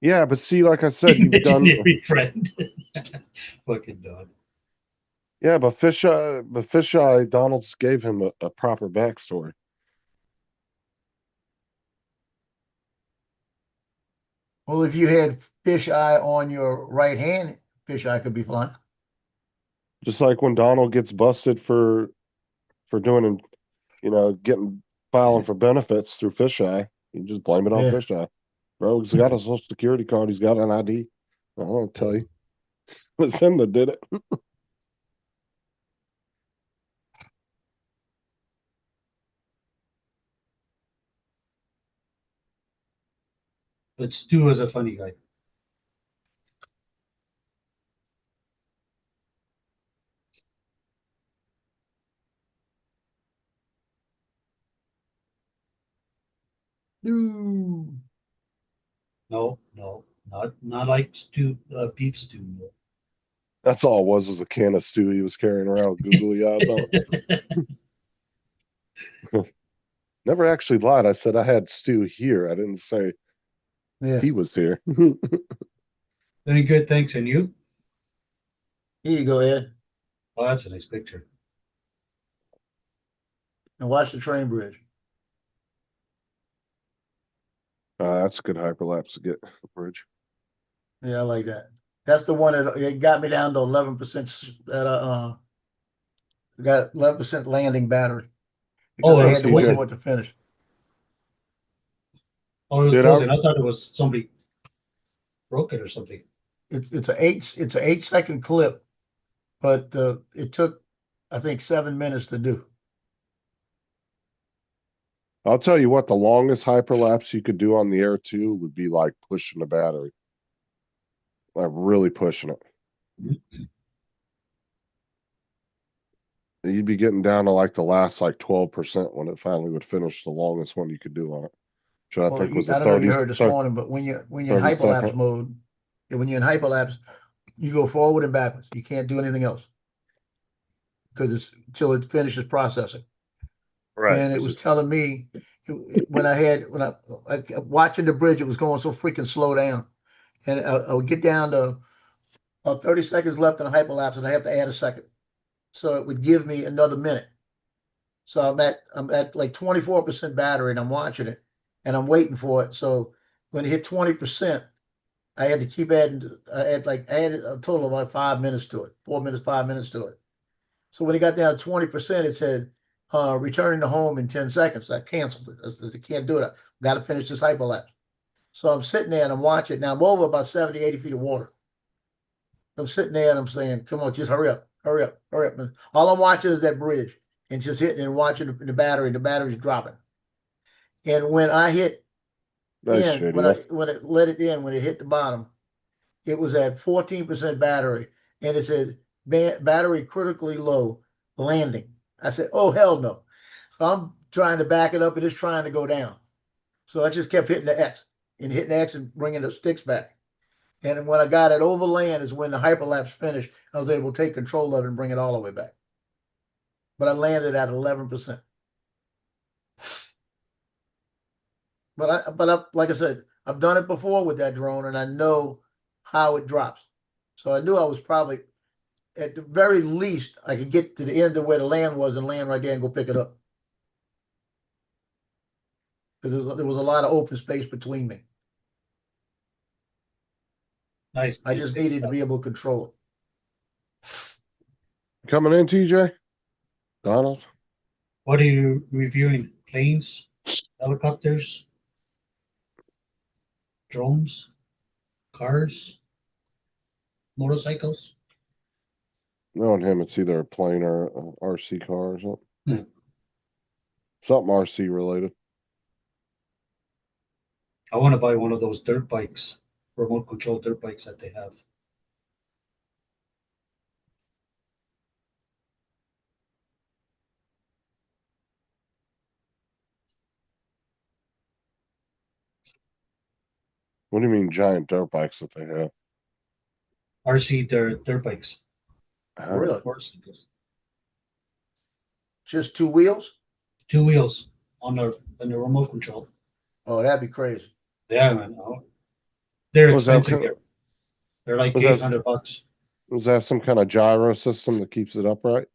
Yeah, but see, like I said, you've done. Imaginary friend. Fucking dog. Yeah, but Fisheye, Donald's gave him a proper backstory. Well, if you had fish eye on your right hand, fish eye could be flying. Just like when Donald gets busted for doing, getting filing for benefits through Fisheye, you just blame it on Yeah. Fisheye. Bro, he's got a social security card, he's got an ID. I won't tell you. It's him that did it. But Stu was a funny guy. Ooh. No, not like stew, beef stew. No. That's all it was a can of stew he was carrying around with googly eyes on. Never actually lied. I said I had stew here. I didn't say Yeah. he was here. Very good, thanks. And you? Here you go, Ed. Oh, that's a nice picture. And watch the train bridge. That's a good hyperlapse to get bridge. Yeah, I like that. That's the one that it got me down to 11% that got 11% landing battery. Because Oh, I that's had to wait good. for it to finish. Oh, it was Dude, closing. I thought it was somebody broke it or something. It's an 8-second clip, but it took I think 7 minutes to do. I'll tell you what, the longest hyperlapse you could do on the Air 2 would be like pushing the battery. Like really pushing it. You'd be getting down to like the last like 12% when it finally would finish the longest one you could do on it. Which I Well, think was I a don't know if 30, you heard this morning, but when you're in 30 hyperlapse second. mode, when you're in hyperlapse, you go forward and backwards. You can't do anything else. because it's till it finishes processing. Right. And it was telling me when watching the bridge, it was going so freaking slow down. And I would get down to 30 seconds left in a hyperlapse, and I have to add a second. So it would give me another minute. So I'm at like 24% battery, and I'm watching it, and I'm waiting for it. So when it hit 20%, I had to keep adding. I added a total of like 5 minutes to it, 4 minutes, 5 minutes to it. So when it got down to 20%, it said returning to home in 10 seconds. I canceled it. I can't do it. Got to finish this hyperlapse. So I'm sitting there and I'm watching. Now I'm over about 70, 80 feet of water. I'm sitting there and I'm saying, come on, just hurry up, hurry up, hurry up. And all I'm watching is that bridge and just hitting and watching the battery. The battery's dropping. And when I hit Nice, in, JD. when it let it in, when it hit the bottom, it was at 14% battery, and it said battery critically low, landing. I said, oh, hell no. So I'm trying to back it up, and it's trying to go down. So I just kept hitting the X and bringing the sticks back. And when I got it over land is when the hyperlapse finished. I was able to take control of it and bring it all the way back. But I landed at 11%. Like I said, I've done it before with that drone, and I know how it drops. So I knew I was probably, at the very least, I could get to the end of where the land was and land right there and go pick it up. Because there was a lot of open space between me. Nice. I just needed to be able to control it. Coming in, TJ? Donald? What are you reviewing? Planes, helicopters, drones, cars, motorcycles? Knowing him, it's either a plane or a RC car or something. Hmm. Something RC related. I want to buy one of those dirt bikes, remote control dirt bikes that they have. What do you mean giant dirt bikes that they have? RC dirt bikes. Really? Motorcycles. Just 2 wheels? 2 wheels on the remote control. Oh, that'd be crazy. Yeah, man. Oh. They're Was that expensive here. They're like was that- $800. Does that have some kind of gyro system that keeps it upright?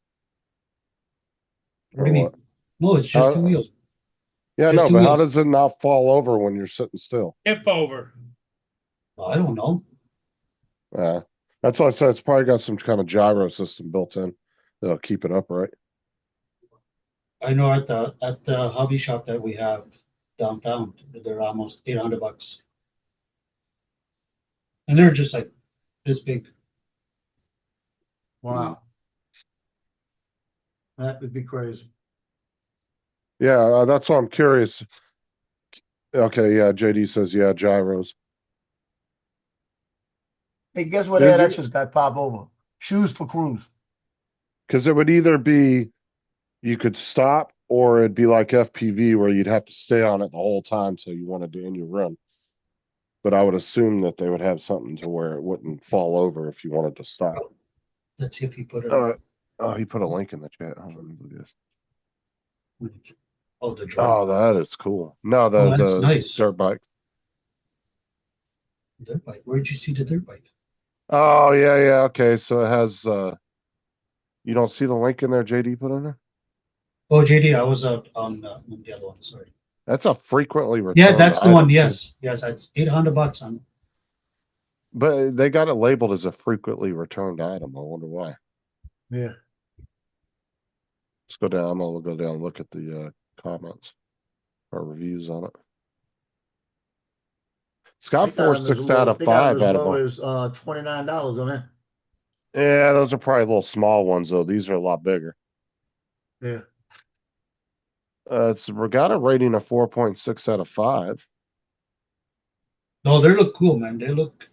What do you mean? No, it's just 2 wheels. Yeah, Just no, 2 but how wheels. does it not fall over when you're sitting still? Tip over. I don't know. Yeah, that's why I said it's probably got some kind of gyro system built in that'll keep it upright. I know at the hobby shop that we have downtown, they're almost $800. And they're just like this big. Wow. That would be crazy. Yeah, that's why I'm curious. Okay, yeah, JD says, yeah, gyros. Hey, guess what Is ad I it- just got pop over? Shoes for cruise. Because it would either be you could stop or it'd be like FPV where you'd have to stay on it the whole time till you wanted to end your run. But I would assume that they would have something to where it wouldn't fall over if you wanted to stop. Let's see if he put it up. Oh, he put a link in the chat. Hold on, look at this. Oh, the drone. Oh, that is cool. No, Oh, that's the nice. dirt bike. Dirt bike. Where'd you see the dirt bike? Oh, yeah, yeah. Okay, so it has you don't see the link in there JD put in there? Oh, JD, I was out on the other one. Sorry. That's a frequently returned Yeah, that's the one. item, too. Yes, yes, that's $800 on. But they got it labeled as a frequently returned item. I wonder why. Yeah. Let's go down. I'm gonna go down and look at the comments or reviews on it. It's got 4 6 out of They got 5 them out as of low them. as $29 on that. Yeah, those are probably little small ones though. These are a lot bigger. Yeah. It's got a rating of 4.6 out of 5. No, they look cool, man. They look.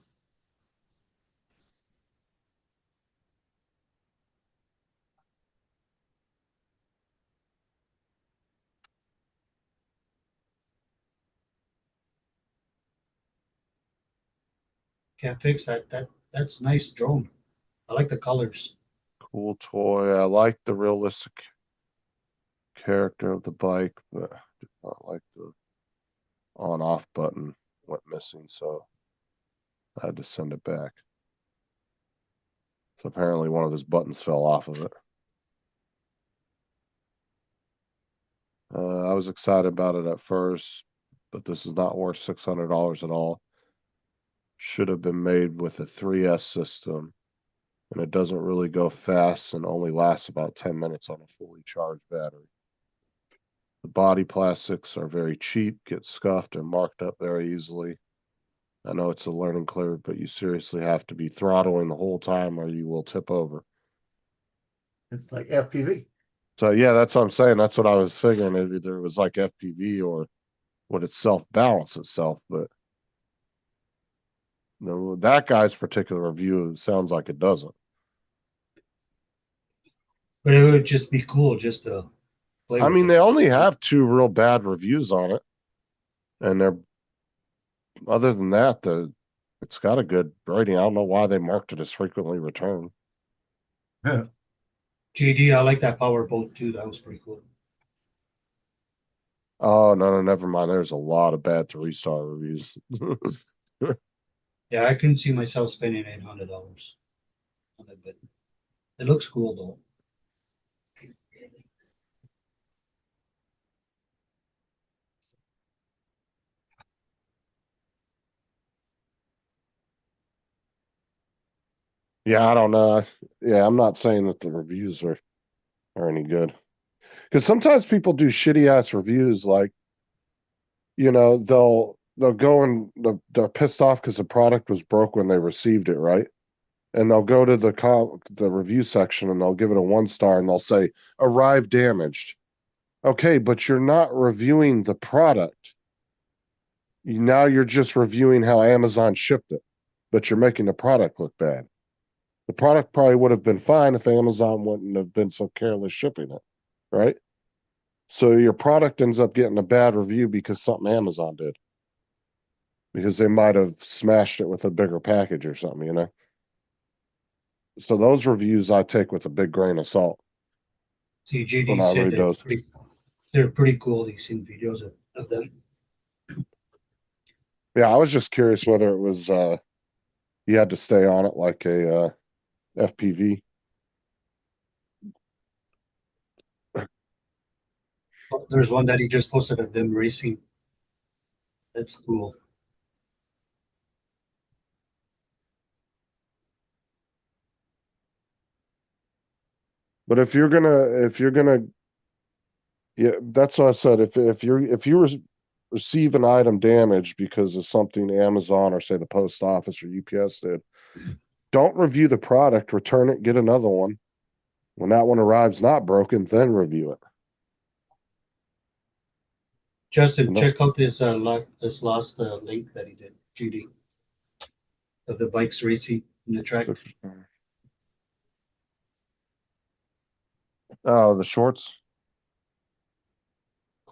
Can't fix that. That's nice drone. I like the colors. Cool toy. I like the realistic character of the bike, but did not like the on-off button went missing, so I had to send it back. So apparently one of his buttons fell off of it. I was excited about it at first, but this is not worth $600 at all. Should have been made with a 3S system, and it doesn't really go fast and only lasts about 10 minutes on a fully charged battery. The body plastics are very cheap, get scuffed and marked up very easily. I know it's a learning curve, but you seriously have to be throttling the whole time or you will tip over. It's like FPV. So yeah, that's what I'm saying. That's what I was figuring. Either it was like FPV or would it self-balance itself, but no, that guy's particular review sounds like it doesn't. But it would just be cool just to play I with mean, it. they only have 2 real bad reviews on it. And they're, other than that, it's got a good rating. I don't know why they marked it as frequently returned. JD, I like that power boat too. That was pretty cool. Oh, no, never mind. There's a lot of bad 3-star reviews. Yeah, I couldn't see myself spending $800 on it, but it looks cool though. Yeah, I don't know. Yeah, I'm not saying that the reviews are any good. Because sometimes people do shitty ass reviews, like, you know, they'll go and they're pissed off because the product was broke when they received it, right? And they'll go to the review section and they'll give it a 1 star and they'll say arrived damaged. Okay, but you're not reviewing the product. Now you're just reviewing how Amazon shipped it, but you're making the product look bad. The product probably would have been fine if Amazon wouldn't have been so careless shipping it, right? So your product ends up getting a bad review because something Amazon did. Because they might have smashed it with a bigger package or something, you know? So those reviews I take with a big grain of salt. See, JD When I said read those. they're pretty cool. He's seen videos of them. Yeah, I was just curious whether it was you had to stay on it like a FPV. There's one that he just posted of them racing. That's cool. But if you're gonna, yeah, that's what I said. If you receive an item damaged because of something Amazon or say the post office or UPS did, don't review the product. Return it, get another one. When that one arrives not broken, then review it. Justin, No. check out this last link that he did, GD, of the bikes racing in the track. Oh, the shorts.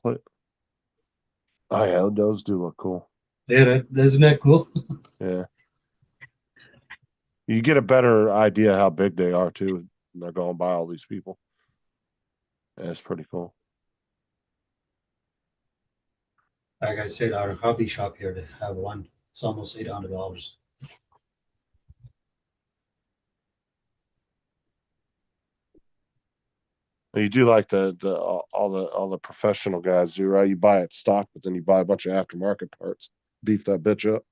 Oh yeah, those do look cool. Yeah, isn't that cool? Yeah. You get a better idea how big they are too. And they're going by all these people. Yeah, it's pretty cool. Like I said, our hobby shop here to have one, it's almost $800. You do like all the professional guys do, right? You buy it stock, but then you buy a bunch of aftermarket parts, beef that bitch up.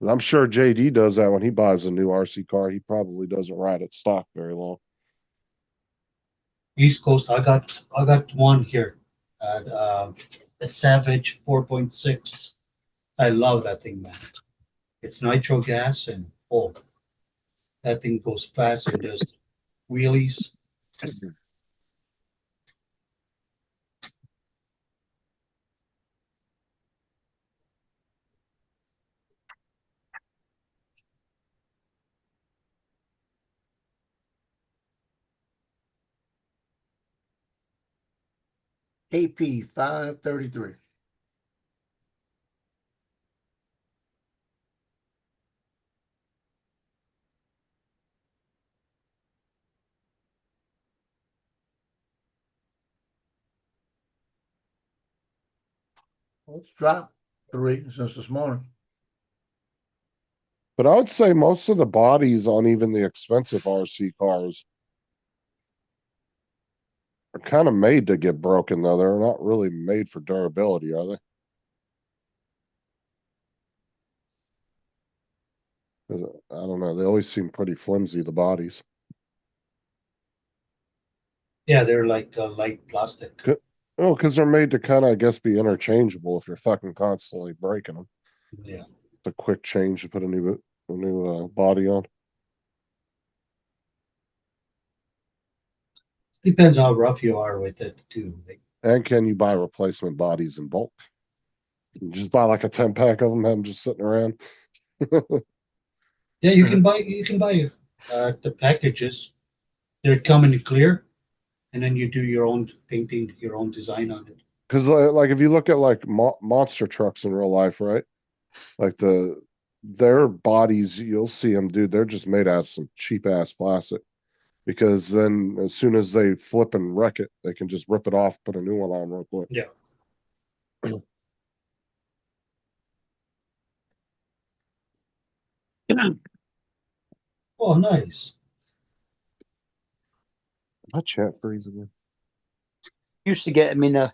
I'm sure JD does that when he buys a new RC car. He probably doesn't ride it stock very long. East Coast, I got one here, a Savage 4.6. I love that thing, man. It's nitro gas and that thing goes fast and does wheelies. AP 533. Well, it's dropped 3 since this morning. But I would say most of the bodies on even the expensive RC cars are kind of made to get broken, though. They're not really made for durability, are they? 'Cause, I don't know. They always seem pretty flimsy, the bodies. Yeah, they're like light plastic. Good. Oh, because they're made to kind of, I guess, be interchangeable if you're fucking constantly breaking them. Yeah. It's a quick change to put a new body on. Depends how rough you are with it too. Like, And can you buy replacement bodies in bulk? You just buy like a 10-pack of them, have them just sitting around. yeah, you can buy the packages. They're coming in clear, and then you do your own painting, your own design on it. Because like if you look at like monster trucks in real life, right? Like their bodies, you'll see them, dude. They're just made out of some cheap ass plastic. Because then as soon as they flip and wreck it, they can just rip it off, put a new one on real quick. Yeah. Oh, nice. My chat freeze again. Used to get them in a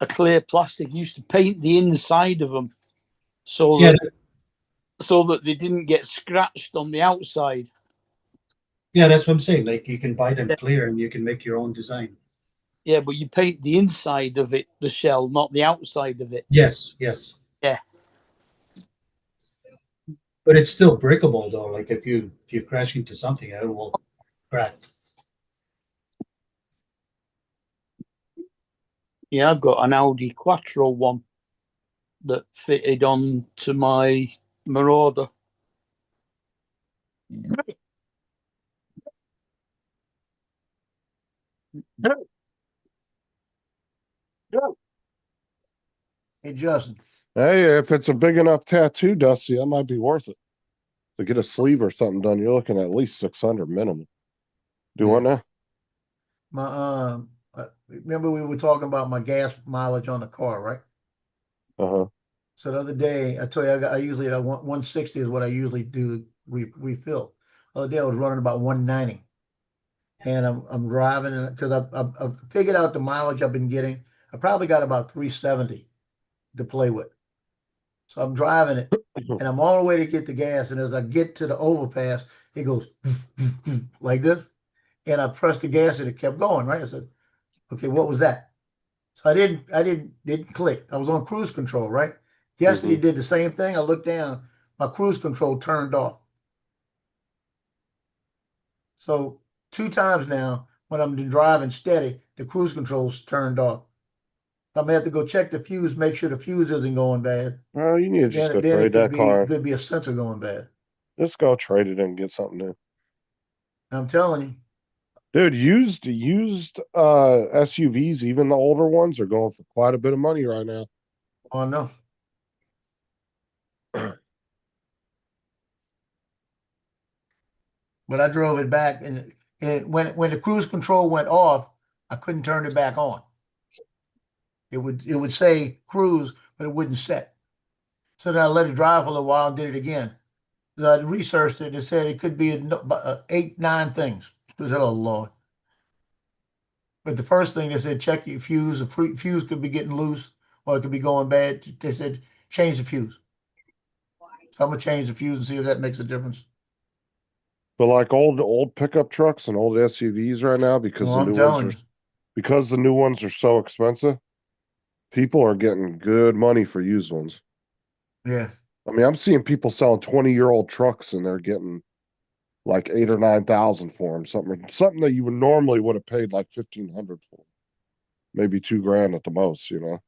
clear plastic. Used to paint the inside of them so Yeah, that they didn't get scratched on the outside. yeah, that's what I'm saying. Like you can buy them clear, and you can make your own design. Yeah, but you paint the inside of it, the shell, not the outside of it. Yes, yes. Yeah. But it's still breakable though. Like if you crash into something, it will crack. Yeah, I've got an Audi Quattro one that fitted on to my Marauder. Hey, Justin, Hey, if it's a big enough tattoo, Dusty, that might be worth it. To get a sleeve or something done, you're looking at least 600 minimum. Do what now? my remember we were talking about my gas mileage on the car, right? Uh-huh. So the other day, I told you I usually 160 is what I usually do refill. The other day I was running about 190, and I'm driving because I've figured out the mileage I've been getting. I probably got about 370 to play with. So I'm driving it, and I'm on the way to get the gas, and as I get to the overpass, it goes like this, and I pressed the gas, and it kept going. Right? I said, "Okay, what was that?" So I didn't click. I was on cruise control, right? Yesterday did the same thing. I looked down, my cruise control turned off. So 2 times now, when I'm driving steady, the cruise control's turned off. I'm gonna have to go check the fuse, make sure the fuse isn't going bad. Well, you need to just go Then it trade that car. could be a sensor going bad. Just go trade it and get something new. I'm telling you. Dude, used SUVs, even the older ones, are going for quite a bit of money right now. Oh no. But I drove it back, and when the cruise control went off, I couldn't turn it back on. It would say cruise, but it wouldn't set. So then I let it drive for a little while and did it again. So I researched it. It said it could be 8, 9 things. I said, oh Lord. But the first thing they said, check your fuse. The fuse could be getting loose, or it could be going bad. They said, change the fuse. So I'm gonna change the fuse and see if that makes a difference. But like old pickup trucks and old SUVs right now, because Well, the I'm new telling ones you. because the new ones are so expensive, people are getting good money for used ones. Yeah. I mean, I'm seeing people selling 20-year-old trucks and they're getting like 8 or 9,000 for them. Something that you would normally would have paid like 1,500 for, maybe $2,000 at the most, you know.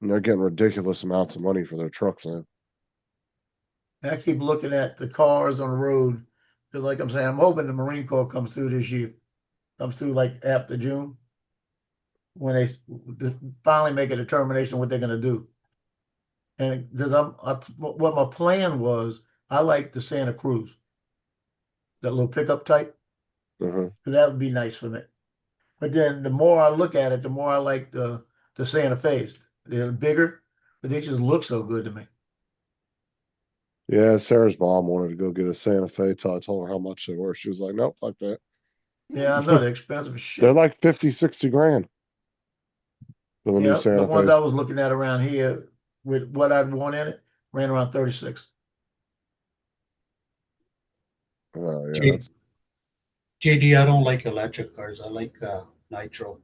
And they're getting ridiculous amounts of money for their trucks now. I keep looking at the cars on the road. Because like I'm saying, I'm hoping the Marine Corps comes through this year. Comes through like after June. When they finally make a determination what they're gonna do. And because what my plan was, I like the Santa Cruz. That little pickup type. Uh-huh. So that would be nice for me. But then the more I look at it, the more I like the Santa Fe's. They're bigger, but they just look so good to me. Yeah, Sarah's mom wanted to go get a Santa Fe till I told her how much they were. She was like, nope, fuck that. Yeah, I know they're expensive as They're shit. like 50, 60 grand for the new Yeah, the Santa ones Fe. I was looking at around here with what I'd want in it ran around 36. Oh, yeah. J- That's, JD, I don't like electric cars. I like nitro.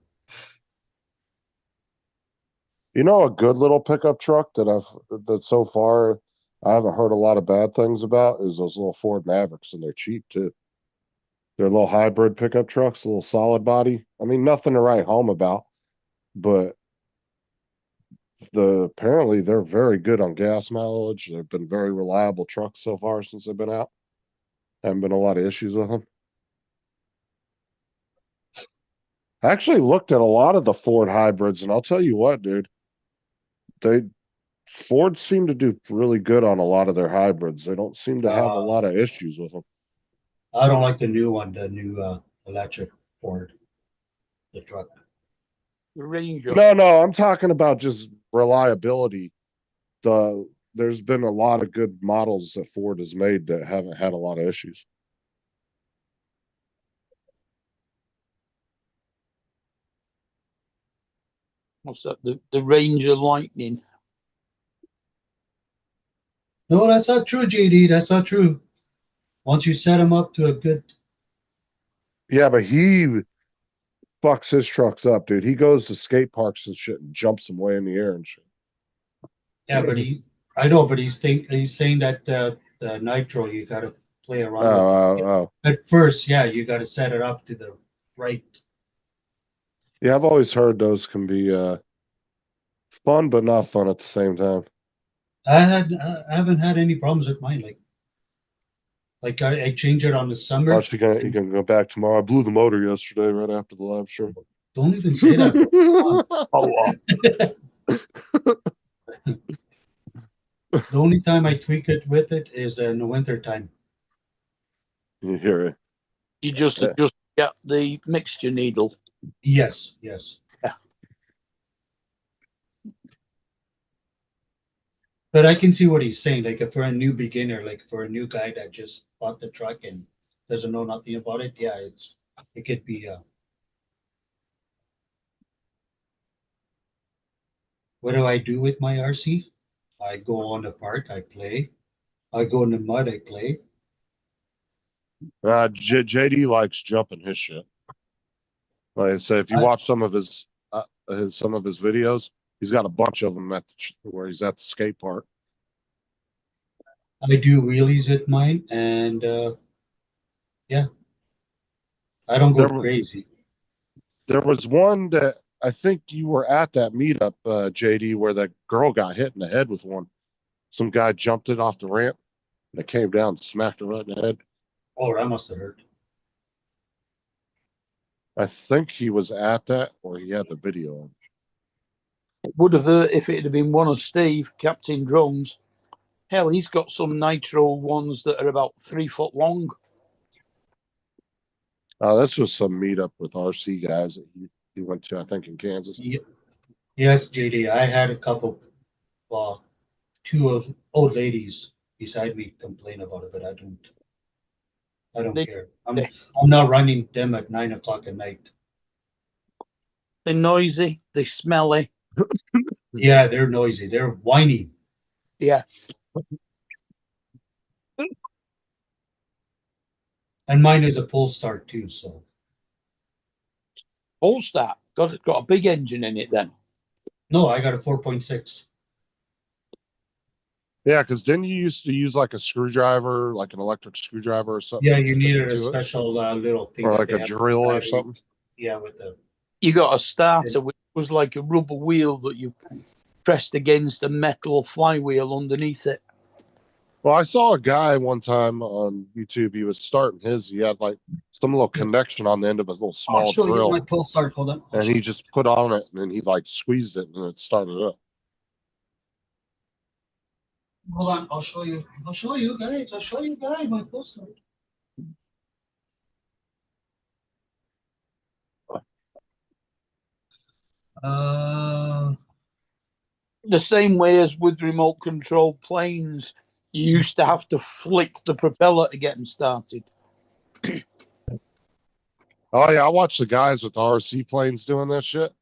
you know, a good little pickup truck that so far I haven't heard a lot of bad things about is those little Ford Mavericks, and they're cheap too. They're little hybrid pickup trucks, a little solid body. I mean, nothing to write home about, but apparently they're very good on gas mileage. They've been very reliable trucks so far since they've been out. Haven't been a lot of issues with them. I actually looked at a lot of the Ford hybrids, and I'll tell you what, dude, they Ford seem to do really good on a lot of their hybrids. They don't seem to have a Uh, lot of issues with them. I don't like the new one, the new electric Ford, the truck. The Ranger. No, I'm talking about just reliability. There's been a lot of good models that Ford has made that haven't had a lot of issues. What's that? The Ranger Lightning. No, that's not true, JD. That's not true. Once you set them up to a good, Yeah, but he fucks his trucks up, dude. He goes to skate parks and shit and jumps them way in the air and shit. yeah, but I know, but he's saying that the nitro, you got to play around with it. Oh. At first, yeah, you got to set it up to the right. Yeah, I've always heard those can be fun, but not fun at the same time. I haven't had any problems with mine. Like I change it on the summer. Watch, you can go back tomorrow. I blew the motor yesterday right after the live show. Don't even say that. Oh, The only time I tweak it with it is in the winter time. You hear it. you just Yeah. get the mixture needle. Yes. Yeah. But I can see what he's saying. Like if for a new beginner, like for a new guy that just bought the truck and doesn't know nothing about it, yeah, it could be what do I do with my RC? I go on the park, I play. I go in the mud, I play. JD likes jumping his shit. Like I said, if you watch some of his videos, he's got a bunch of them where he's at the skate park. I do wheelies with mine, and yeah, I don't go crazy. There was one that I think you were at that meetup, JD, where that girl got hit in the head with one. Some guy jumped it off the ramp, and it came down and smacked her right in the head. Oh, that must have hurt. I think he was at that, or he had the video on. It would have hurt if it had been one of Steve, Captain Drums. Hell, he's got some nitro ones that are about 3 foot long. This was some meetup with RC guys that he went to, I think, in Kansas. Yes, JD, I had a couple, two old ladies beside me complain about it, but I don't care. I'm not running them at 9 o'clock at night. They're noisy, they're smelly. Yeah, they're noisy. They're whiny. Yeah. And mine is a pull start too, so. Pull start. Got a big engine in it then. No, I got a 4.6. Yeah, because didn't you used to use like a screwdriver, like an electric screwdriver or something? Yeah, you needed a special little thing. Or like a drill or something? Yeah, with the. You got a starter, which was like a rubber wheel that you pressed against a metal flywheel underneath it. Well, I saw a guy one time on YouTube. He was starting his. He had like some little connection on the end of his little small I'll show drill. you my pull start. Hold on. And he just put on it, and then he like squeezed it, and it started up. Hold on, I'll show you. I'll show you guys my pull start. the same way as with remote control planes, you used to have to flick the propeller to get them started. Oh yeah, I watched the guys with the RC planes doing that shit.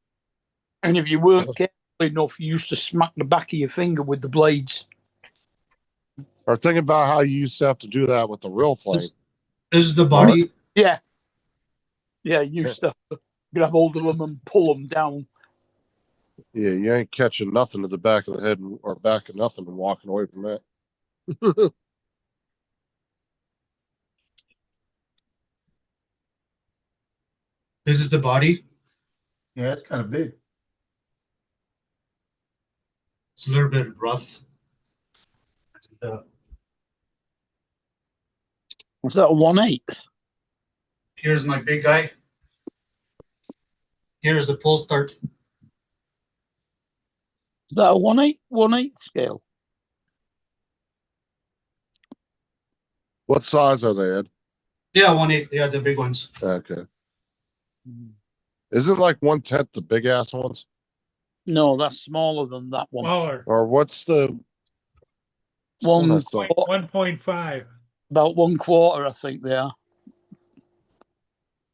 And if you weren't careful enough, you used to smack the back of your finger with the blades. Or think about how you used to have to do that with the real plane. This is the body. Yeah. Yeah, you used to grab hold of them and pull them down. Yeah, you ain't catching nothing to the back of the head or back of nothing and walking away from that. This is the body. Yeah, it's kind of big. It's a little bit rough. Was that a 1/8? Here's my big guy. Here's the pull start. Is that a 1/8 scale? What size are they, Ed? Yeah, 1/8. Yeah, the big ones. Okay. Isn't like 1/10 the big ass ones? No, that's smaller than that one. Smaller, Or what's the One, that's the- 1.5. about 1/4, I think they are.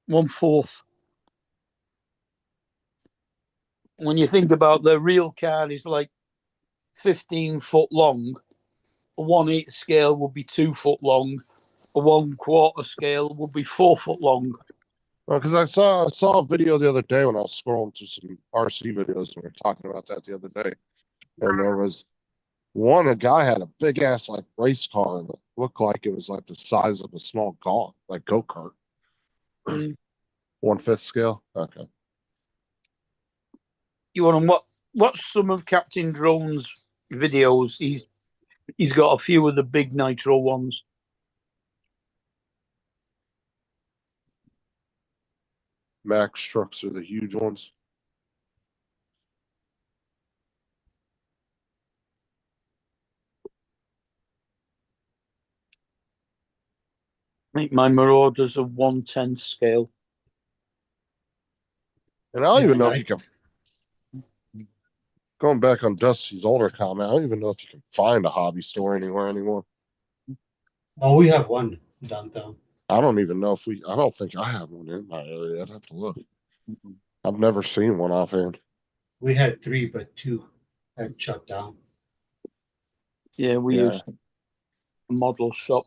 1/4. When you think about the real card is like 15 foot long, a 1/8 scale would be 2 foot long, a 1/4 scale would be 4 foot long. Well, because I saw a video the other day when I was scrolling through some RC videos and we were talking about that the other day. And there was a guy had a big ass like race car that looked like it was like the size of a small golf, like go-kart. 1/5 scale. Okay. You want to watch some of Captain Drone's videos? He's got a few of the big nitro ones. Max trucks are the huge ones. I think my Marauder's a 1/10 scale. And I don't Yeah, even know if I- you can. Going back on Dusty's older comment, I don't even know if you can find a hobby store anywhere anymore. Oh, we have one downtown. I don't even know if I don't think I have one in my area. I'd have to look. I've never seen one offhand. We had 3, but 2 had shut down. Yeah, we Yeah. used a model shop.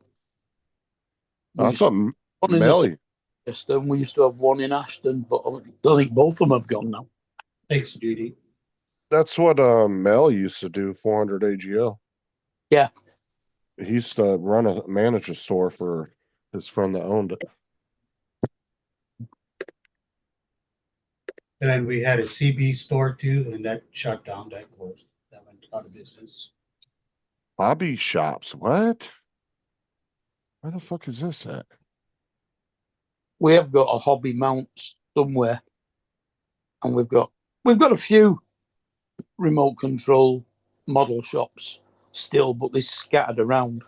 That's what one in Melly. Manchester, and we used to have one in Ashton, but I think both of them have gone now. Thanks, Judy. That's what Mel used to do. 400 AGL. Yeah. He used to manage a store for his friend that owned it. And then we had a CB store too, and that shut down. That closed. That went out of business. Hobby shops. What? Where the fuck is this at? We have got a hobby mount somewhere, and we've got a few remote control model shops still, but they're scattered around.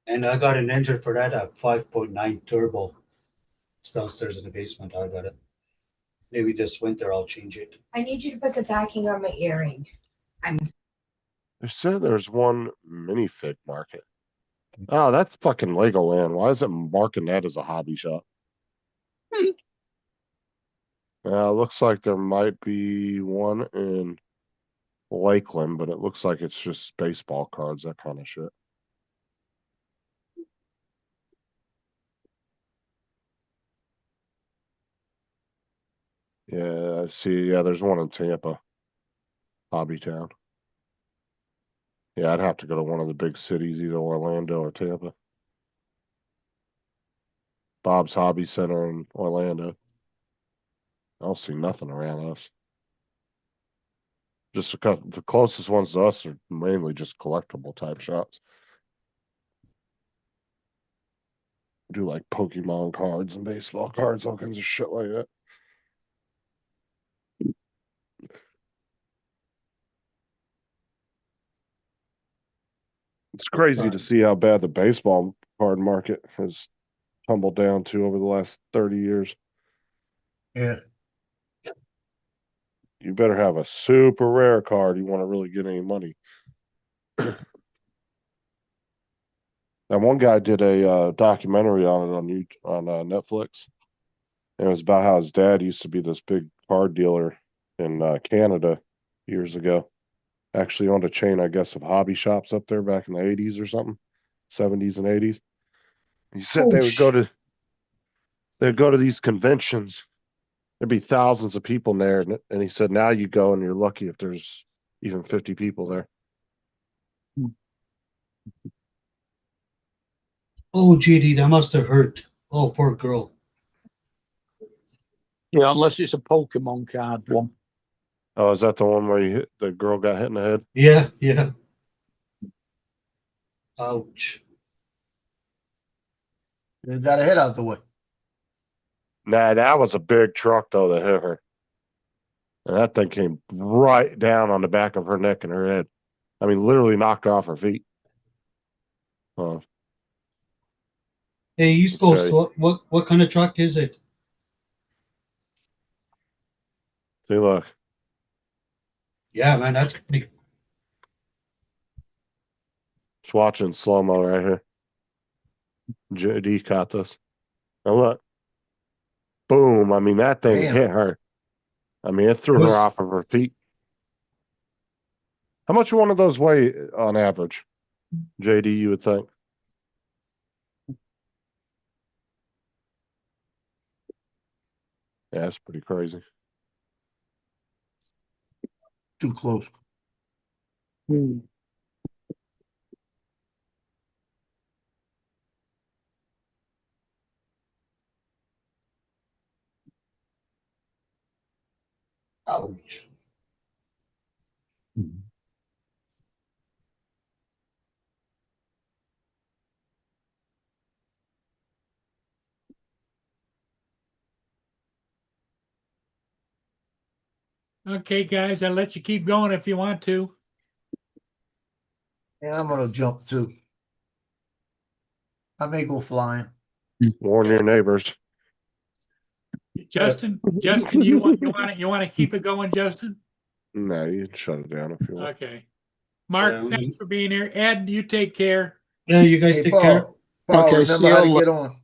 And I got an engine for that, a 5.9 turbo. It's downstairs in the basement. I got it. Maybe this winter I'll change it. I need you to put the backing on my earring. They said there's one minifig market. Oh, that's fucking Legoland. Why is it marking that as a hobby shop? Looks like there might be one in Lakeland, but it looks like it's just baseball cards, that kind of shit. Yeah, I see. Yeah, there's one in Tampa. Hobby Town. Yeah, I'd have to go to one of the big cities, either Orlando or Tampa. Bob's Hobby Center in Orlando. I don't see nothing around us. Just the closest ones to us are mainly just collectible type shops. Do like Pokemon cards and baseball cards, all kinds of shit like that. It's crazy to see how bad the baseball card market has tumbled down to over the last 30 years. Yeah. You better have a super rare card. You want to really get any money. That one guy did a documentary on it on Netflix. And it was about how his dad used to be this big card dealer in Canada years ago. Actually owned a chain, I guess, of hobby shops up there back in the 80s or something, 70s and 80s. He said they'd go to these conventions. There'd be thousands of people there, and he said now you go and you're lucky if there's even 50 people there. Oh, JD, that must have hurt. Oh, poor girl. Yeah, unless it's a Pokemon card one. Oh, is that the one where the girl got hit in the head? Yeah, yeah. Ouch. They got a head out the way. Nah, that was a big truck though that hit her. And that thing came right down on the back of her neck and her head. I mean, literally knocked her off her feet. Oh, Hey, East Coast, Okay. what kind of truck is it? see, look. Yeah, man, that's pretty. Just watching slow-mo right here. JD caught this. Now look. Boom. I mean, that thing Damn. hit her. I mean, it threw her off of her feet. How much one of those weigh on average? JD, you would think. Yeah, that's pretty crazy. Too close. Ouch. Okay, guys, I'll let you keep going if you want to. Yeah, I'm gonna jump too. I may go flying. Warn your neighbors. Justin, you want to keep it going, Justin? No, you can shut it down if you want. Okay. Mark, Yeah, thanks for being here. Ed, you take care. Yeah, you guys Hey, take care. Paul, Okay, remember see you how to all get on.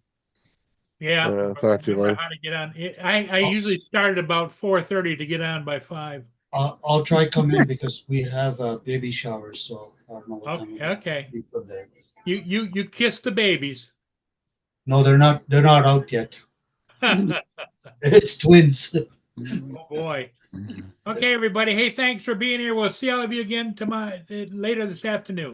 Yeah. Talk to you Remember later. how to get on. I usually start at about 4:30 to get on by 5. I'll try come in because we have a baby shower, so I don't know what time. Okay. we put there. You kiss the babies. No, they're not out yet. Oh It's twins. boy. Okay, everybody. Hey, thanks for being here. We'll see all of you again later this afternoon.